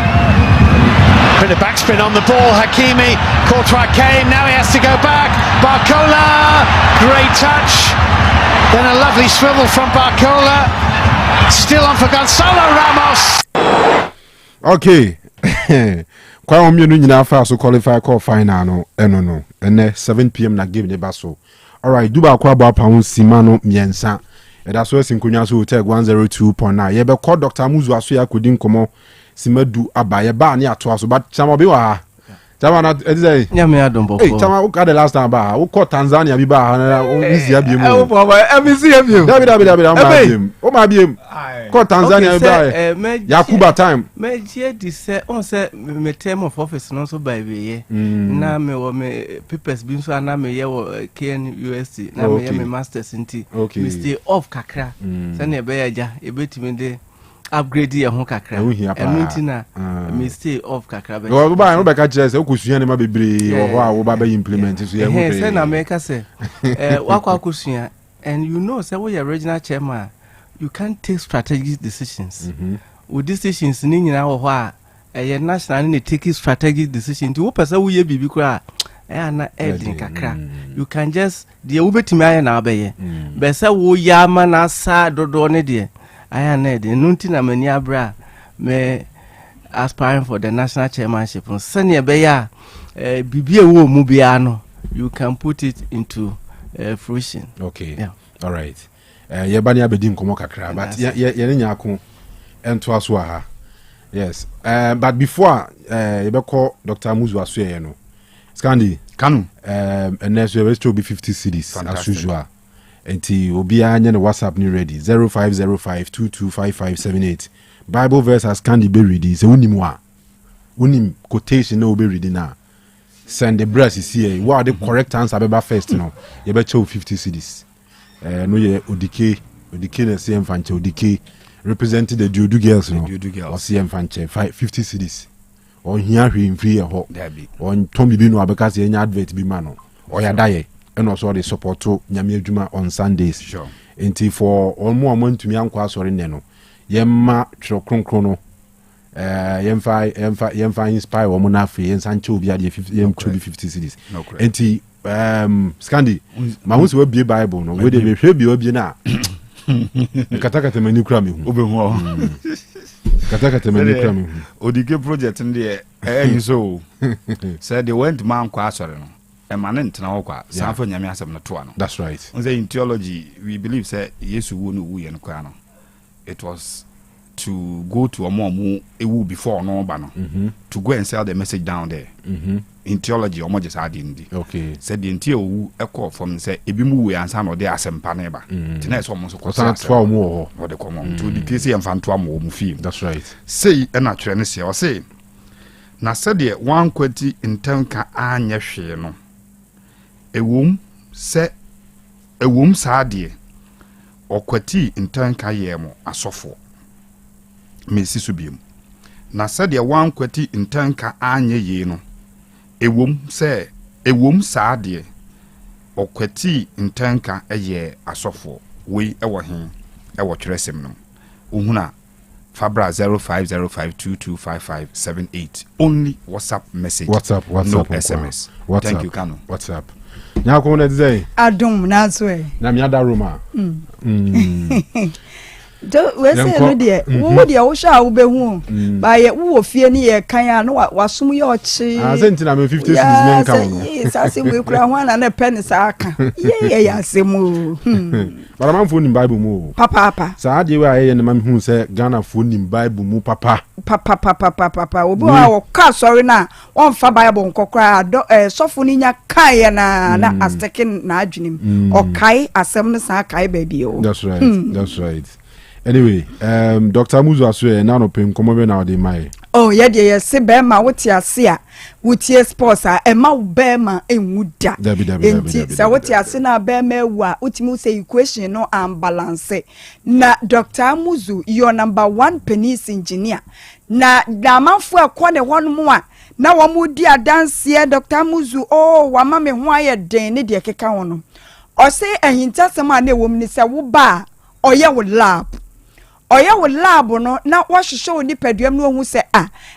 bit of backspin on the ball, Hakimi, Courtois came, now he has to go back, Barcola, great touch, then a lovely swivel from Barcola, still on for Gonzalo Ramos. Okay. Kwa omienu nyina fa so qualify call final no no ene 7 PM na game ne ba so. All right, duba kwa ba pa hun sima no miensa. E da so asinkonya so Otec 102.9. Ye be call Dr. Muzu aso ya kodi nkomo simadu aba ye ba ne ato aso but chama bi wa ha. Chama na e say nyame adombo. Hey, chama uka the last time ba wo call Tanzania bi ba na o busy abie mu. E wo ba e busy abie. Dabi o ma abie. Call Tanzania ba Yakuba time. Me je di se on se me term of office no so by we na me wo me papers bi so na me ye wo KN USC na me ye me masters nti me stay off kakra se na be yaja e betimi de upgrade ye ho kakra enu nti na me stay off kakra be wo ba no be ka kire se okusua ne ma bebre wo ho a wo ba be implement so ye ho se na me ka se wakwa akusua and you know say we original chairman you can't take strategic decisions. With decisions ni nyina wo ho a national ni take strategic decisions. Wo pesa wo ye bibi kura na edin kakra you can just the ubetimi aye na obeye be say wo ya ma na sa dodo ne de aye na edin nunti na mani abra me aspiring for the national chairmanship sene be ya bibie wo mu bia no you can put it into fruition. Okay, yeah. All right. Yebani abedi nkomo kakra but ye nyako ento aso aha. Yes. But before yebeko Dr. Muzu aso ye no. Scandi Kanu. And next we will be 50 cities as usual. Enti obi anya na WhatsApp ni ready 0505225578. Bible verse as Scandi be ready say unimwa. Unim quotation no be ready now. Send the breast is here. What are the correct answer be first no. You be show 50 cities. No ye odike na CM Fanche odike representing the Judu girls no. Or CM Fanche 50 cities. On here him free a ho. On Tommy Bino abeka se nya advert bi ma no. Or ya daye and also the support to nyame adwuma on Sundays. Sure. Enti for all more montumi ankwa asori ne no. Yemma tro kronkron no. Yemfa inspire wo na fe yensanche obi ade 50 cities. Enti Scandi ma hu se we bie Bible no we dey be hwe bie obi na katakata mani kura me hu obehu katakata mani kura me hu odike project ndie so said they went man kwa asore no e man ntena ho kwa sanfa nyame asem no to ano. That's right. On say in theology we believe say Yesu wo no wu ye no kwa no it was to go to omo ewu before no ba no to go and sell the message down there. In theology omo just add in. Okay. Said the entire wu ekọ from say ebi mu we ansa no dey asempa na ba tina so omo so ko sa twa omo ho de komo to the case yam fan to omo mu film. That's right. Say e na twere ne se o say na said the one kwati ntanka anya hwe no ewum sa de okwati ntanka ye mo asofo mesi so biem na said the one kwati ntanka anya ye no ewum sa de okwati ntanka eye asofo we ewo hen ewo tweresem no ohuna Fabra 0505225578 only WhatsApp message. WhatsApp no SMS. WhatsApp. Thank you Kanu. WhatsApp. Nyako na dizai. Adum nazwe. Na mi ada Roma. Do we say no de wo de wo sha wo be hu ba ye wo fie ni ye kan ya no wasum ye ochi senti na me 50 cities men kan no sa se we kura ho na pen sa aka ye ya semu bara man fo ni Bible mu papa sa de we aye ne man hu se Ghana fo ni Bible mu papa obi wa ka sorry na on fa Bible nkokra sofo ni nya kan ye na astekin na adwenim o kai asem ne sa kai ba bi o. That's right. That's right. Anyway, Dr. Muzu aswe na no pem komo be na odi mai. Oh, ye de ye se be ma wote ase a wotie sports a e ma wo be ma enwuda. Enti sa wote ase na be ma ewu a utimi say equation no unbalance. Na Dr. Muzu your number 1 penis engineer. Na damanfo ekọ ne hono a na wo mu di adanse Dr. Muzu wa ma me ho aye den ne de keka ho no. O say ehintasem a na ewom ni se wo ba oye wo lab. Oya wo lab no na wahwehwe oni paduam no hu se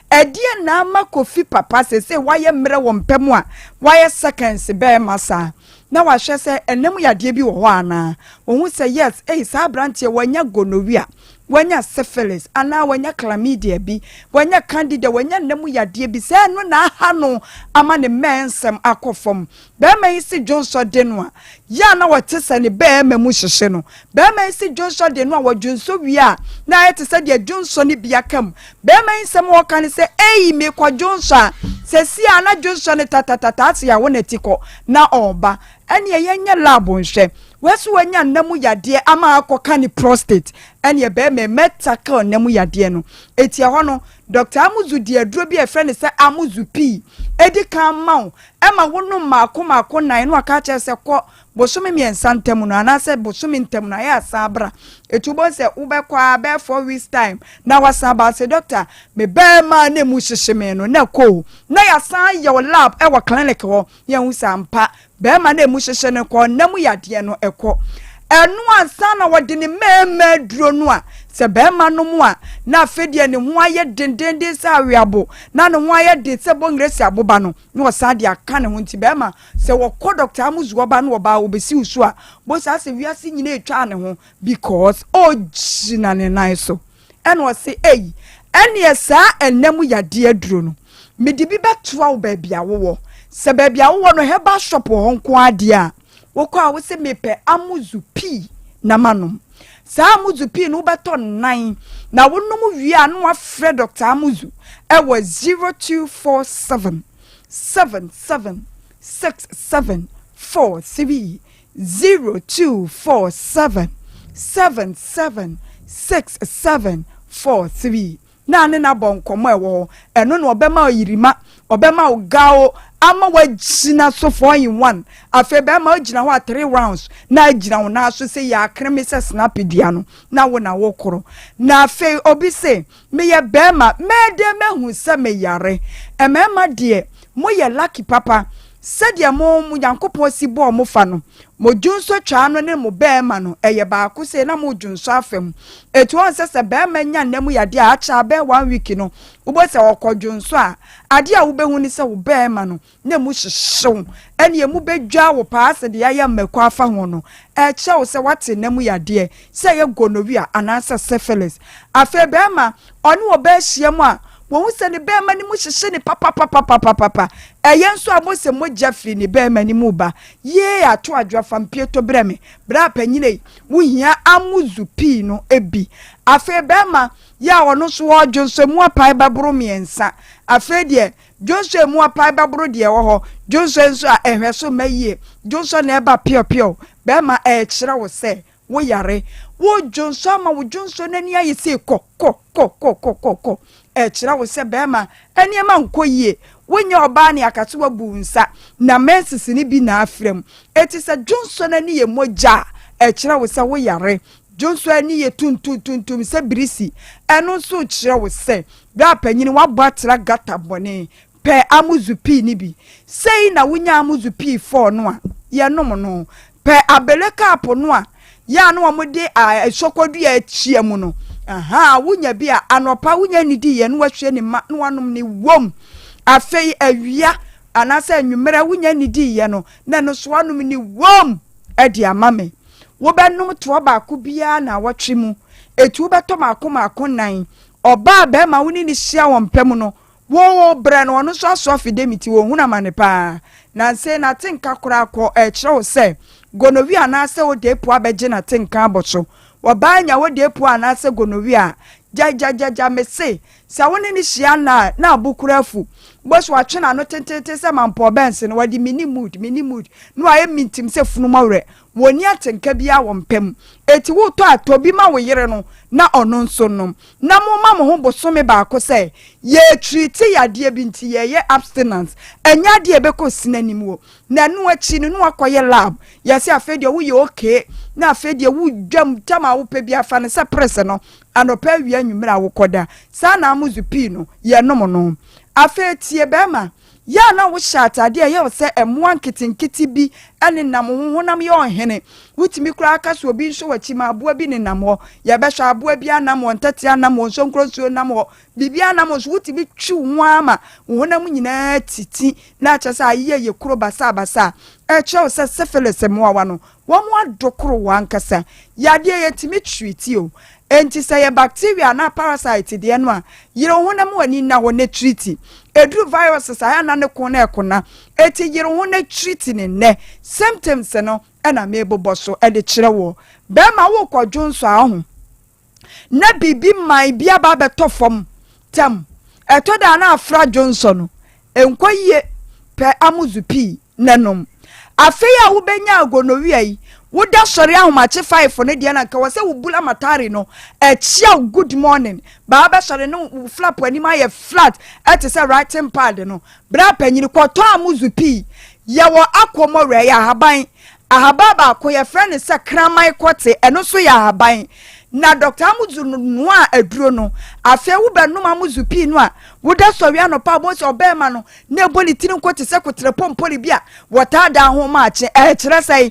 edie na ama kofi papa se waye mre wo mpem a waye seconds be masa na wahwe se enem yade bi wo ho ana wo hu se yes sa branche wanya gonorrhea wanya syphilis ana wanya chlamydia bi wanya candida wanya nemu yade bi se no na ha no ama ne mensem akofom be man isi Johnson de no ya na wote se ne be man mu hyehye no be man isi Johnson de no wodwunso wi a na yete se de Johnson ni bia kam be man nsem wo kan se me kwa Johnson se si ana Johnson tatatata ya wonati ko na oba ene yenye lab nhwe wesu wanya namu yade ama akoka ni prostate ene be me metaka namu yade no etia ho no Dr. Amuzu di aduro bi e friend se Amuzu P edi kan mawo ema wonu mako nan no aka che se ko bosumi miensa ntem no anase bosumi ntem na ya sabra etubo se ubekwa be 4 weeks time na wasaba se doctor me be ma na mu hyehye no na ko na ya san ye lab e wa clinic ho ye hu sampa be ma na mu hyehye ne ko na mu yade no ekọ enu ansa na wode ne meme duro no a se bema no mu a na afedie ne ho aye dendende sa awiabo na ne ho aye de se bongresi aboba no na osa de aka ne ho nti bema se wo ko doctor amuzu oba no oba obesi usu a bo sa se wiase nyina etwa ne ho because ojina ne nan so eno se eni esa enemu yade aduro no medi bi betoa wo ba bia wo se ba bia wo no heba shop ho nko ade a wo kwa wo se mepe amuzu pi na manom sa amuzu pi no beto 9 na wonum wi a no afre Dr. Amuzu e was 0247 776743 0247 776743 na ne na bon komo ewo eno no obema oyirima obema ogao ama wagina so 4-in-1 afe bema ogina ho 3 rounds na agina ho na so se ya kreme se snap dia no na wo na wo koro na afe obi se me ye bema mede mehu se me yare emema de mo ye lucky papa sadia mo yankopon si bo mo fa no mo junso twa no ne mo bema no eye ba ko se na mo junso afem etu on se bema nya nemu yade a acha be 1 week no ubo se okodwunso a ade a wo behu ni se wo bema no na mu hyehyew ene emu bedwa wo paase de ya mmako afa ho no e che wo se wate nemu yade se ye gonorrhea anasa syphilis afa bema oni wo ba hyiam a wo se ne bema ni mu hyehye ni papa eyenso amose moja firi ni bema ni mu ba ye ato adwa fampie to breme bra panyine wo hia amuzu pi no ebi afa bema ya wono so odwonso mu apai babro miensa afa de jonso mu apai babro de wo ho jonso enso a ehweso mayie jonso na eba pio bema e kire wo se wo yare wo jonso ama wo jonso nani aye se ko e kire wo se bema eni ma nkoyie wonya oba ne akate wabu nsa na menses ni bi na afrem eti se jonso nani ye moja e kire wo se wo yare jonso ani ye tuntum se birisi eno so kire wo se bra panyini wabo atra gata bone pe amuzu pi ni bi sei na wonya amuzu pi 4 no a ye nom no pe abeleka apo no a ya no amode a sokodu ya chiamu no aha wonya bi a anopa wonya nidi ye no wahwe ni ma no wanom ni wom afei awia anasa anwumera wonya nidi ye no na no so wanom ni wom edi amame wo benum to ba ko bia na watwe mu etu beto mako nan oba be ma woni ni hia wompem no wo bre no no so aso fidemiti wo huna mane pa na se na tinka kora ko e kire wo se gonorrhea na se wo de po abeje na tinka abocho wo ba nya wo de po na se gonorrhea ja me se sa woni ni hia na abukurafu boso atwe na no tentente se mampo bense no wadi mini mood no aye mintim se funu mawre woni atenka bia wompem eti wo to atobi ma wo yire no na ono nso nom na mo ma mo ho bosome ba ko se ye treat yade binti ye abstinence enya de ebeko sinanim wo na no achi no akoye lab ye se afede wo ye okay na afede wo dwam tama wo pe bia fa ne se press no anopa wi anwumira wo koda sa na amuzu pi no ye nom no afa tie bema ya na wo shatade ye wo se emwa nkitinkiti bi ene nam honam ye ohene wutimi kura aka so obi nso wachi ma aboa bi ne nam ho ye be hwa aboa bi anam wontete anam wonso nkrosuo nam ho bibia anam so wutimi twi ho ama honam nyina titi na acha ye kuro basa e che se syphilis mo wa no wo mo adokoro wankasa yade ye timi treat o enti say ye bacteria na parasite de no a yire honam wani na ho ne treat edu viruses aya na ne ko na ekona eti yire ho ne treat ne symptoms no na mebobo so e de kire wo be ma wo kwadwonso aho na bibi mai bia ba betofom tem eto da na afra Johnson no enkoyie pe amuzu pi nanom afeya wo benya agonorrhea yi wo da sori ahomache 5 ne de na ka wo se wo bula matari no chia good morning ba ba sori no flap ani ma ye flat ete se writing pad no bra panyini kwoto amuzu pi ye wo akomore ya haban ahaba ba ko ye friend se kramai kote eno so ya haban na Dr. Amuzu no a aduro no afia wo be no Amuzu pi no a wo da so wi anopa bo so be ma no na eboli tini nko te se kotre pompoli bia wota da ho ma ache kire sai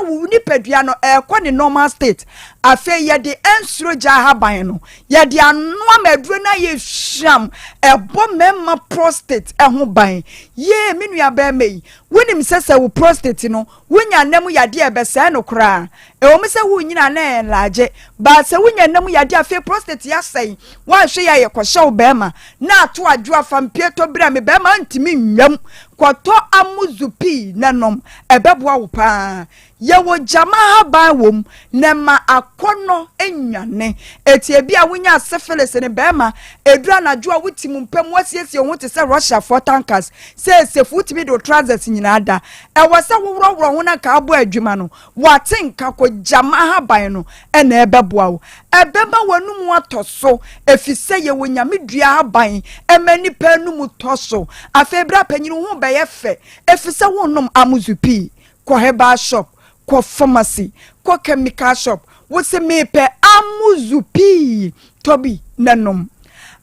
wo ni padua no kwa ne normal state afia ye de ensuro ja haban no ye de anoa maduro na ye hwam ebo memma prostate ho ban ye menua ba mai wonim sese wo prostate no wonya nam yade ebese no kra wo me se wo nyina na enlarge ba se wonya nam yade afia prostate ya sai wa hwe ya ye kwhye wo be ma na ato adwo afampie to bra me be ma ntimi nwam kwato amuzupi nanom ebeboa wo pa ye wo jama haban wom na ma akono enwane etie bia wonya syphilis ne be ma edura na jo a wotim mpam wasiesie ho te se Russia for tankers se futimi do trousers nyina da e wose wowro ho na ka abo adwuma no watenka ko jama haban no na ebeboa wo ebeba wanum atoso efise ye wonya medua haban emani panum toso afebra panyinu ho be ye fe efise wonnom amuzupi ko heba shop ko pharmacy ko chemical shop wo se mepe amuzupi tobi nanom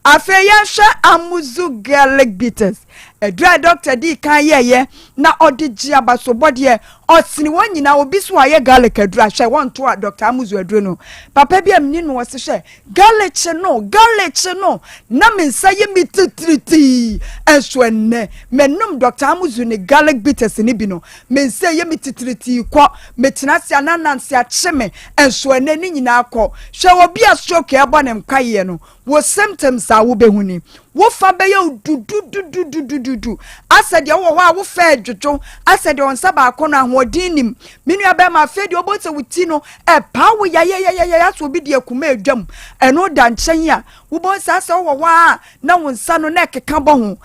afeya hwa amuzu garlic bitters edra doctor di kan ye na odigi abasobode osini wanyina obi so aye garlic edra hwe won to Dr. Amuzu edro no papa bi amni no wose hwe garlic no na mensa ye mititriti enso enne menum Dr. Amuzu ne garlic bitters ni bi no mensa ye mititriti kwa metina sia nananse acheme enso enne ni nyina akọ hwe obi a stroke ebo ne mkaye no wo symptoms a wo behuni wo fa be ye dudu asede wo ho a wo fa dwodwo asede on saba akono ahodin minu aba ma fe de obote wuti no pa wo ya so bi de akuma adwam eno da nchen a wo bo sa se wo wa na wo nsa no na keka bo ho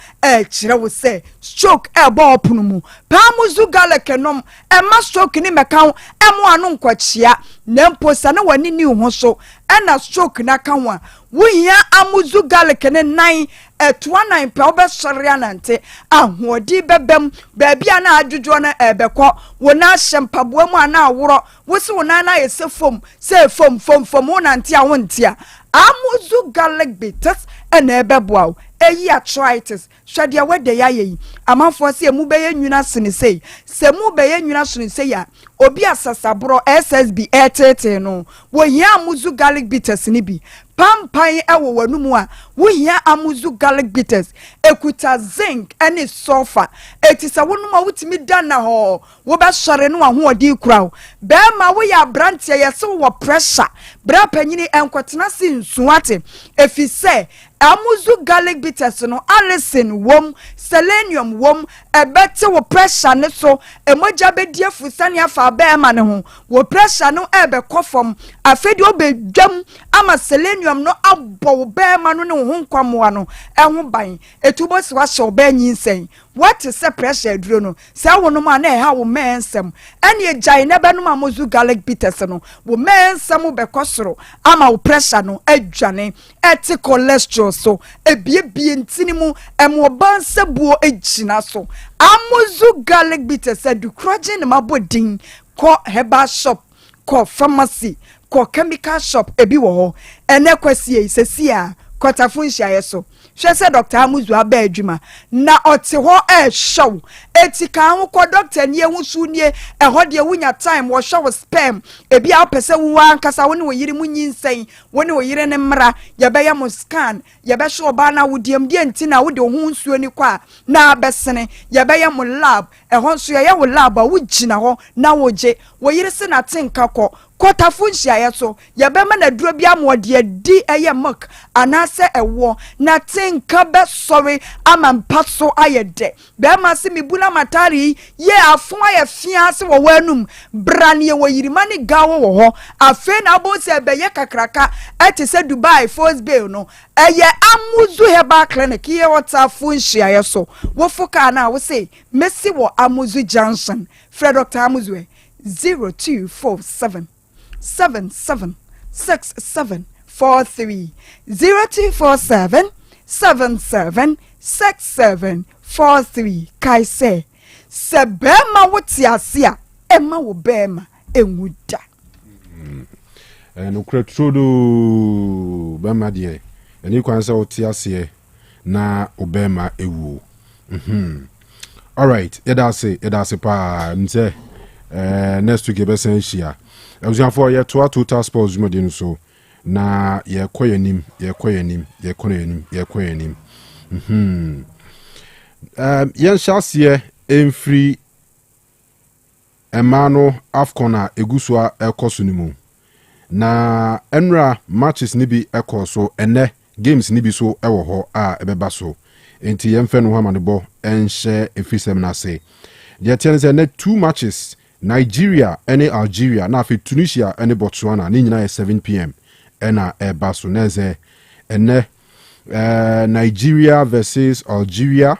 kire wo se stroke bo opono mu pa Amuzu garlic nom ma stroke ni meka ho mo anu nkwachia na mposa na wani ni ho so na stroke na ka ho a wo hia Amuzu garlic ne nan etuanan pe obesore anante ahodi bebem baabi ana adwodwo na ebekọ wo na hyempaboa mu ana aworo wo se wo na yese fom se fom wo nante a wo ntia Amuzu garlic bitters na ebeboa eyi arthritis hwede wede ya yi amanfo se mu beye nwuna sene sei se mu beye nwuna sene sei ya obi asasabro SSB etete no wo hia Amuzu garlic bitters ni bi pampan ewo wanumu a wo hia Amuzu garlic bitters ekuta zinc ene sulfur etisa wonuma wutimi dana ho wo ba sore no ahoodi kura be ma wo ya brantie yese wo pressure bra panyini enkotena si nsuate efise Amuzu garlic bitters no allicin wom selenium wom ebete wo pressure ne so emoja bedie fusane afa be ma ne ho wo pressure no ebe kofom afedi obedwam ama selenium no abo be ma no ne ho nkwamwa no eho ban etubo si wa hye oba nyinsen what is the pressure duro no se wono ma na ha wo mensem ene ejai ne be no Amuzu garlic bitters no wo mensem be kosoro ama wo pressure no adwane eti cholesterol so ebiebie ntini mu emwo banse buo ejina so Amuzu garlic bitters adukroje ne mabodin ko herbal shop ko pharmacy ko chemical shop ebi wo ho ene kwasie sesia kotafunhia yeso hwese Dr. Amuzu aba adwuma na ote ho show etika ho ko doctor nie hu su nie eho de wunya time wo show sperm ebi a pese wu ankasa wo ne wo yiri mu nyinsen wo ne wo yire ne mra ye be ya mo scan ye be show ba na wo diem die ntina wo de ho nsuo ni kwa na abesene ye be ya mo lab eho nso ye wo lab a wo gina ho na wo je wo yire se na tenka ko kotafunhia yeso ye be ma na duro bia mo de di eye milk anase ewo na tenka be sorry ama mpaso ayede be ma se mibuna matari ye afon aye fiase wo wanum brane ye wo yirima ni gawo wo ho afe na bo se be ye kakraka eti se Dubai First Bay no eye Amuzu herbal clinic ye wotafunhia yeso wo foka na wo say mesi wo Amuzu Junction Fred Dr. Amuzu 0247 776743 0247 776743 kai se bema wotiasia ema wo bema enwuda no kretrodo bema de eni kwan se otiase na obema ewu all right edase pa mse next week be sen hia ebusan for ye total sports jumade so na ye koyenim yen shasie emfri emano afcon egusua ekoso nimu na enra matches ni bi ekoso ene games ni bi so ewo ho a ebeba so enti yemfe no hama ne bo enhye efisem na se de tiense ne 2 matches Nigeria ene Algeria na afi Tunisia ene Botswana ni nyina 7 pm ena eba so neze ene Nigeria versus Algeria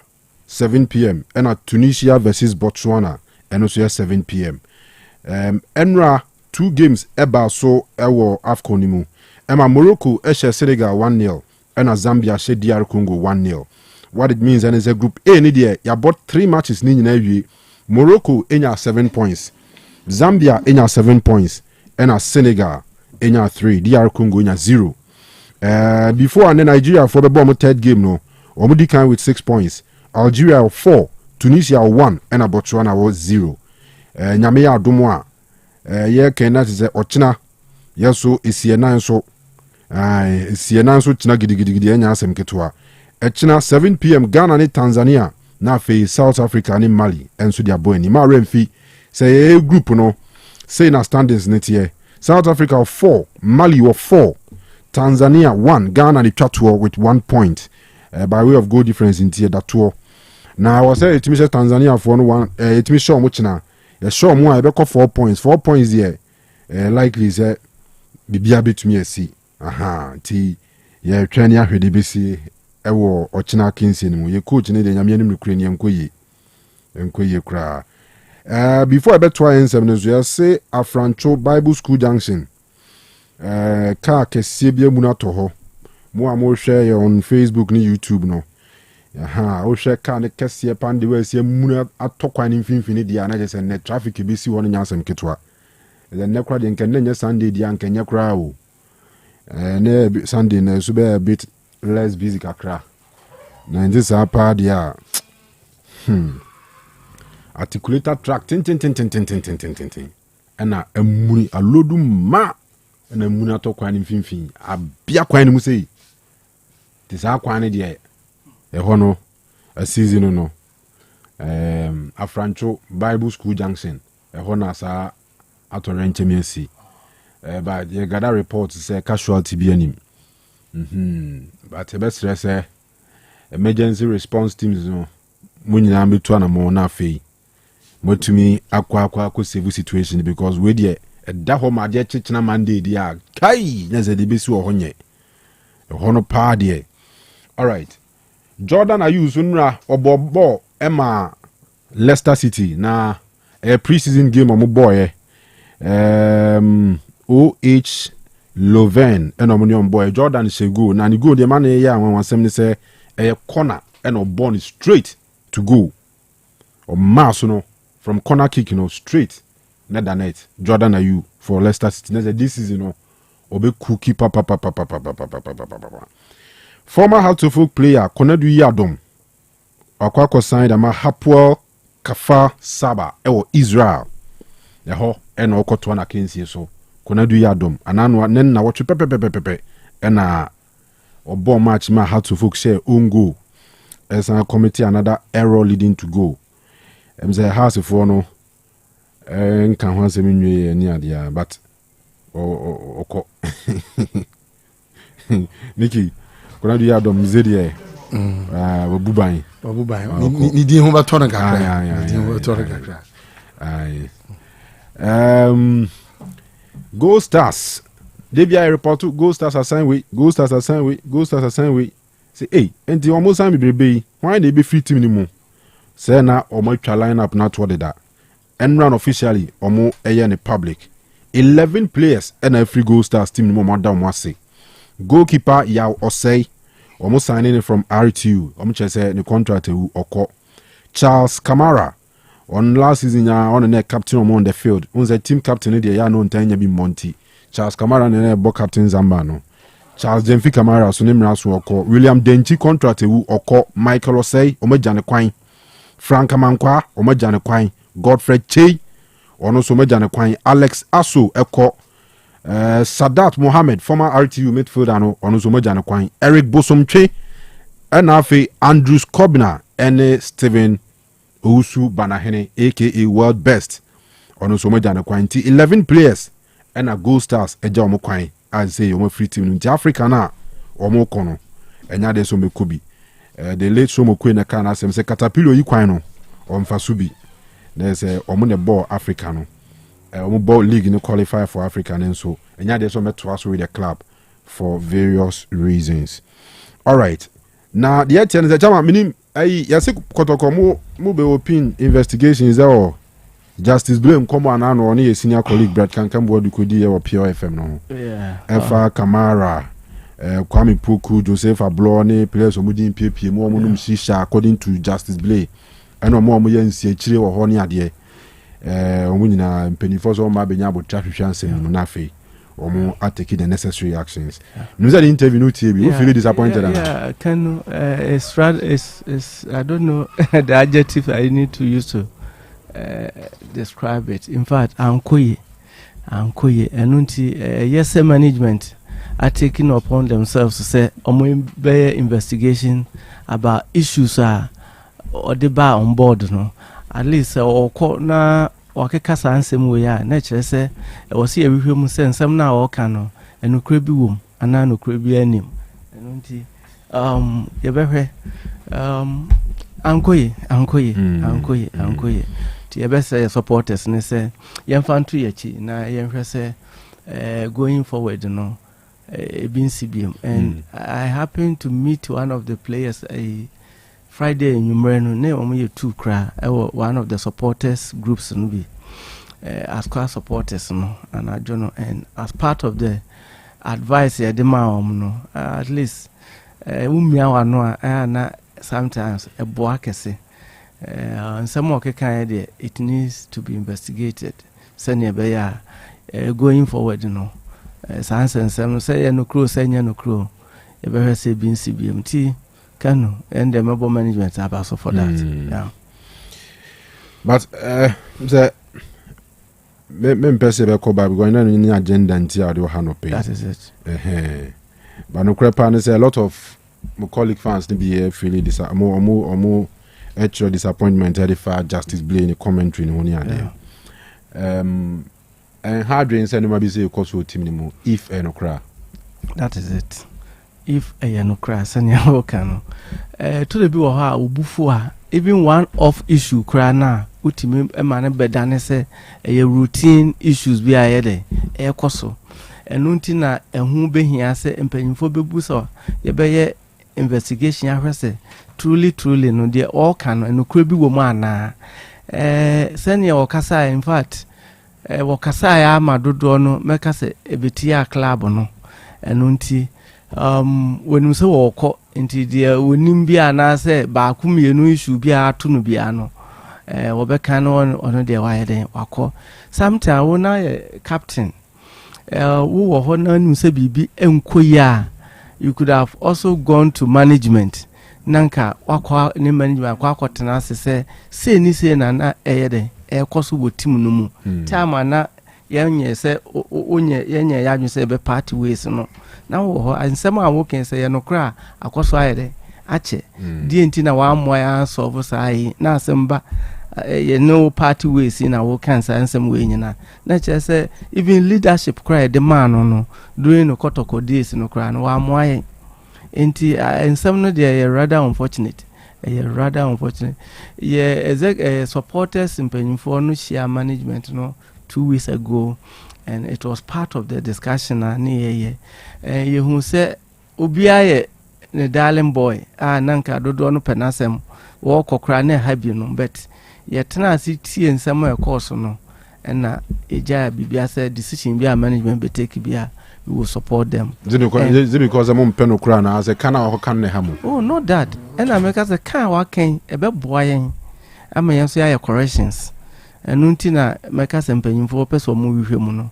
7 pm ena Tunisia versus Botswana eno so 7 pm enra 2 games eba so ewo AFCON ni mu ema Morocco ehye Senegal 1-0 ena Zambia she DR Congo 1-0 what it means and is a group A ni there ya bought 3 matches ni nyina wie Morocco enya 7 points Zambia enya 7 points ena Senegal enya 3 DR Congo enya 0 before and Nigeria for the bomb third game no omudi kan with 6 points Algeria 4 Tunisia 1 ena Botswana was 0 nyame ya adomo a ye kenna ze ochina yeso esienan so esienan so china gidigidi enya asem ketwa echina 7 pm Ghana ni Tanzania na fe South Africa ni Mali enso dia boy ni ma remfi say group no say na standings netie South Africa 4 Mali 4 Tanzania 1 Ghana ni twatwo with 1 point by way of goal difference in tie that two na I was say it means Tanzania for no one it means show much na ya show mo e be ko 4 points here likely say bibia betumi asi ti ye twani ahwede besi ewo ochina kinsi ni mu ye coach ni de nyame anim nukure ni enkoye kra before I bet try in 7 so ya say Afrancho Bible School Junction ka kese bia mu na to ho mo amo share on Facebook ni YouTube no o share ka ne kese pande we se mu na atokwan ni mfimfini dia na je se ne traffic bi si won nyasem ketwa the ne kra de nkan ne Sunday dia nkan nya kra o ne Sunday na so be a bit less busy kakra na this apa dia articulated track tin ana amuni alodu ma na amuni atokwan mfimfin abia kwan ni mu sei tisa kwan dia hono a season no Afrancho Bible School Junction hono sa atorente miesi but you got a report say casualty be anim but the best say emergency response teams no munyina metu na mo na afei motumi akwa save situation because we there da ho ma de chichina Monday dia kai na ze de besi wo honye hono pa de all right Jordan Ayew nra obobo ema Leicester City na a pre-season game omo boy OH Loven enomonium boy Jordan Shegu na ni go de man ya wansem ni say a corner and a born straight to go or mass no from corner kick straight net the net Jordan Ayew for Leicester City this season no obe cookie papa former Hartlepool player Konadu Yadom akwako signed ama Hapoel Kfar Saba ewo Israel ho ena okoto na kensie so Konadu Yadom anano nen na woche pepe ena obo match ma Hartlepool share own goal as a committee another error leading to goal emze house for no nkan ho asem nwie ni ade but oko Niki Konadu Yadom zedie wabuban ni di ho ba to na kakra di ho to na kakra Gold Stars Debia report to Gold Stars assign we say hey enti almost am bebrebe why they be free team ni mu say na omo twa line up na to that and run officially omo eye ne public 11 players and a free Gold Stars team ni mo down wase goalkeeper ya Osei omo signing from RTU omo chese ne contract oko Charles Kamara on last season ya on the captain on the field on the team captain there ya no ntanya bi Monty Charles Kamara ne bo captain Zamba no Charles Demfi Kamara so ne mra so okọ William Denchi contract ewu okọ Michael Osei omagya ne kwan Frank Amankwa omagya ne kwan Godfrey Chey ono so omagya ne kwan Alex Aso ekọ Sadat Mohammed former RTU midfielder no ono so omagya ne kwan Eric Bosomtwe enafe Andrews Kobina ene Steven Owusu Banahene aka World Best ono so omagya ne kwan 11 players ena Gold Stars eja omo kwan as say omo free team in Africa na omo kono enya de so mekobi the late so mo kwen na kan asem say Caterpillar yi kwan no omfa subi na say omo ne ball Africa no omo ball league no qualify for Africa and so enya de so meto aso with the club for various reasons. All right, now the attention is chama minim ai yase kotoko mo be open investigations there Justice Blame come on and on a senior colleague Brad Kankambo du Kodi or POFM no. Yeah. Efa Kamara, Kwame Poku, Joseph Ablone, players of Mudin PP, more Munum Sisha, according to Justice Blame. And no more Muyan Chile or Honey Adie. Omunina Penny Fosso Mabenya traffic chance and Nafe. Or more are taking the necessary actions. No, that interview no TV. You feel disappointed? Yeah, Kanu, it's I don't know the adjective I need to use to describe it. In fact, ankoye enunti yes management are taking upon themselves to say omo investigation about issues or the bar on board no at least or na wakeka sa ansem we ya na kire say we see ehwehwem say nsem na o ka no enukre bi wom ana nukre bi anim enunti yebehwe ankoye yebese supporters ne say yemfantu yachi na yemhwe say going forward no been CBM and I happened to meet one of the players a Friday in Numreno ne omo two cry one of the supporters groups no be as class supporters no and I don't know and as part of the advice ya de ma no at least umia wa no na sometimes a boa kese and some more kind it needs to be investigated senior beya going forward no sans and some say no crew senior no crew e be say bin CBMT Kanu and the mobile management are also for that. Yeah. But the men person be call back going on in agenda until you have no pay. That is it. But no crepa say a lot of my colleague fans to be feeling this more actual disappointment at the far Justice Blame the commentary in one and hard drains and maybe say cause for team anymore if no cry. That is it. If a no cry sanya okano to the be ha obufu a even one off issue cry na utimi e mane bedane say a routine issues bi ayede e koso enunti na ehu behia say empanyimfo bebu so ye beye investigation ahwese truly no de all can no kura bi wo mu ana sanya okasa in fact wokasa ya amadodo no meka say ebetia club no enunti when you say woko into the wonim bia na say ba kumienu issue bia ato no bia no wobeka no ono de wa yeden wako sometimes wo na captain wo wo ho na nu say bibi enkoya you could have also gone to management nanka wakwa ni management akwa tena say ni say na eyeden ekoso wo team no mu time na yenye say onye yenye ya nyu say be party ways no na wo ansem a wo ken say ye no kra akoso ayede ache die nti na wa mo ya solve sai na asemba ye no party ways na wo kan say ansem we nyina na che say even leadership cry the man no during no kotoko days no kra no wa mo aye nti ansem no dey rather unfortunate ye supporters impanyimfo no share management no 2 weeks ago and it was part of the discussion ye who say obiaye the darling boy nanka dodo no penasem wo kokra na habi no but ye tena tie nsem e course no na eja bibia say decision bia management be take bia we will support them. Because I'm peno kra na as a kana ho kan ne hamu. Oh no that and I make as a kan wa ken e be boyen ama yen so ya corrections enunti na make as empanyimfo person mu hwehwe mu no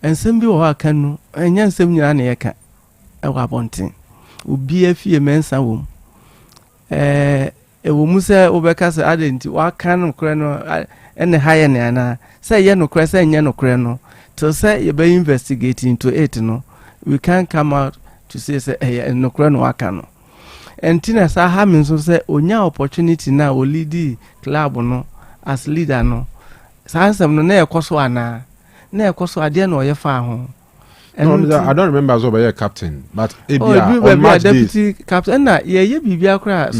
ensem bi wo ha Kanu enya ensem nyina na yeka e wa bonten obi afie mensa wom ewo mu se obeka se adenti wa kan no kre no ene haye ne ana se ye no kre se nye no kre no to say you be investigate into it no we can come out to say no kre no aka no entina sa ha min so say onya opportunity na o lead club no as leader no sa ansem no na ekoso ana na ekoso ade na oye fa ho. No, I don't remember as well captain, but on match deputy captain na ye bibia kra.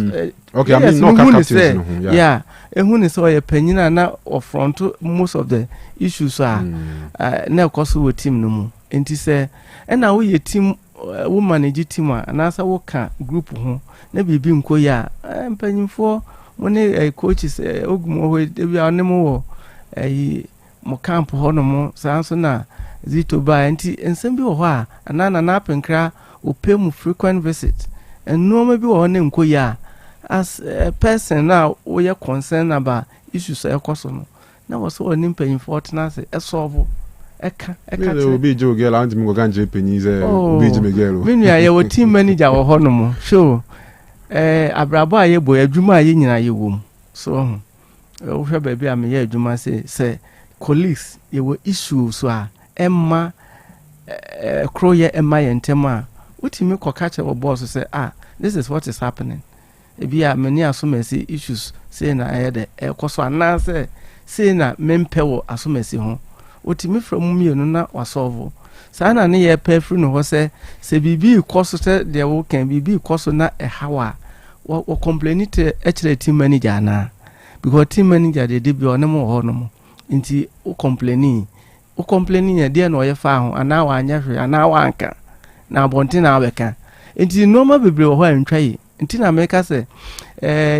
Okay, I mean no captain. Yeah, ehun is oye panyina na front most of the issues are na ekoso wo team no mu. Enti say na wo ye team wo manage team na sa wo ka group ho na bibi nko ya mpanyimfo mo ne coaches ogumo ho de bia onemo wo mo camp ho no mo sanso na zito ba enti ensem bi wo ho a anana na apenkra opemu frequent visit enno ma bi wo ne nko ya as a person now we are concerned about issues ekoso no na wo so oni mpanyimfo tena se solve eka obi jo girl anti mi go ganje penyize obi je me girl me nua ye wo team manager wo ho no mo show abrabo aye boy adwuma aye nyina ye wom so wo hwe ba bi a me ye adwuma se colleagues ye wo issue so a emma kroye emma yentema utimi kokache wo boss say this is what is happening ebi a many asomesi issues say na ayede ekoso anase say na mempe wo asomesi ho utimi from mienu na wasolve sa na ne ye pefri no ho say se bibi koso say de wo kan bibi koso na hawa wo complain it actually team manager na because team manager de bi onemo ho no mo nti wo complaining ya de na oye fa ho ana wa anya hwe ana wa anka na abonte na abeka nti normal bebre wo ho antwa yi nti na make say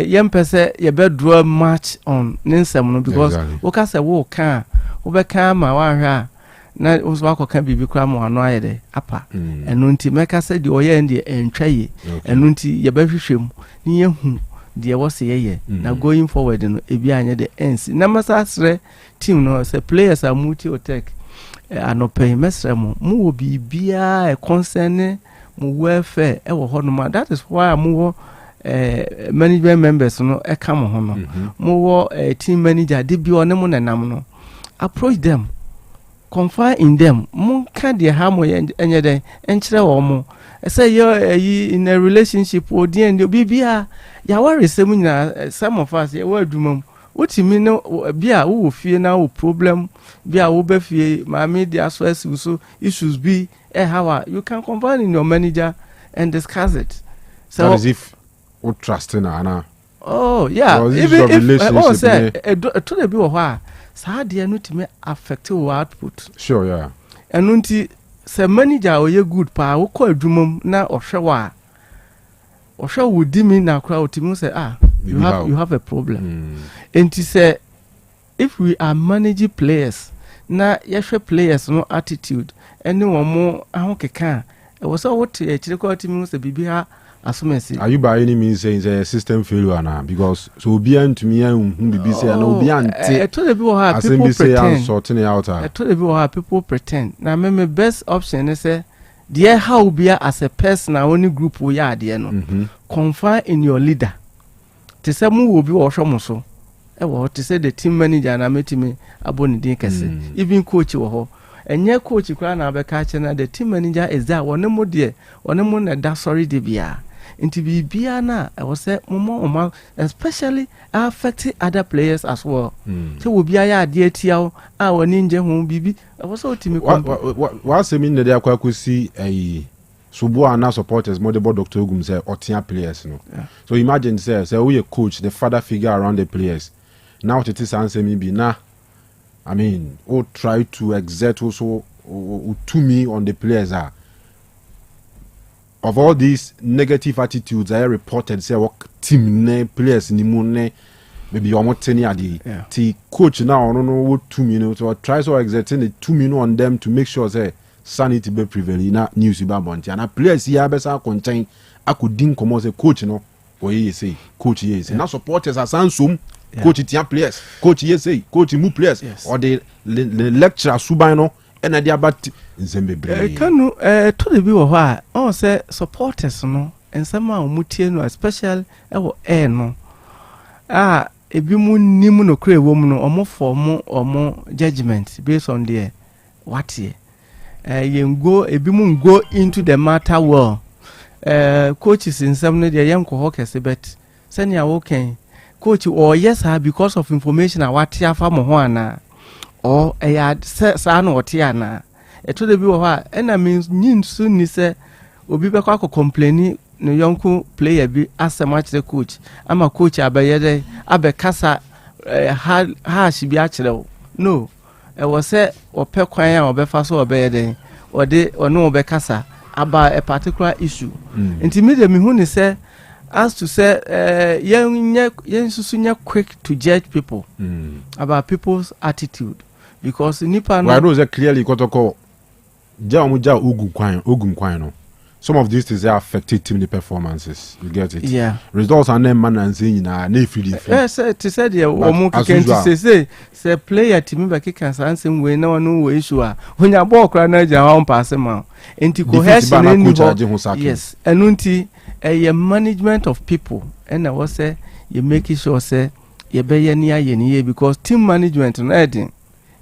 yempese ye be draw match on ninsem no because wo ka say wo ka wo be ka ma wa hwe na wo so akoka bibi kra mo ano ayede apa enu nti make say de oye ndi antwa yi enu nti ye be hwehwem ni ye hu de wo se ye na going forward no ebi anya de ends na masasre team no say players are multi Otec anope mesre mu wo bibia concern mu welfare e wo hono that is why mu wo management members no e come ho no mu wo team manager de bi one mu nanam no approach them confide in them mu ka de ha mo enye den enchire wo mu say you in a relationship odi and bibia ya worry sem nyina some of us we adumam wotimi no bia wo fie na wo problem bia wo be fie ma media so issues be how you can confide in your manager and discuss it so that is if we trust in ana yeah even if say to the be wo ha sa de no timi affect your output sure yeah enu nti se manager oye good pa wo ko adumam na ohwe wo di mi na kra otimi say you have a problem and to say if we are managing players na yehwe players no attitude anyone more ahokeka e was what e chire ko otimi say bibi ha asomesi are you by any means saying a system failure na because so obi antumi an bibi say na obi ante to the people have people pretend sorting out to the people have people pretend na me best option is say there how be as a person na only group we are there no confide in your leader to say mu will be wo hwo so e wo to say the team manager na metimi aboni din kese even coach wo ho enye coach kra na be ka che na the team manager is there one mo de one mo na da sorry de bia nti bibia na e wo say mo especially affect other players as well so wo bia ya ade atia a woni nje ho bibi e wo say otimi wa say me na de akwakosi so boy and supporters more the board Dr. Ogum say otia players no so imagine say we a coach the father figure around the players now it is answer me be na I mean try to exert also to me on the players are of all these negative attitudes I reported say what team ne players ni mu ne maybe almost 10 adi the coach now no what 2 minutes so try so exerting the 2 minutes on them to make sure say sanity be prevail na news ba bonti na players here be sa contain akudin komo say coach no oye say coach here say na supporters asansom coach tia players coach here say coach mu players or the lecturer suban no ɛna de abat nsembebre Kanu to the bi wo ha on say supporters no ensema omutie no especially ewo no ebi mu nim no kra ewo mu no omo form omo judgment based on the what ye ebi mu go into the matter well coaches nsem no de yem ko hokese bet senia wo ken coach or yes because of information what ya fa mo ho ana or sa na ote ana eto de bi wo ha na means nyin su ni se obi be kwa complain no yonku player bi asema kire coach ama coach abayede abekasa hash bi a kire no was say ope kwan a obefa so obeyede ode ono obekasa about a particular issue nti me de me hu ni say as to say yen susunya quick to judge people about people's attitude because nipa no I know that clearly kotoko ja ogum kwan no some of these things are affected team performances. You get it? Yeah. Results are not man and saying na free. Yes, to say the omo can to say player team ba kick and some way no one way issue when your ball cry na ja on pass ma enti cohesion any yes enunti management of people and I was say you make sure say you be ye ni aye ni because team management no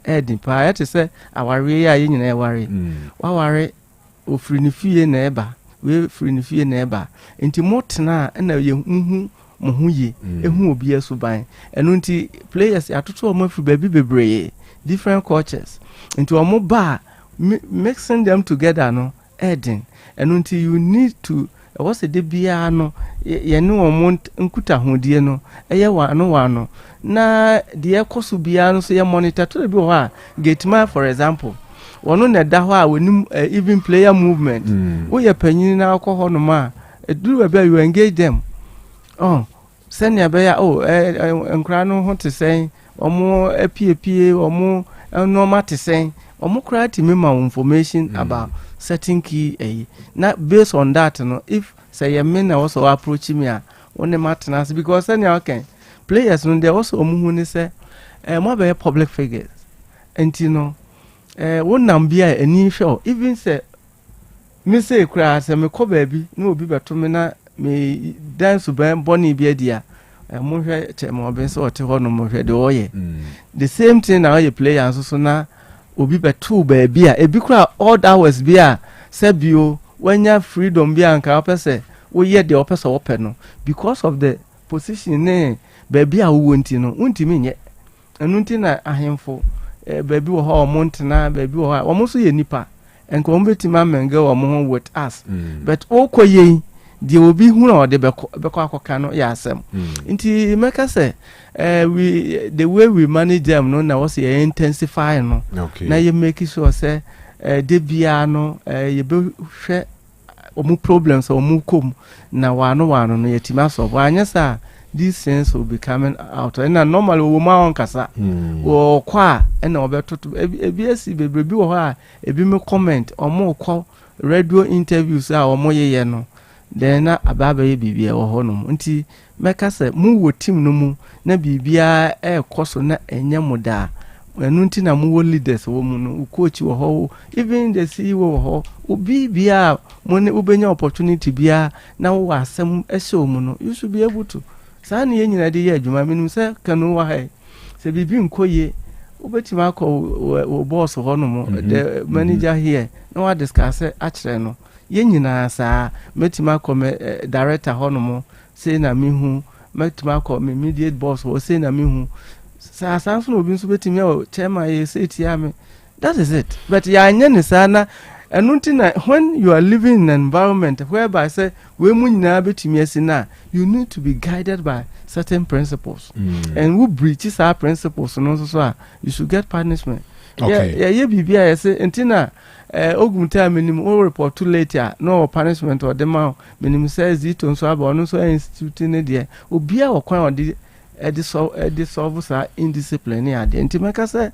edin pa to say our we aye nyina e worry wa worry ofiri ni fie na eba we free ni fie na eba enti motena na ye hu mo hu ye ehu obi asuban eno nti players atoto o mafiri baby bebree different cultures enti o mo ba mixing them together no edin eno nti you need to what's the bia no ye ne o mo nkuta hodie no eye wano na de ekoso bia no so ye monitor to bi ho a gateman for example wono na da ho a wonim even player movement wo ye panyin na akọ no ma eduru ba you engage them send ya be ya enkra no ho te sen omo apiepie omo normal te sen omo create mema information about certain key na based on that no if say you mean also approach me a one maintenance because send ya okay players no they also omo hu ni say mo be public figures enti no won nam bia ani hwe even say me say kra say me ko baabi na obi beto me na me dance ban boni bia dia mo hwe che mo be so ote ho no mo hwe de oye the same thing na you players so na obi beto baabi a ebi kra all hours bia say bio wanya freedom bia nka opese wo ye de opese wo pe no because of the position ne baabi a wo nti no untimi nye enu nti na ahemfo baby wo ha omontena baby wo ha omo so ye nipa enko omo betima menge wo mo with us but okoye die obi hu na ode beko akoka no ya asem nti meka say we the way we manage them no na was ye intensify no na ye make sure say de bia no ye be hwe omo problems omo kom na wano no ye tima so anya sa these things will be coming out and normally we ma on kasa wo kwa na obetoto ebiesi bebrebi wo ha ebi me comment omo kwa radio interviews a omo yeye no then na ababa ye bibia wo ho no nti meka se mu wo team no mu na bibia koso na enye muda enu nti na mu wo leaders wo mu no coach wo ho even the CEO wo ho obi bia mo ne ubenya opportunity bia na wo asem ehye mu no you should be able to sani ye nyina de ye adwuma menum se Kanu wa hai se bibi nkoye obetima akọ wo boss ho no mo the manager here no wa discuss akire no ye nyina sa metima akọ director ho no mo say na me hu metima akọ me immediate boss ho say na me hu sa sanso no obi nso betimi o chairman ye say tia me that is it but ya anya ni sana enunti when you are living in an environment whereby say we mu nyina betimi asina you need to be guided by certain principles and who breaches our principles no so you should get punishment yeah bibia say entina ogumta minim o report too late no punishment or dem minim says it on so about no so institute ne de obia okwan odi solve sa indiscipline ya de entimaka say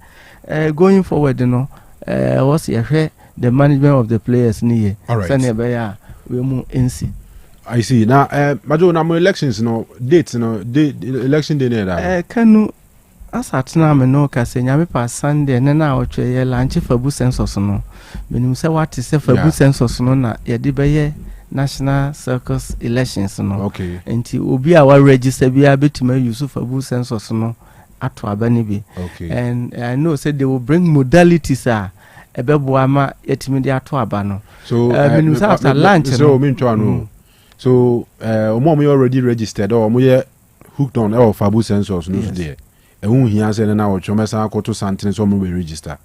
going forward no what's your the management of the players niye sane be ya we mu NC I see now majo na mo elections no date no election day na Kanu asatena me no ka se nyame pa Sunday ne na otwe ye lunch fabu census no menim se what is fabu census no na ye de be national circus elections no okay enti obi a wa register bia betima use fabu census no ato abani bi okay and I know say they will bring modalities ebebo ama yetimi de ato aba no so menim se after lunch so me ntwa no so omo already registered or omo ye hooked on fabu census no there ehun hia se na wo mesa akoto santene so omo register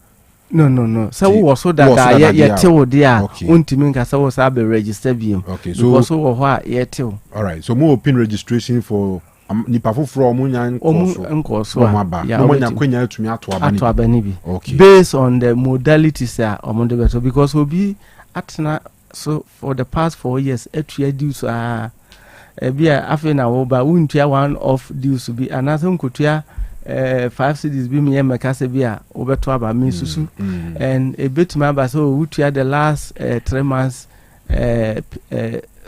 no so wo so that ye tewo dia untimi nka so wo sa be register biem so so wo ho a ye tewo all right so mo open registration for nipa foforo omo nya nkoso omo nya kwenya atumi ato abani bi okay based on the modalities omo de beto because obi atena so for the past 4 years etua dues bia afi na wo ba untua one of dues bi another nkotua 5 cities bi me meka se bia wo beto aba me susu and a bit ma ba so utua the last 3 months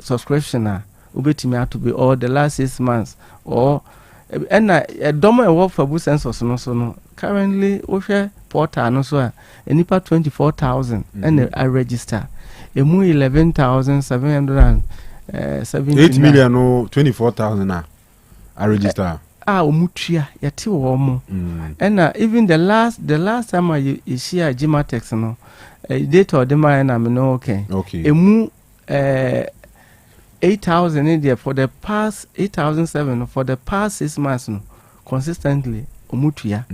subscription ubetimi ato be or the last 6 months or and domo e wo fabu census no so no currently wo hwe portal no so enipa 24,000 and I register emu 11,770 8 million no 24,000 I register omutua yete wo mo and even the last time I share Gimatex no date or the man na me no okay emu 8,000 in there for the past 8,007 for the past 6 months no consistently omutua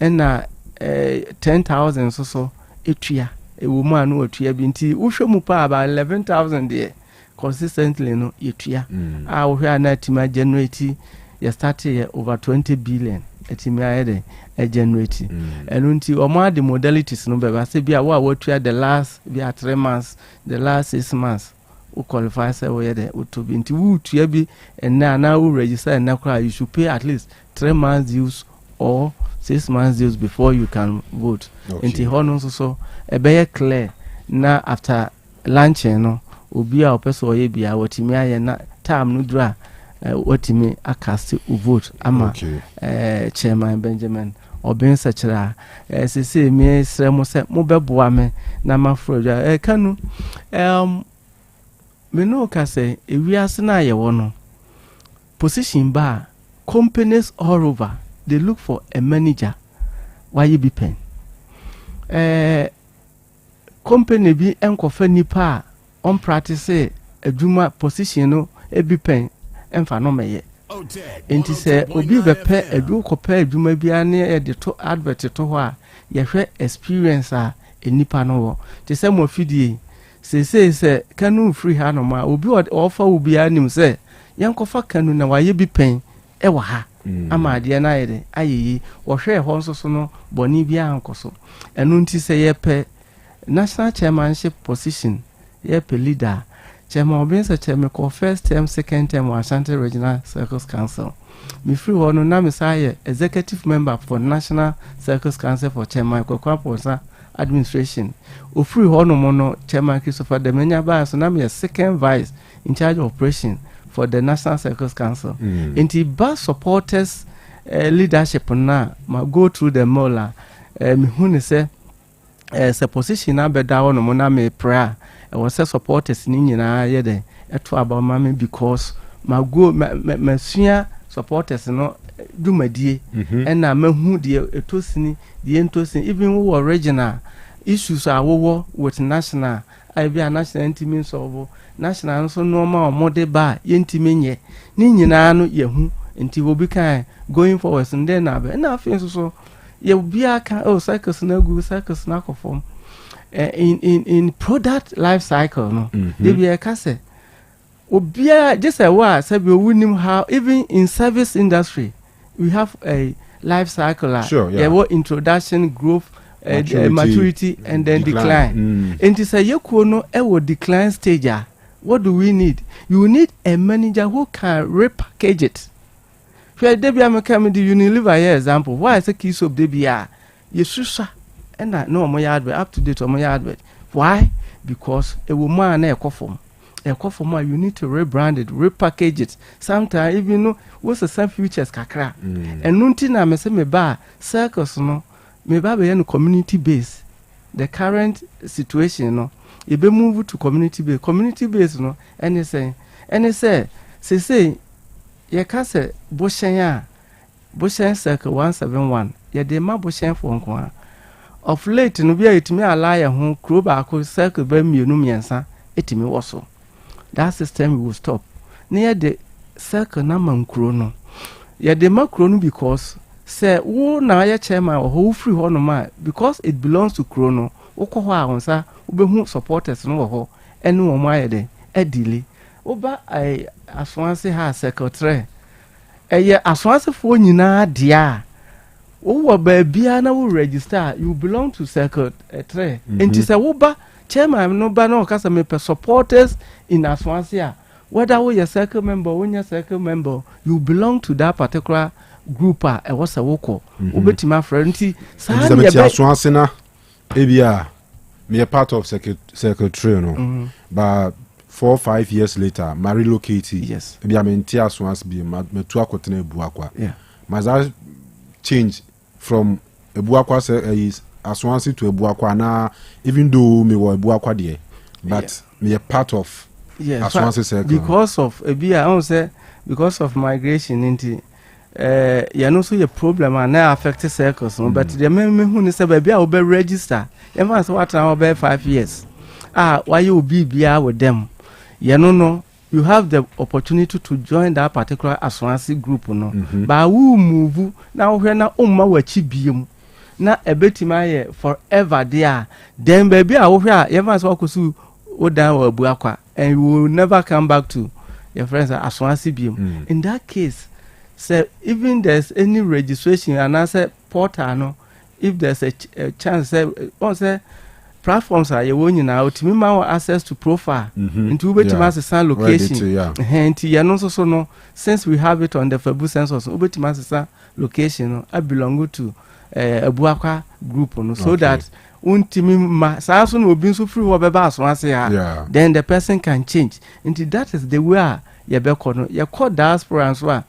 and 10,000 so etua ewomu anu otua bi nti wohwemu pa about 11,000 there consistently no etua wo hwe na tima generate you started over 20 billion etimi ayede generate enu nti omo the modalities no be say bia wo atua the last bia 3 months the last 6 months who qualify say we there to be nti wo tua bi and now who register and now you should pay at least 3 months dues or 6 months dues before you can vote nti hono so ebeye clear na after lunch no obi a opeso ye bia wotimi aye na time no dura wotimi akast vote ama chairman Benjamin obin sechira sese mi sremo se mo beboa me na mafro Kanu me no ka say ewiase na ye wo no position ba companies all over they look for a manager why you be pen company bi enkofa nipa on practice adwuma position no e be pen emfa no meye enti se obi be pe adu kopa adwuma bia ne e de to advert to ho a ye hwe experience a enipa no wo te se mo fidie se Kanu free ha no ma obi offer obi anim se yankofa Kanu na waye bi pen e wa ha ama de na yede ayeyi wo hwe ho nso so no boni bia ankoso enu nti se ye pe national chairmanship position ye pe leader chairman obin se chairman ko first term second term Ashanti Regional Circus Council mi free ho no na mi say executive member for National Circus Council for chairman ko kwaposa administration o free ho no mono chairman Christopher Demenya ba so na me second vice in charge of operation for the National Circus Council inti bus supporters leadership na ma go through the mola mi hunu se position na beda ho no mo na me prayer was supporters ni nyina ye de eto abama me because ma go ma sua supporters no dumadie na mahu de etosini de entosini even wo original issues awowo with national I be a national intimi solve national so normal mode ba yentimi nye ni nyina no yehu enti wo bi kan going forward and then na afin so ye bia kan circus na gu circus na perform in product life cycle no they be a case obia just a wa sabi owunim how even in service industry we have a life cycle what introduction growth maturity and then decline and to say yekuo no e wo decline stage what do we need you need a manager who can repackage it for debia me come the Unilever example why say key soap debia yesusa and no mo yard up to date mo yard why because a woman na ekofom you need to rebrand it, repackage it. Sometimes even what's the same futures kakra. And nunti na me say me ba circles no me ba be no community base. The current situation no e be move to community base no any say say ye ka say Boshen circle 171 ye de ma Boshen for nko of late no bia etimi alaya ho kro ba ko circle ba mienu miensa etimi wo so. That system will stop. Near the circle na mankro no ye de makro no because say wo na ye chairman or who free ho no ma because it belongs to Krono wokɔ hɔ a wonsa wobɛhu supporters no wɔ hɔ ɛne wɔn ayɛ de adili woba asonse ha secretary ɛyɛ asonsefo nyinaa dia wo baabia na wo register you belong to secretary enti sɛ woba chairman no ba na okasa me supporters in asonse a whether we a circle member or when circle member you belong to that particular group a ɛwɔ sɛ wokɔ wobetima friendly saa ne be asonse na ebia me a part of secretary no but 4 or 5 years later my relocate yes ebia me ntia asonse bi me tu akotena ebuakwa mas that change from ebuakwa say asonse to ebuakwa na even though me were ebuakwa there but me a part of asonse circle because of ebia I say because of migration into you know so your problem and now affect circles no but the me who ni say baby I will register even so what now be 5 years why you be bia with them you know you have the opportunity to join that particular assurance group no but who move now where na umma wachi biem na ebetima ye forever there then baby I where even so akosu odan wa buakwa and you will never come back to your friends assurance biem in that case say even there's any registration and answer portal no if there's a chance say platforms are you won now to me my access to profile into ubetima asesa location henti ya no so no since we have it on the Fabu census ubetima asesa location no I belong to Abuakwa group no so that untimi ma sa so no obi so free wo beba aso ase ha then the person can change into that is the way you be call no you call diaspora and so on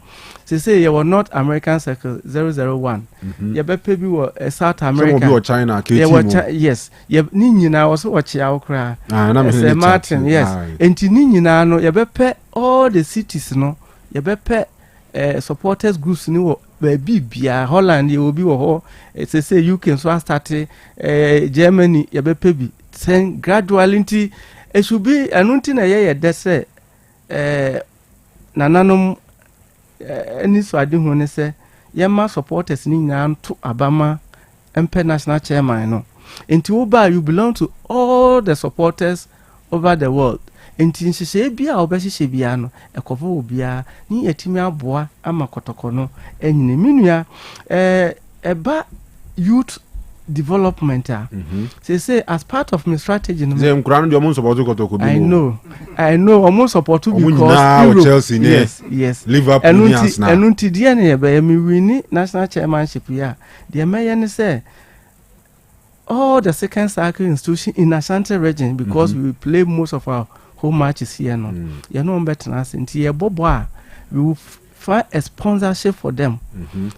say you were not American circle 001 you be pay bi wo South America some of China yes you ni nyina wo so wo chia wo kra Martin yes enti ni nyina no you be pay all the cities no you be pay supporters groups ni wo bia Holland you will be wo say UK so start Germany you be pay bi then gradually nti it should be anunti na ye de say nananom any so ade hu ne se yema supporters ni nyina to abama national chairman no enti oba you belong to all the supporters over the world enti nhihye bia obehihye bia no ekofo obia ni yatimi aboa ama kotoko no enyine minua eba youth development say as part of my strategy no them crown do support kotoko bi I know almost support because Chelsea yes Liverpool enunti dia na be me win national chairmanship ya dia me ne say all the second cycle institution in Ashanti region because we play most of our home matches here no you know better na sinti ye bobo a we will find a sponsorship for them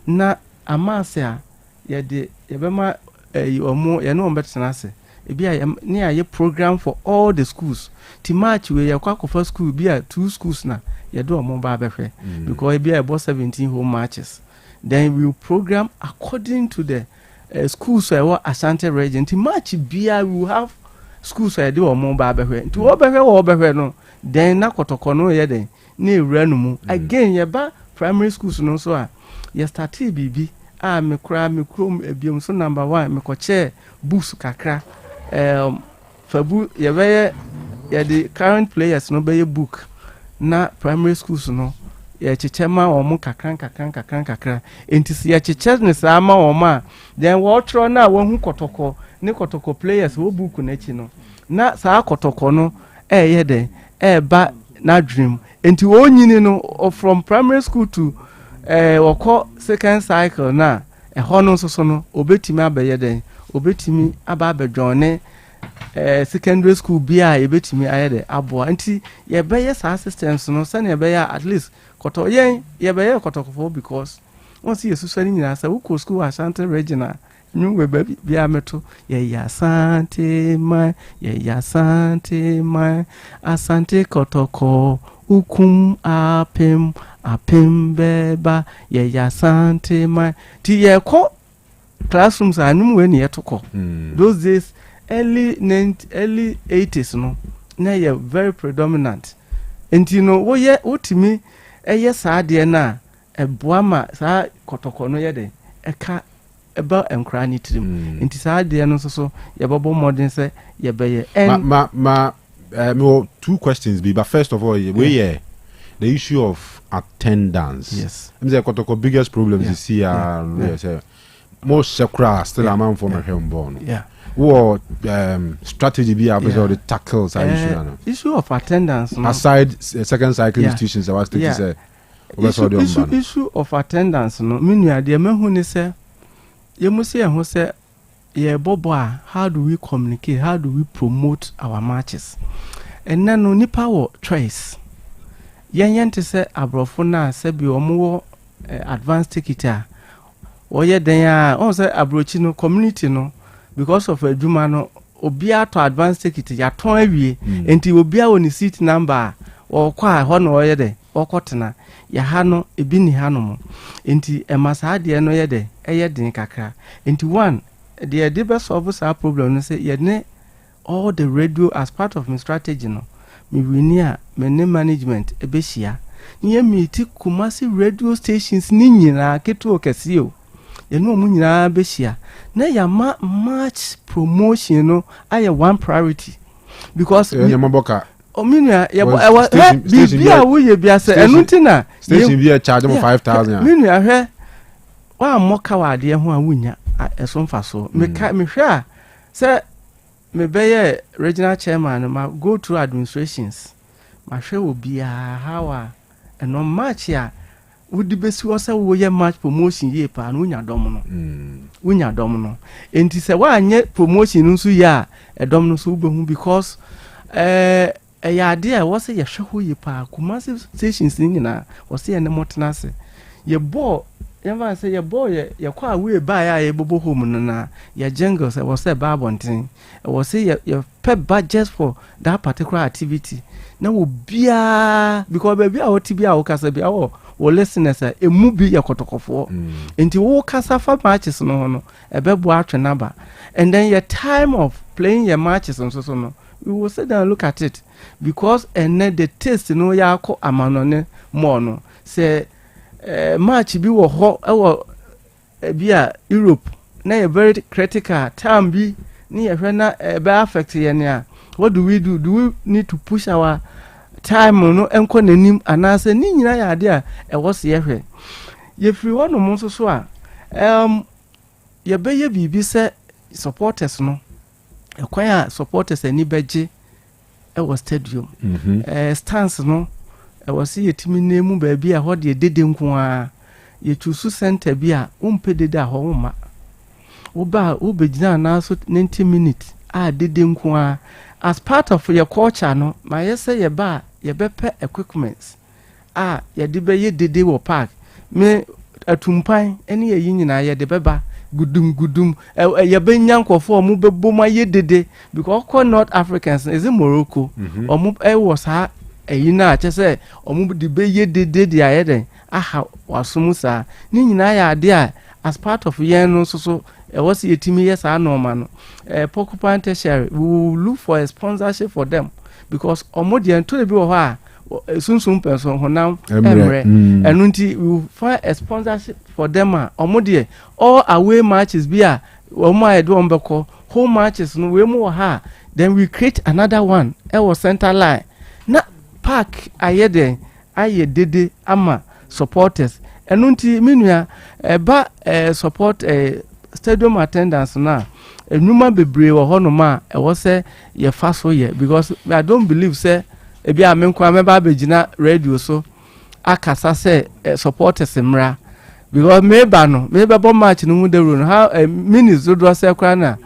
na amasa ye de ye be ma omo you know better na say e bia ne aye program for all the schools ti match we ye kwa for school bia 2 schools na ye do omo ba behwe because e bia about 17 home matches then we will program according to the schools so Ashanti region ti match bia we will have schools so do omo ba behwe ti wo behwe no then na kotoko no ye den na ewura no mu again ye ba primary schools no so a ye start bibi me krom ebiom so number 1 me koche books kakra Fabu ye the current players no be book na primary schools no ye chichema omo kakran enti se ye chiche ne sa ma omo then wo tro na wo hu kotoko ne kotoko players wo book na chi no na sa kotoko no ye den ba na dream enti wo nyini no from primary school to woko second cycle na hono so no obetimi abaye den obetimi aba abedwone secondary school bia yebetimi ayede aboa nti yebeye sa systems no sane yebeye at least koto yen yebeye kotokofo because once yesusani nyina sa wo school Asante Regina nyuwe bia meto ye asante ma asante kotoko ukum apem beba ye asante ma ti ye ko classrooms anum we ne yetoko those days early 80s no na ye very predominant enti no wo ye otimi eye saade na eboama sa kotoko no ye de eka eba enkra ni trim enti saade no so ye bobo modern say ye be ye me two questions be, but first of all the issue of attendance. Yes, I'm saying kotoko biggest problems is here most secra still a man for my home born. What strategy be able to tackle issue of attendance aside second cycle institutions I was to say issue of attendance no menu de mehu ni say you must say who say bobo how do we communicate, how do we promote our matches, and then no nipa wo choice yen to say abrofo na say bi omo advanced ticket oye den on say abrochi no community no because of adwuma no obia to advanced ticket ya ton awie enti obia woni seat number o kwa ho no oye de okotena ya ha no ebi ni ha no mo enti emasa de no ye de eye den kakra enti one the debe solve our problem no say ye ne all the radio as part of my strategy no me winia me ne management ebehia ye meet Kumasi radio stations ni nyina keto okese o ye no mu nyina behia na ya match promotion no aye one priority because Maboka ominia bibia wo ye bia se enuntina station bia charge mo 5000 minia hwe wa moka wa de ho a wunya esomfa so me hwe a se me beye regional chairman ma go through administrations ma hwe obia how a eno match ya wudi besi wo se wo ye match promotion ye pa na wunya dom no enti se wa anye promotion nso ya edom no so behu because ya de wo se ye hwe ho ye pa Kumasi stations ni nyina wo se ye ne motena se ye ball yamba say ye boy ye kwa we buy ya bobo home no na ye jungle say was say babontin was say ye pay budget for that particular activity na wo bia because baby a woti bia wo kasa bia wo listeners emu bi ye kotokofo enti wo kasa fa matches no ebebo atwe number and then your time of playing your matches and so no we will sit down and look at it because and then the taste no ya ko amanone more no say match bi wo ho bia Europe na ye very critical time bi ni ye hwe na be affect ye ne what do we we need to push our time no enko nanim anase ni nyina ya ade a wo se ye hwe ye free wono mo so a ye be ye bibi se supporters no ekwan a supporters ani beje was stadium stance no was yetimi nemu ba bia ho de dede nko a yetusu center bia umpedede ho ma wo begina na so 90 minutes a dede nko a as part of your culture no ma yese ye ba ye bepe equipments a ye de be ye dede wo park me atumpan ene ye nyina ye de beba gudum ye be nyankofo mu bebo ma ye dede because North Africans is in Morocco omu was ha eyina che se omu de be ye dede ayeden aha wasumusa ni nyina ya ade a as part of yen no so was yetimi yes normal no Porcupine Tertiary we will look for a sponsorship for them because omu de to be ho a sunsun person honam emre enunti we will find a sponsorship for them omu de all away matches be a omu ayedo ombeko home matches no we mu ha then we create another one was center line na park ayede ayedede ama supporters enunti minua ba support stadium attendance na enuma bebre wo hono ma wo se ye fa so ye because I don't believe say e bia menko ameba begina radio so akasa say supporters mra because meba bo match no mu de ro how minutes do say kwa na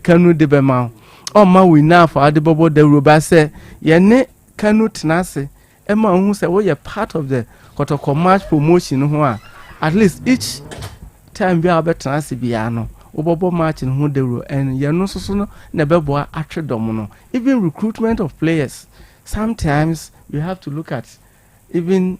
Kanu de be ma ma we na for adebobo the roba say ye ne Kanu tenase Emma who say we are part of the Kotoko match promotion ho a at least each time we are tenase bia no obobo match ho dero and ye no so no na beboa atredom no even recruitment of players sometimes you have to look at even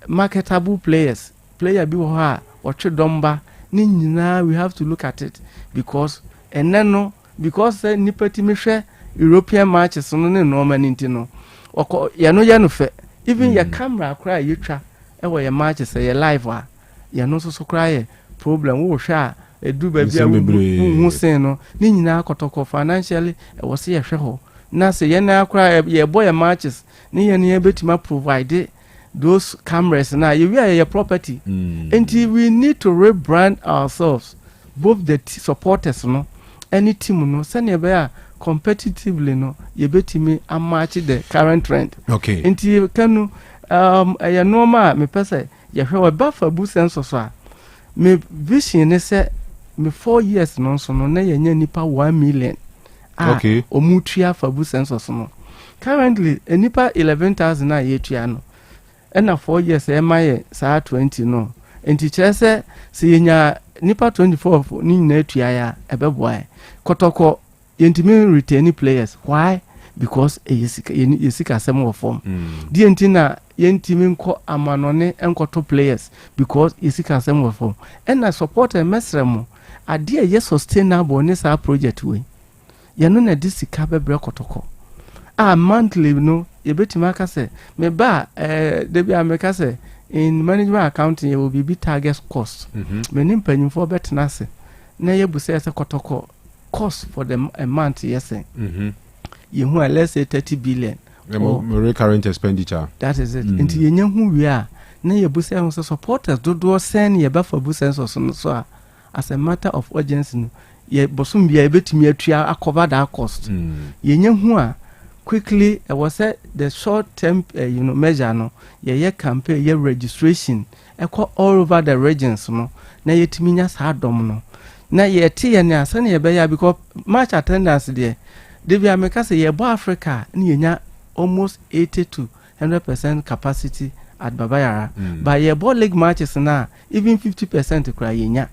marketable players player bi ho a atredom ba ni nyina we have to look at it because eneno because nipati me hwe European matches no ne normal nti oko ye no fe even your camera cry you twa e wo your matches ye live a ye no so cry problem wo hwe a edu ba bia wo sen no ni nyina Kotoko financially e wo se ye hwe ho na se ye na cry ye boy matches ni ye ne betima provide those cameras na you are your property until we need to rebrand ourselves both the supporters no any team no send be competitively no you betimi match the current trend okay until Kanu ya normal me pese ye hwe ba fa bu senso so a me vision ne se me 4 years no so no na ye nya nipa 1 million okay omutua fa bu senso so no currently nipa 11,000 na ye tua no na 4 years e maye saa 20 no enti kire se yenya nipa 24 ni nyina tua ya ebeboa Kotoko yentimi retain players why because yesika sem of form di entina yentimi nko amanone enkoto players because yesika sem of form and support a mesremo ade ye sustainable ne sa project we ye no na disika bebre Kotoko monthly no yebetima aka se me ba debi ameka se in management accounting you will be target cost me nim panyimfo betena se na ye busa se Kotoko cost for the a month yes you who let's say 30 billion recurrent expenditure that is it until you hu we are na ye busa hu so supporters do send ye ba for busa so as a matter of urgency ye bosum bia betimi atua cover that cost ye hu a quickly I was said the short term measure no ye campaign ye registration all over the regions no na yetimi nya sa dom no na ye tie ne asa na ye be ya because match attendance there Devi America say ye bo Africa ni yenya almost 80 to 100% capacity at Babayara but ye bo league matches na even 50% kra yenya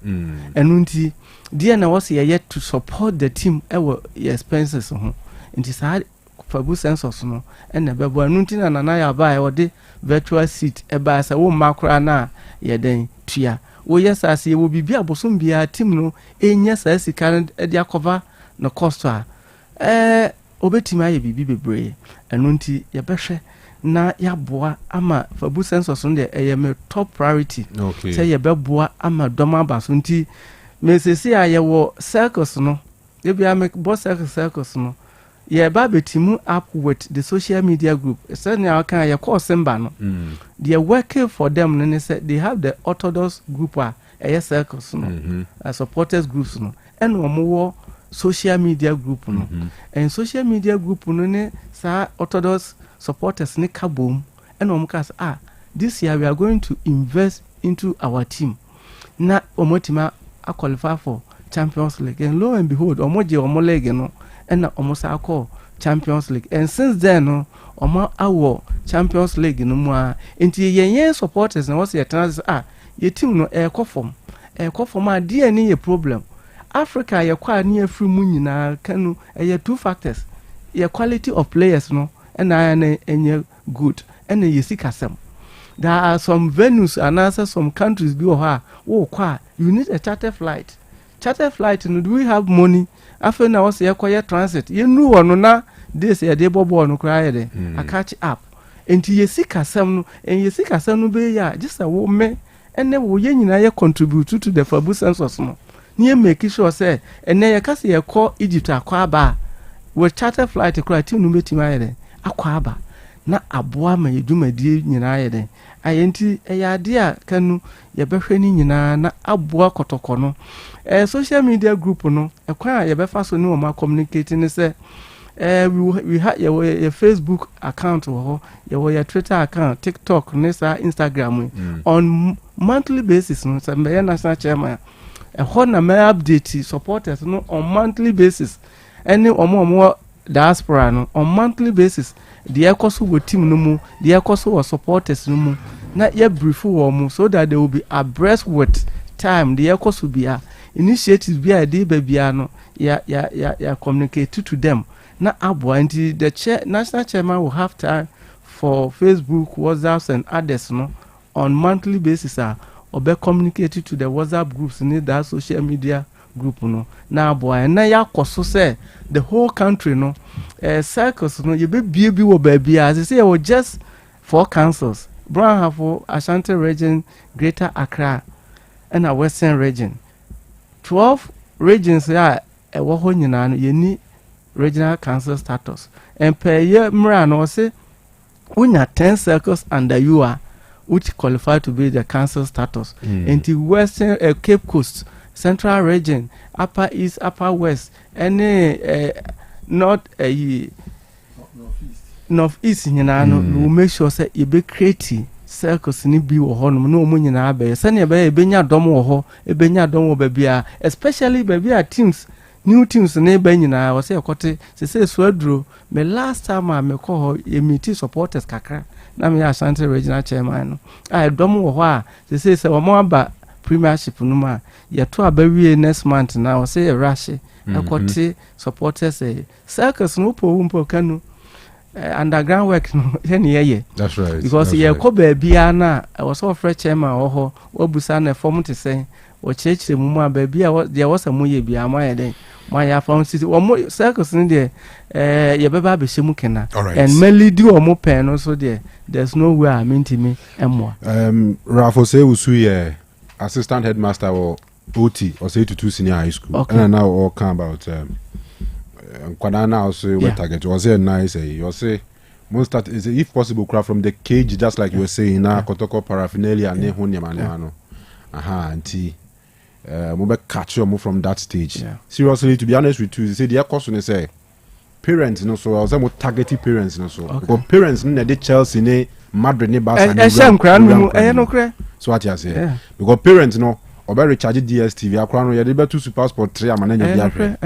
enunti dia na was ye yet to support the team ewo expenses ho nti sa fabu census no na bebo enunti na nana ya ba e wode virtual seat e ba sa wo makra na ye den tua wo yes as ye wo bibia bosom bia team no enya sa sika e cover no cost a obetima ye bibi bebre enunti ye behwe na ya boa ama fabu census no de me top priority say ye beboa ama doma baso nti me sesi a ye wo circles no ye bia me boss circles no ye ba betimu up with the social media group say na kan ye call semba no they are working for them no say they have the orthodox group circles no supporters groups no and omo social media group no and social media group no ne sa orthodox supporters ne kabom and omo ka this year we are going to invest into our team na omotima a qualify for Champions League and lo and behold omo je omo league no and almost I call Champions League and since then no our Champions League no more into yen supporters na was your trans your team no e form a any problem Africa ye kwa ni afri mu nyina Kanu e two factors your quality of players no and any good and ye sikasem there are some venues and also some countries be you need a charter flight no do we have money after na was ye transit ye nu wono na this ye dey bobo no cry dey I catch up enti ye sikasem no en ye sikasem no be ya just a wo me ene wo ye nyina ye contribute to the fabu census no ne make sure say ene ye kase ye call Egypt akwa aba we charter flight cry team no betima ye dey akwa aba na aboa ma ye dwumadie nyina ye dey ayenti ya de a Kanu ye behwe ni nyina na aboa Kotoko no social media group no ekwa ye befa so ni o ma communicate ni say we have your Facebook account your Twitter account TikTok nesa Instagram on monthly basis no say me national chairman na me update supporters no on monthly basis any omo diaspora no on monthly basis the ekoso wo team no mu the ekoso wo supporters no mu na ye brief wo mu so that they will be abreast with time the ekoso bia initiatives bia dey bia no ya communicate to them na abo anti the national chairman will have time for Facebook, WhatsApp and others no on monthly basis or be communicated to the WhatsApp groups in that social media group no na abo na ya koso say the whole country no circles no you be wo baby as they say we just 4 councils Brown have Ashanti region, Greater Accra and a Western region 12 regions are wo ho nyina no ye ni regional council status and per year mra no say unya 10 circles under you are which qualify to be the council status in the Western Cape Coast Central region Upper East Upper West any Northeast nyina no we make sure say you be creative circles ni bi wo ho no no mu nyina be se ne be nya dom wo ho nya dom wo ba bia especially ba bia teams new teams ne ba nyina wo se ekote se suaduro me last time me ko ho emiti supporters kakra na me Ashanti regional chairman no I dom wo ho se wo mo aba premiership no ma ye to abawie next month na wo se rush ekote supporters circles no po Kanu underground work no ye that's right because ye ko ba bia na was offer chairman ho obusa na form to say o chechire mu ba bia there was a moye bia ma ye den ma ya from city o circles in there ye beba be shemu kena and melody o mo pen no so there there's no way I mean to me emwa Rafo say usu ye assistant headmaster or OT or say to senior high school and now all come about Kwadana also we target was a nice you say most start is if possible craft from the cage just like you were saying na kotoko paraphernalia ne ho nyama no anti mo catch you from that stage seriously to be honest with you say the question say parents no so I was more targeting parents no so because parents no dey Chelsea ne Madrid ne Barca no so what you say because parents no oba recharge DSTV akwa no ye dey betu Super Sport 3 amana nya bia hwe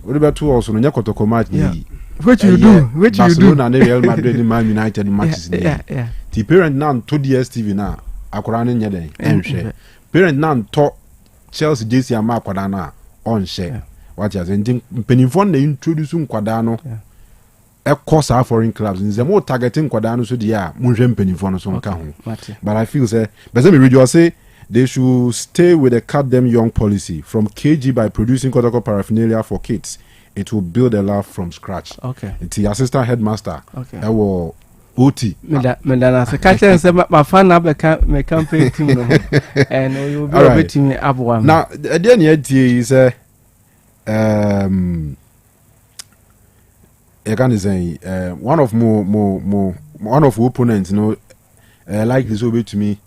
we dey betu also no nya kotoko match ni which you do Barcelona and Real Madrid and Man United matches the parent now to DSTV na akwa no nya den enhwe parent now to Chelsea JC ama akwa na on share what you say penifon na introduce nkwada no e course our foreign clubs in them targeting nkwada no so dia munhwe penifon so nka ho but I feel say but me read you say they should stay with the cut them young policy from KG by producing kotoko paraphernalia for kids. It will build a love from scratch. It's the assistant headmaster. That will OT. Medana se catch and say my fan me campaign team no. And you will be a bit me abwa. Now at the end is I can say one of opponents like this will be to me.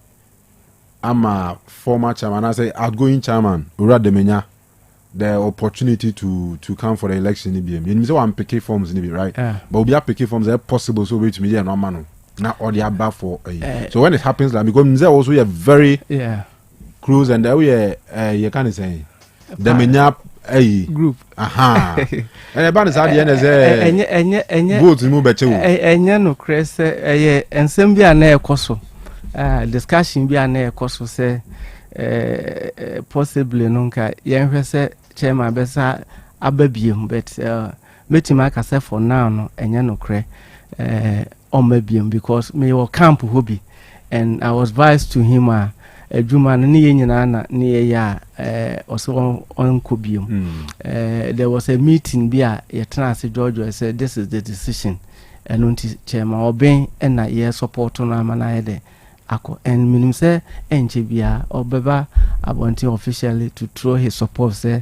I'm a former chairman. I say outgoing chairman. Ura Demenya, the opportunity to come for the election in BM. You know, I'm picking forms in right? But we are picking forms that possible. So wait to me, no man, not all the above for. So when it happens, like because there also a very close and we you can't say Demenya group. And about the end is vote move better. No crest. And some be an air coso. Discussion be an air course say possibly nunca yen say chairman besa ababium but metima ka say for now no enya no kre omabium because me your camp hobby and I was advised to him adwuma no ne nyina na ne ya also on kobium there was a meeting be a yetenase George said this is the decision and unti chairman oben and na ye support no amana de ako and minim say enche bia obeba abonti officially to throw his support say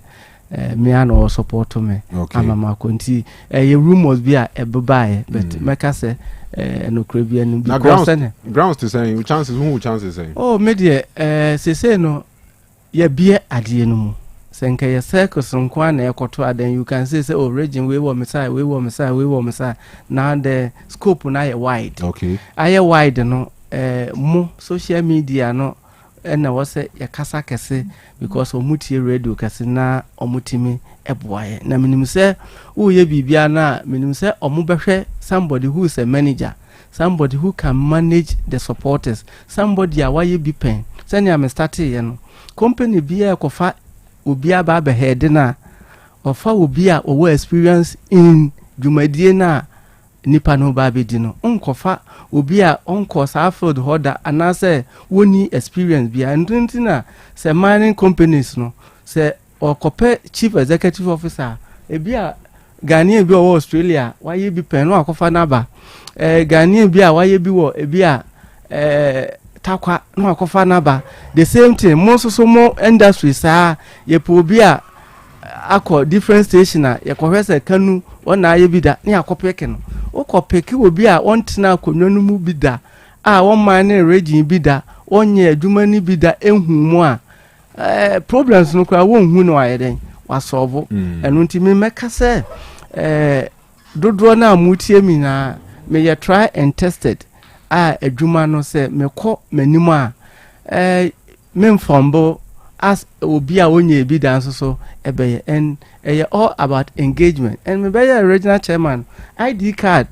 me and or support me amama konti rumors bia ebebae but meka say no krabia no because grounds to say chances say oh me dey say no ye bia ade no mu senka ye circles nkwa na ekoto adan you can say oh region we were messiah now the scope na ye wide aye wide no mo social media no ɛna wɔsɛ yɛkasa kɛse because ɔmutie radio kɛse na ɔmutimi ɛboaeɛ na menim sɛ woyɛ biribia na menim sɛ ɔmo bɛhwɛ somebody who is a manager, somebody who can manage the supporters, somebody a wayɛ bi pɛn sɛnea me starteeɛ no company biaa ɛkɔfa obi aba abɛhɛde no a ɔfa obi a ɔwɔ experience in dwumadie no a nipa no ba bɛdi no nkɔfa obi a ɔnkɔ saa field hɔ da anaasɛ wɔni experience bia nti na sɛ mining companies no sɛ ɔkɔpɛ chief executive officer ebi a Ghanaian bi wɔ Australia wayɛ bi pɛn no akɔfa n'aba Ghanaian bi a wayɛ bi wɔ ebi a takwa no akɔfa n'aba the same thing mo so mo industry saa yɛpɛ obi a akɔ different station a yɛkɔhwɛ sɛ Kanu ɔna ayɛ bi da ne akɔpɛke no wokɔpɛke obi a ɔntena akonnwa no mu bi da a wɔn ne region bi da ɔnyɛ adwuma ni bi da ehu mu a problems no kora wɔnhu no ayɛ den wasɔɔbo ɛno nti me mɛka sɛ dodoɔ no a mutie mi na meyɛ try and tested a adwuma no sɛ mekɔ m'anim a memfɔmbo as obi a onye bi dance so ebeye and all about engagement and me be original chairman ID card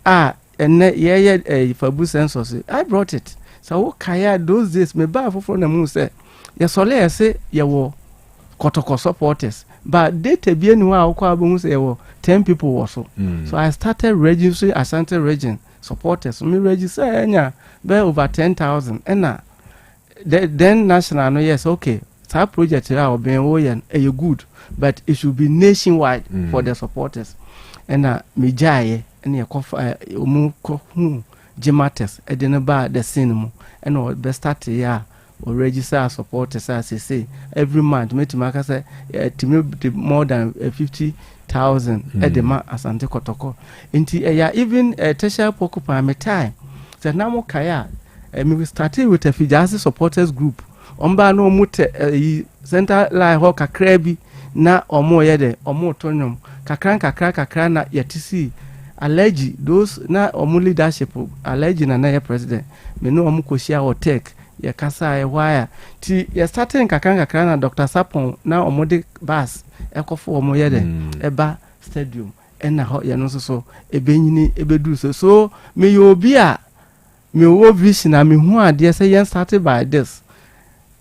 and ye fabu census I brought it so kaya those days me ba foforo na mu say ye sole ye say ye wo kotoko supporters but data bi enu a akwa abon say ye wo 10 people was so I started registering Asante region supporters me register enya be over 10,000 and then national no yes okay so project here will be a good but it should be nationwide for the supporters and me jaye and ya kofa mu ko gemates e de ba the cinema and we be start here or register supporters as I say every month me timaka say more than 50,000 e de ma Asante Kotoko nti even tertiary pokupa me time so na mo kaya me started with a Fijasi supporters group omba no mute center line ho kakra bi na omo ye de omo tonwom kakra na yetisi allergy those na omo leadership allergy na ye president me no omo koshia Otec ye kasa ye wire ti ye starting kakra na Dr. Sapon na omo de bus ekofo omo ye de eba stadium na ho ye no so ebenyini ebedu so me yo bi a me wo vision na me hu ade say yen started by this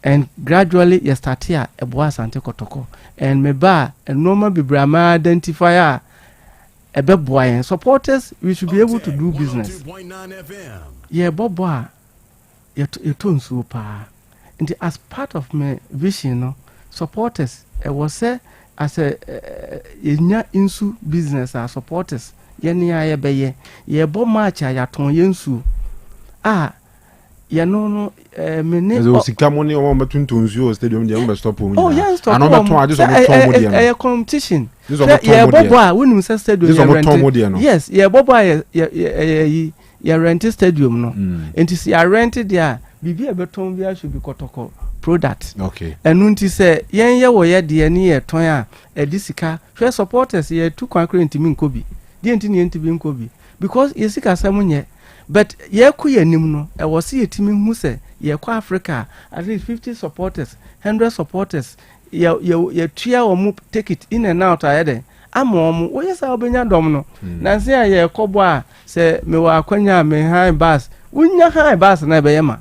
and gradually you start here a boy Asante Kotoko and me ba and normal be brama identifier a be boy and supporters we should be able to do business. 102.9 FM. Yeah, boba you tone super and as part of my vision no supporters it was say as a insu business as supporters yeni aye beye ye bo match ya ton yensu no mene o sika money o mo tuntunzu o stadium dey stop o oh yeah stop ano beton ade so mo ton mo dey no competition yeah bobo a wonu say stadium yes yeah bobo a ya rent stadium no enti si ya rent there bibi e beton bia should be Kotoko product okay enu nti say yen ye wo ye de ne ye ton a edi sika hwe supporters ye tu kwankre ntimi nkobi die ntini ntimi nkobi because ye sika samunye but ye ku yanim no e wo se yetimi hu se ye kwa Africa at least 50 supporters 100 supporters ye tua omu take it in and out ayede amomu wo yesa obenya dom no na se ye kobo a se me wa akwanya me high bus unya high bus na be yema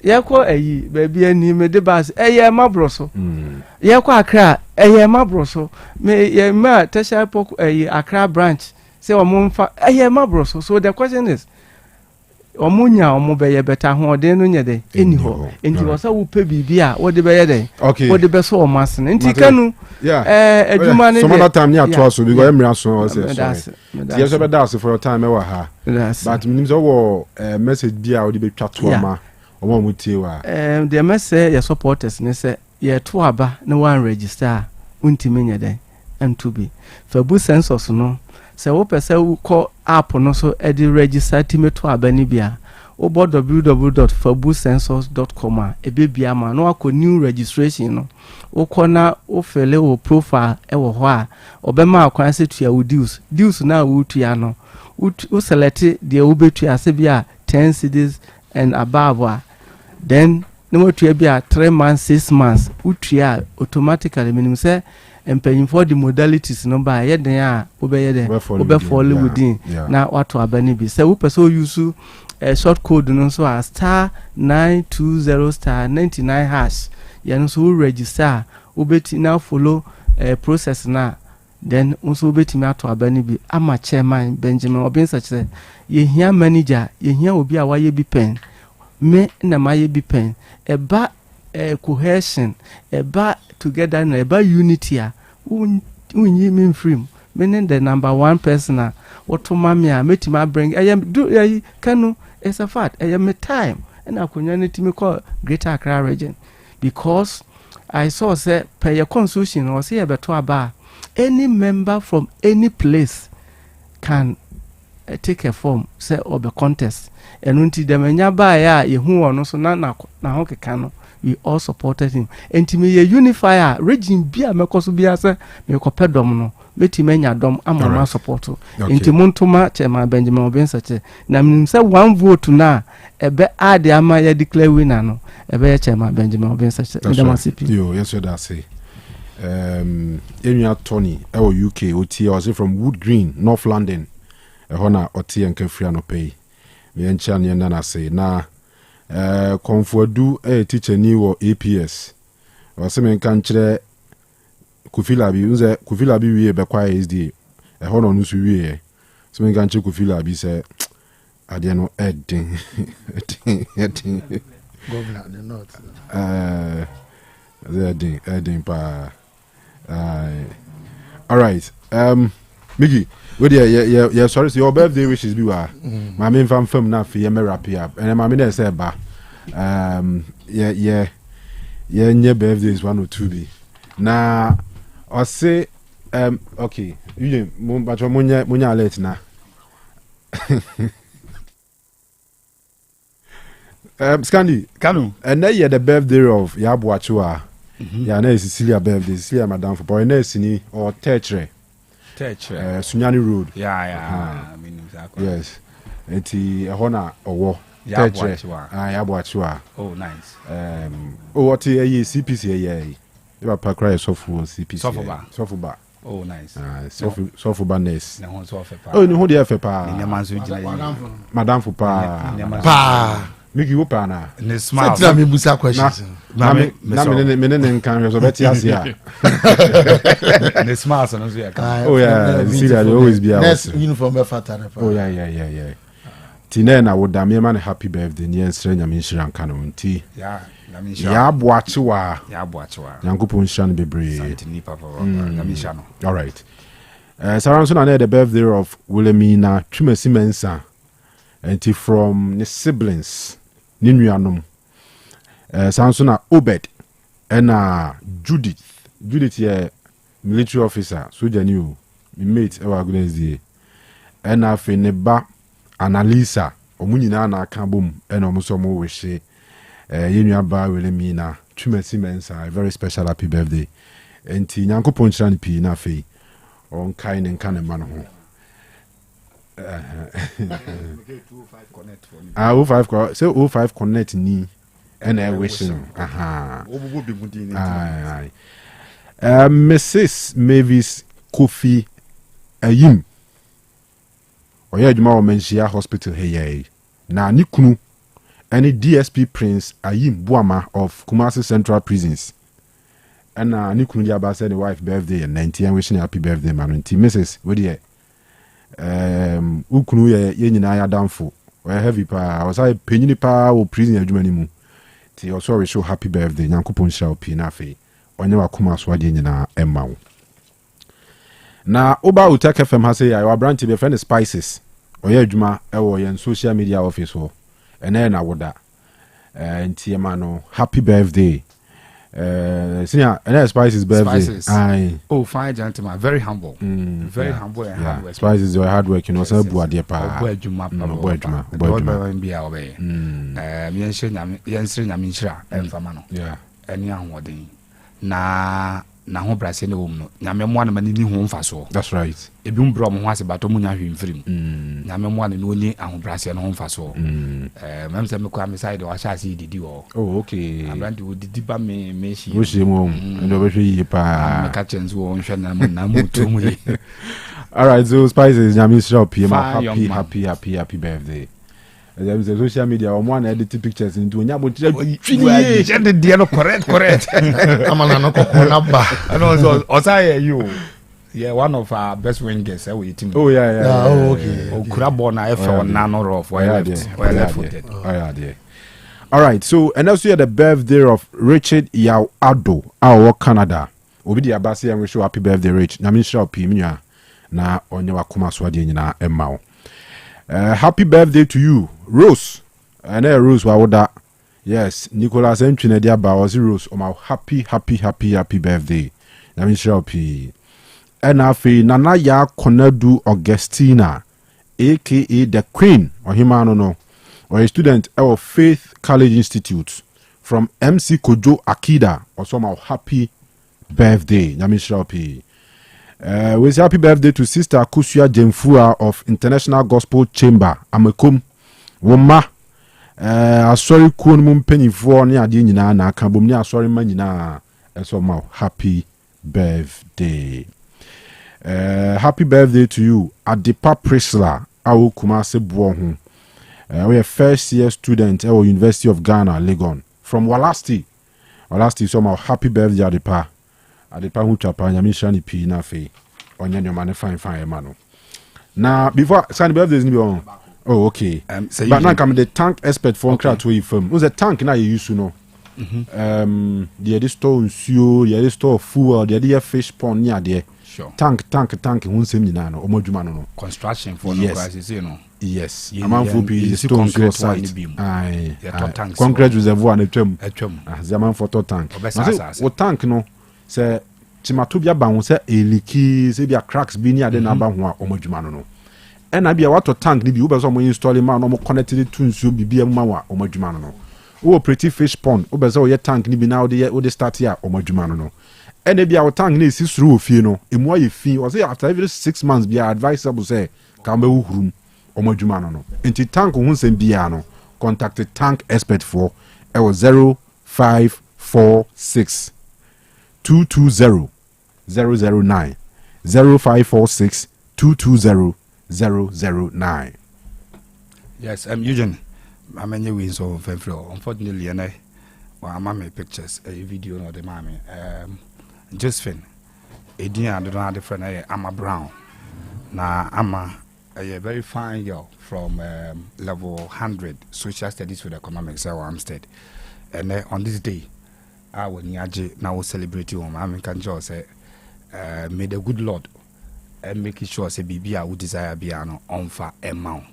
ye ko ayi ba bia ni me de bus ye mabroso ye ko Accra ye mabroso me ye ma tertiary pok Accra branch say omumfa ye mabroso so the question is omunya omubeye beta ho de no nye de eni ho enti wo sa wo pe bibia wo de beye de wo de be so o masen enti Kanu adwuma ne some other time near to us because emra so say yes be das for your time e wa ha but menim so wo message bia wo de betwa to ama omo mutie wa the message your supporters ne say ye to aba na wan register untimi nye de m2b fabu census no se wo pese wo ko app no so e di register timeto abani bia wo www.fabucensus.com e be bia ma no akọ new registration no wo ko na wo fele wo profile e wo ho a obema akwan se tua wo dues na wo tua no wo select the wo betua se bia 10 cedis and above then na watua bi a 3 months 6 months utua automatically minimum say empanyimfo the modalities no ba ye den a obeye den obefall within na wato abani bi say wo person use short code no so a *920*99# ye no so register obeti na follow process na then also obetimi ato abani bi ama chairman Benjamin Obinsa say ye hia manager ye hia obi a waye bi pen me na maye bi pen eba cohesion eba together na eba unity a unyi me free meaning the number 1 person a woto mame a metima bring Kanu is a fact me time and akonya netimi call Greater Accra region because I saw say per your constitution or say beto aba any member from any place can take a form say or the contest and until the menya ba ya ye hu ono so na ho keka no we all supported him enti me ye unifier region bia mekoso bia say me kopedom no beti menya dom amama support enti montoma chairman Benjamin Obinsa che na mnim say 1 vote na ebe ade ama ya declare winner no ebe ya chairman Benjamin Obinsa che ndama CP yo yes you that say Enya Tony UK OT was from Wood Green North London hona oti enka free no pay me encha ne na say na konfoadu teacher ni wo APS wase men kan kire Kofilabi unze Kofilabi wie be kwa SD hona no so wie so men kan kire Kofilabi say ade no edin governor the north edin pa all right Miggy with yeah sorry so your birthday wishes be wa my main fam na fi me wrap up and my main say ba yeah your birthday is 1 or 2 be na I say okay you but munya alert na Scandi Kanu and then the birthday of Yabuachua yeah na Cecilia birthday Cecilia madam for boy na sini or Tetre Sunyani Road. Yeah. I mean, exactly. Yes. Eti hona owo. Yabuachua. Oh, nice. What ye CPC ye. You pa cry sofu CPC. Sofuba. Oh, nice. Sofuba ness. Na hon so fe pa. Oh, ni ho de fe pa. Ni manzo gina. Madam for pa. Pa. Miki wo pa na. Ne smile. Tell me busa questions. Na me nkan so beti asia. Ne smile so no so ya. Oh yeah, see that always be our next uniform be fatara. Oh yeah. Tina na woda me man happy birthday ni ensre nyame nhira nka no nti. Yeah, nyame nhira. Ya boachewa. Yankopon nhira no bebre. Santini papa. Nyame nhira no. All right. Saranso na the birthday of Wilhelmina Twumasi Mensa. And from the siblings ni nuanom sanso na Obed and Judith ye military officer soldier ni o me mate e wa organize and afi ne ba Annalisa omunyina na aka bom and omuso mo wehye ye nua ba Wilhelmina Twumasi Mensa a very special happy birthday enti Nyankopon nkyira ne pi na afi on kai ne nka ne ma no ho 05 say 05 connect ni and I wish Mrs. Mavis Kofi Ayim oya adwuma o menhia hospital hey na ni kunu any DSP Prince Ayim Buama of Kumasi Central Prisons and ni kunu dia ba say the wife birthday and 90 wishing happy birthday man Mrs. we dey ukunu ye nyina ya damfo we heavy pa was I penyini pa wo prison adwuma ni mu ti also wish you happy birthday Nyankopon sha opi na afi onye wakoma so ade nyina emma wo na oba Otec FM ha say ya branch be friend Spices oye adwuma e wo ye social media office ho ene na woda nti ema no happy birthday senior and Spices birthday. Oh, fine gentleman, very humble. Very humble and hard work. Spices your hard work, you know, so boy dear pa. Boy juma. Be away. Yense nyame nhyira emfama no. Yeah. Eni ahode. Na na ho brase ne wom no nyame mo na mani ni ho mfa so. That's right. Ebi mbro mo ho ase bato mo nya hwemfrim. Nyame mo na no ni ho brase no ho mfa so. Mem se me kwa me side wa sha ase didi wo. Oh okay. Abrandi wo didi ba me shi. Wo shi mo ndo be hwe yi pa. Me ka chenzu wo nhwe na mo to mu yi. All right, so Spices nyame shop here. Happy birthday. There is a social media or one edit pictures into nyabo twini je de no correct amana no kokona ba and also Osei you yeah one of our best wingers we team. Oh yeah. Oh okay. Okurabo na efe on nano rough where left footed. Oh yeah there. All right, so and also the birthday of Richard Yao Ado our Canada. Obi di abasi and we show happy birthday Rich. Na me shop minua na onye wakoma so ade nyina emma. Happy birthday to you, Rose. And Rose Wawoda. Yes, Nicholas M. Chinedia Bawazi Rose. Happy birthday. Let me show up. And afi Nana Ya Konedu Augustina, aka the Queen, or Himano, or a student of Faith College Institute from MC Kojo Akida, or somehow happy birthday. Let me show up. We say happy birthday to Sister Kusia Jemfua of International Gospel Chamber. Amekum Woma asori kuon mu mpanyifo ne ade nyina na aka bom ne asori ma nyina eso ma happy birthday. Happy birthday to you Adepa Priscilla awo Kumase bo ho. We are first year student at University of Ghana Legon from Walasti so ma happy birthday Adepa. Adepa hu chapa nyame hia ni pi na fe onye nyoma ne fine ma no na before sign birthdays ni be on. Oh okay. But now come the tank expert for okay. To you firm. Who's the tank now you use to know? The store nsuo, the store fuel, the fish pond near there. Sure. Tank won sem nyina no omodwuma no. Construction for no crisis you know. Yes. Amanfo pi store nsuo site. Aye. Concrete reservoir na twam. Zaman photo tank. O tank no say timato bia ba ho say eliki say bia cracks bi ni ade na ba ho a omodwuma no. And I be a water tank, ni bi uba so mo install man no connected to nsuo bibia ma wa omadwuma no. Wo pretty fish pond, uba so ye tank ni bi now the start here omadwuma no. And e bia tank ni si suru ofie no, emu aye fi, o say after every 6 months be advisable say ka be hurum omadwuma no. Enti tank hu nsem bia no, contact the tank expert for 0546 220 009 0546 220 009. Yes, Eugene. I mean, you win so unfortunately, and I make pictures, a video, no, the mammy. Josephine, a dear, I don't know the friend, I'm a Brown. Now, I'm a very fine girl from level 100 social studies with economics at Amstead. And on this day, I will now celebrate you. I mean, can just say, may the good Lord. And making sure say bibi a would desire biano on fa amount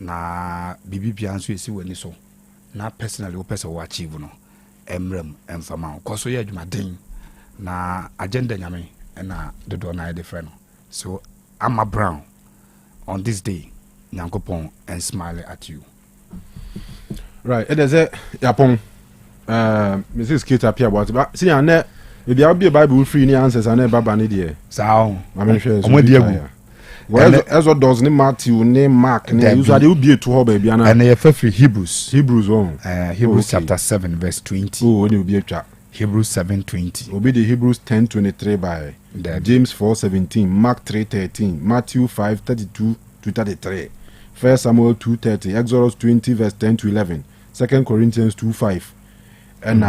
na bibi bianso esi wani so na personally o person wa achieve no emrem emfama ko so ye adwumaden na agenda nyame na the do na different so I'm a Brown on this day nyankopon and smile at you right it is a yapon Mrs. Kate appear about see na if you be a Bible free ni answers and never ban it so I'm sure well as what does ni Matthew ni Mark ni usually will be to baby and they free Hebrews on Hebrews chapter 7 verse 20 oh when be a Hebrews 7:20 will be the Hebrews 10:23 by James 4:17 Mark 3:13 Matthew 5:32 to 33 1 Samuel 2:30 Exodus 20 verse 10 to 11 2 Corinthians 2:5 and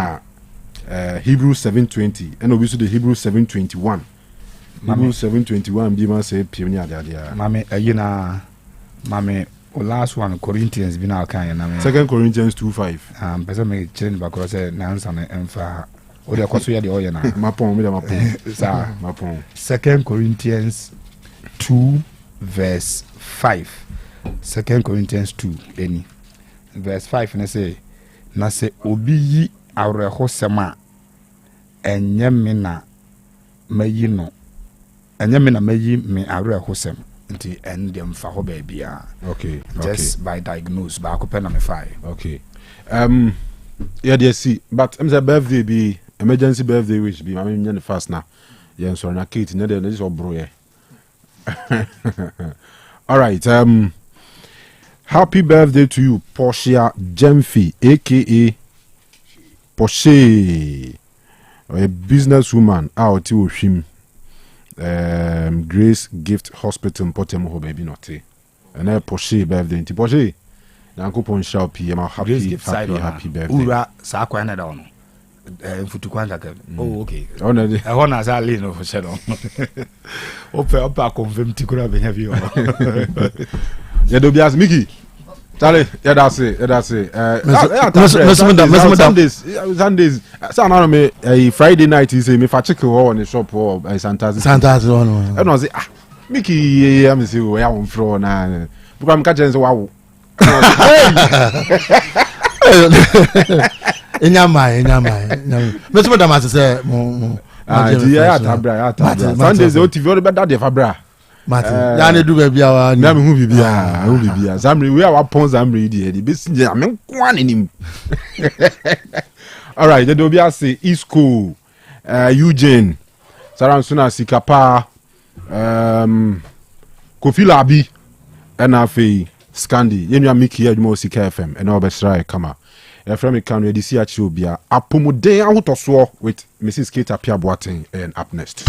Hebrews 7:20 and obviously the Hebrews 7:21 Hebrews 7:21 be man say pioneer there mame ayina mame o last one Corinthians bi na kan na me 2 Corinthians 2:5 person me challenge ba ko say na answer na emfa o de kwaso ya de o ye na mapon me de mapon sa mapon 2 Corinthians 2 verse 5 2 Corinthians 2 any verse 5 na say obi yi awrehosema enyeme na mayi no enyeme na mayi me awrehosem nti endem fa ho ba bia okay just by diagnose ba ko pe na me fine okay yeah they see but I'm the birthday be emergency birthday wish be I mean the fast now. Yeah, so na Kate na dey this obro yeah. All right, happy birthday to you, Portia Jemfi, aka Porsche, a businesswoman out of him. Grace Gift Hospital in Portemo, baby, not and then Porsche birthday. Porsche, Uncle Ponshao PM, happy birthday. Ura Sakwana down. Oh, okay. I want to say, Lino for Shadow. Opa, confirm Tikura behavior. Yeah, do be as Mickey. Charlie, yeah, that's it. Sundays. Friday night, he say, me for chicken or on the shop or Santa's. And I say, Mickey, I'm saying, where I'm from now. Because I'm catching so wow. Enyama. Mese mo dama se Sundays o TV o be dade fa bra. Martin. Ya na du ba bia wa. Na me hu bibia. Zamri we our pon zamri di be sinje am kwa nim. All right, they be say Isco, Eugene, Saransuna Sikapa, Kofi Labi, NFA, Scandi, Yenya Miki Edmo Sika FM, and Obesra Kama. From Kanu, the CHO Bia, Apomode out of war with Mrs. Kate Apia Boateng, and up next.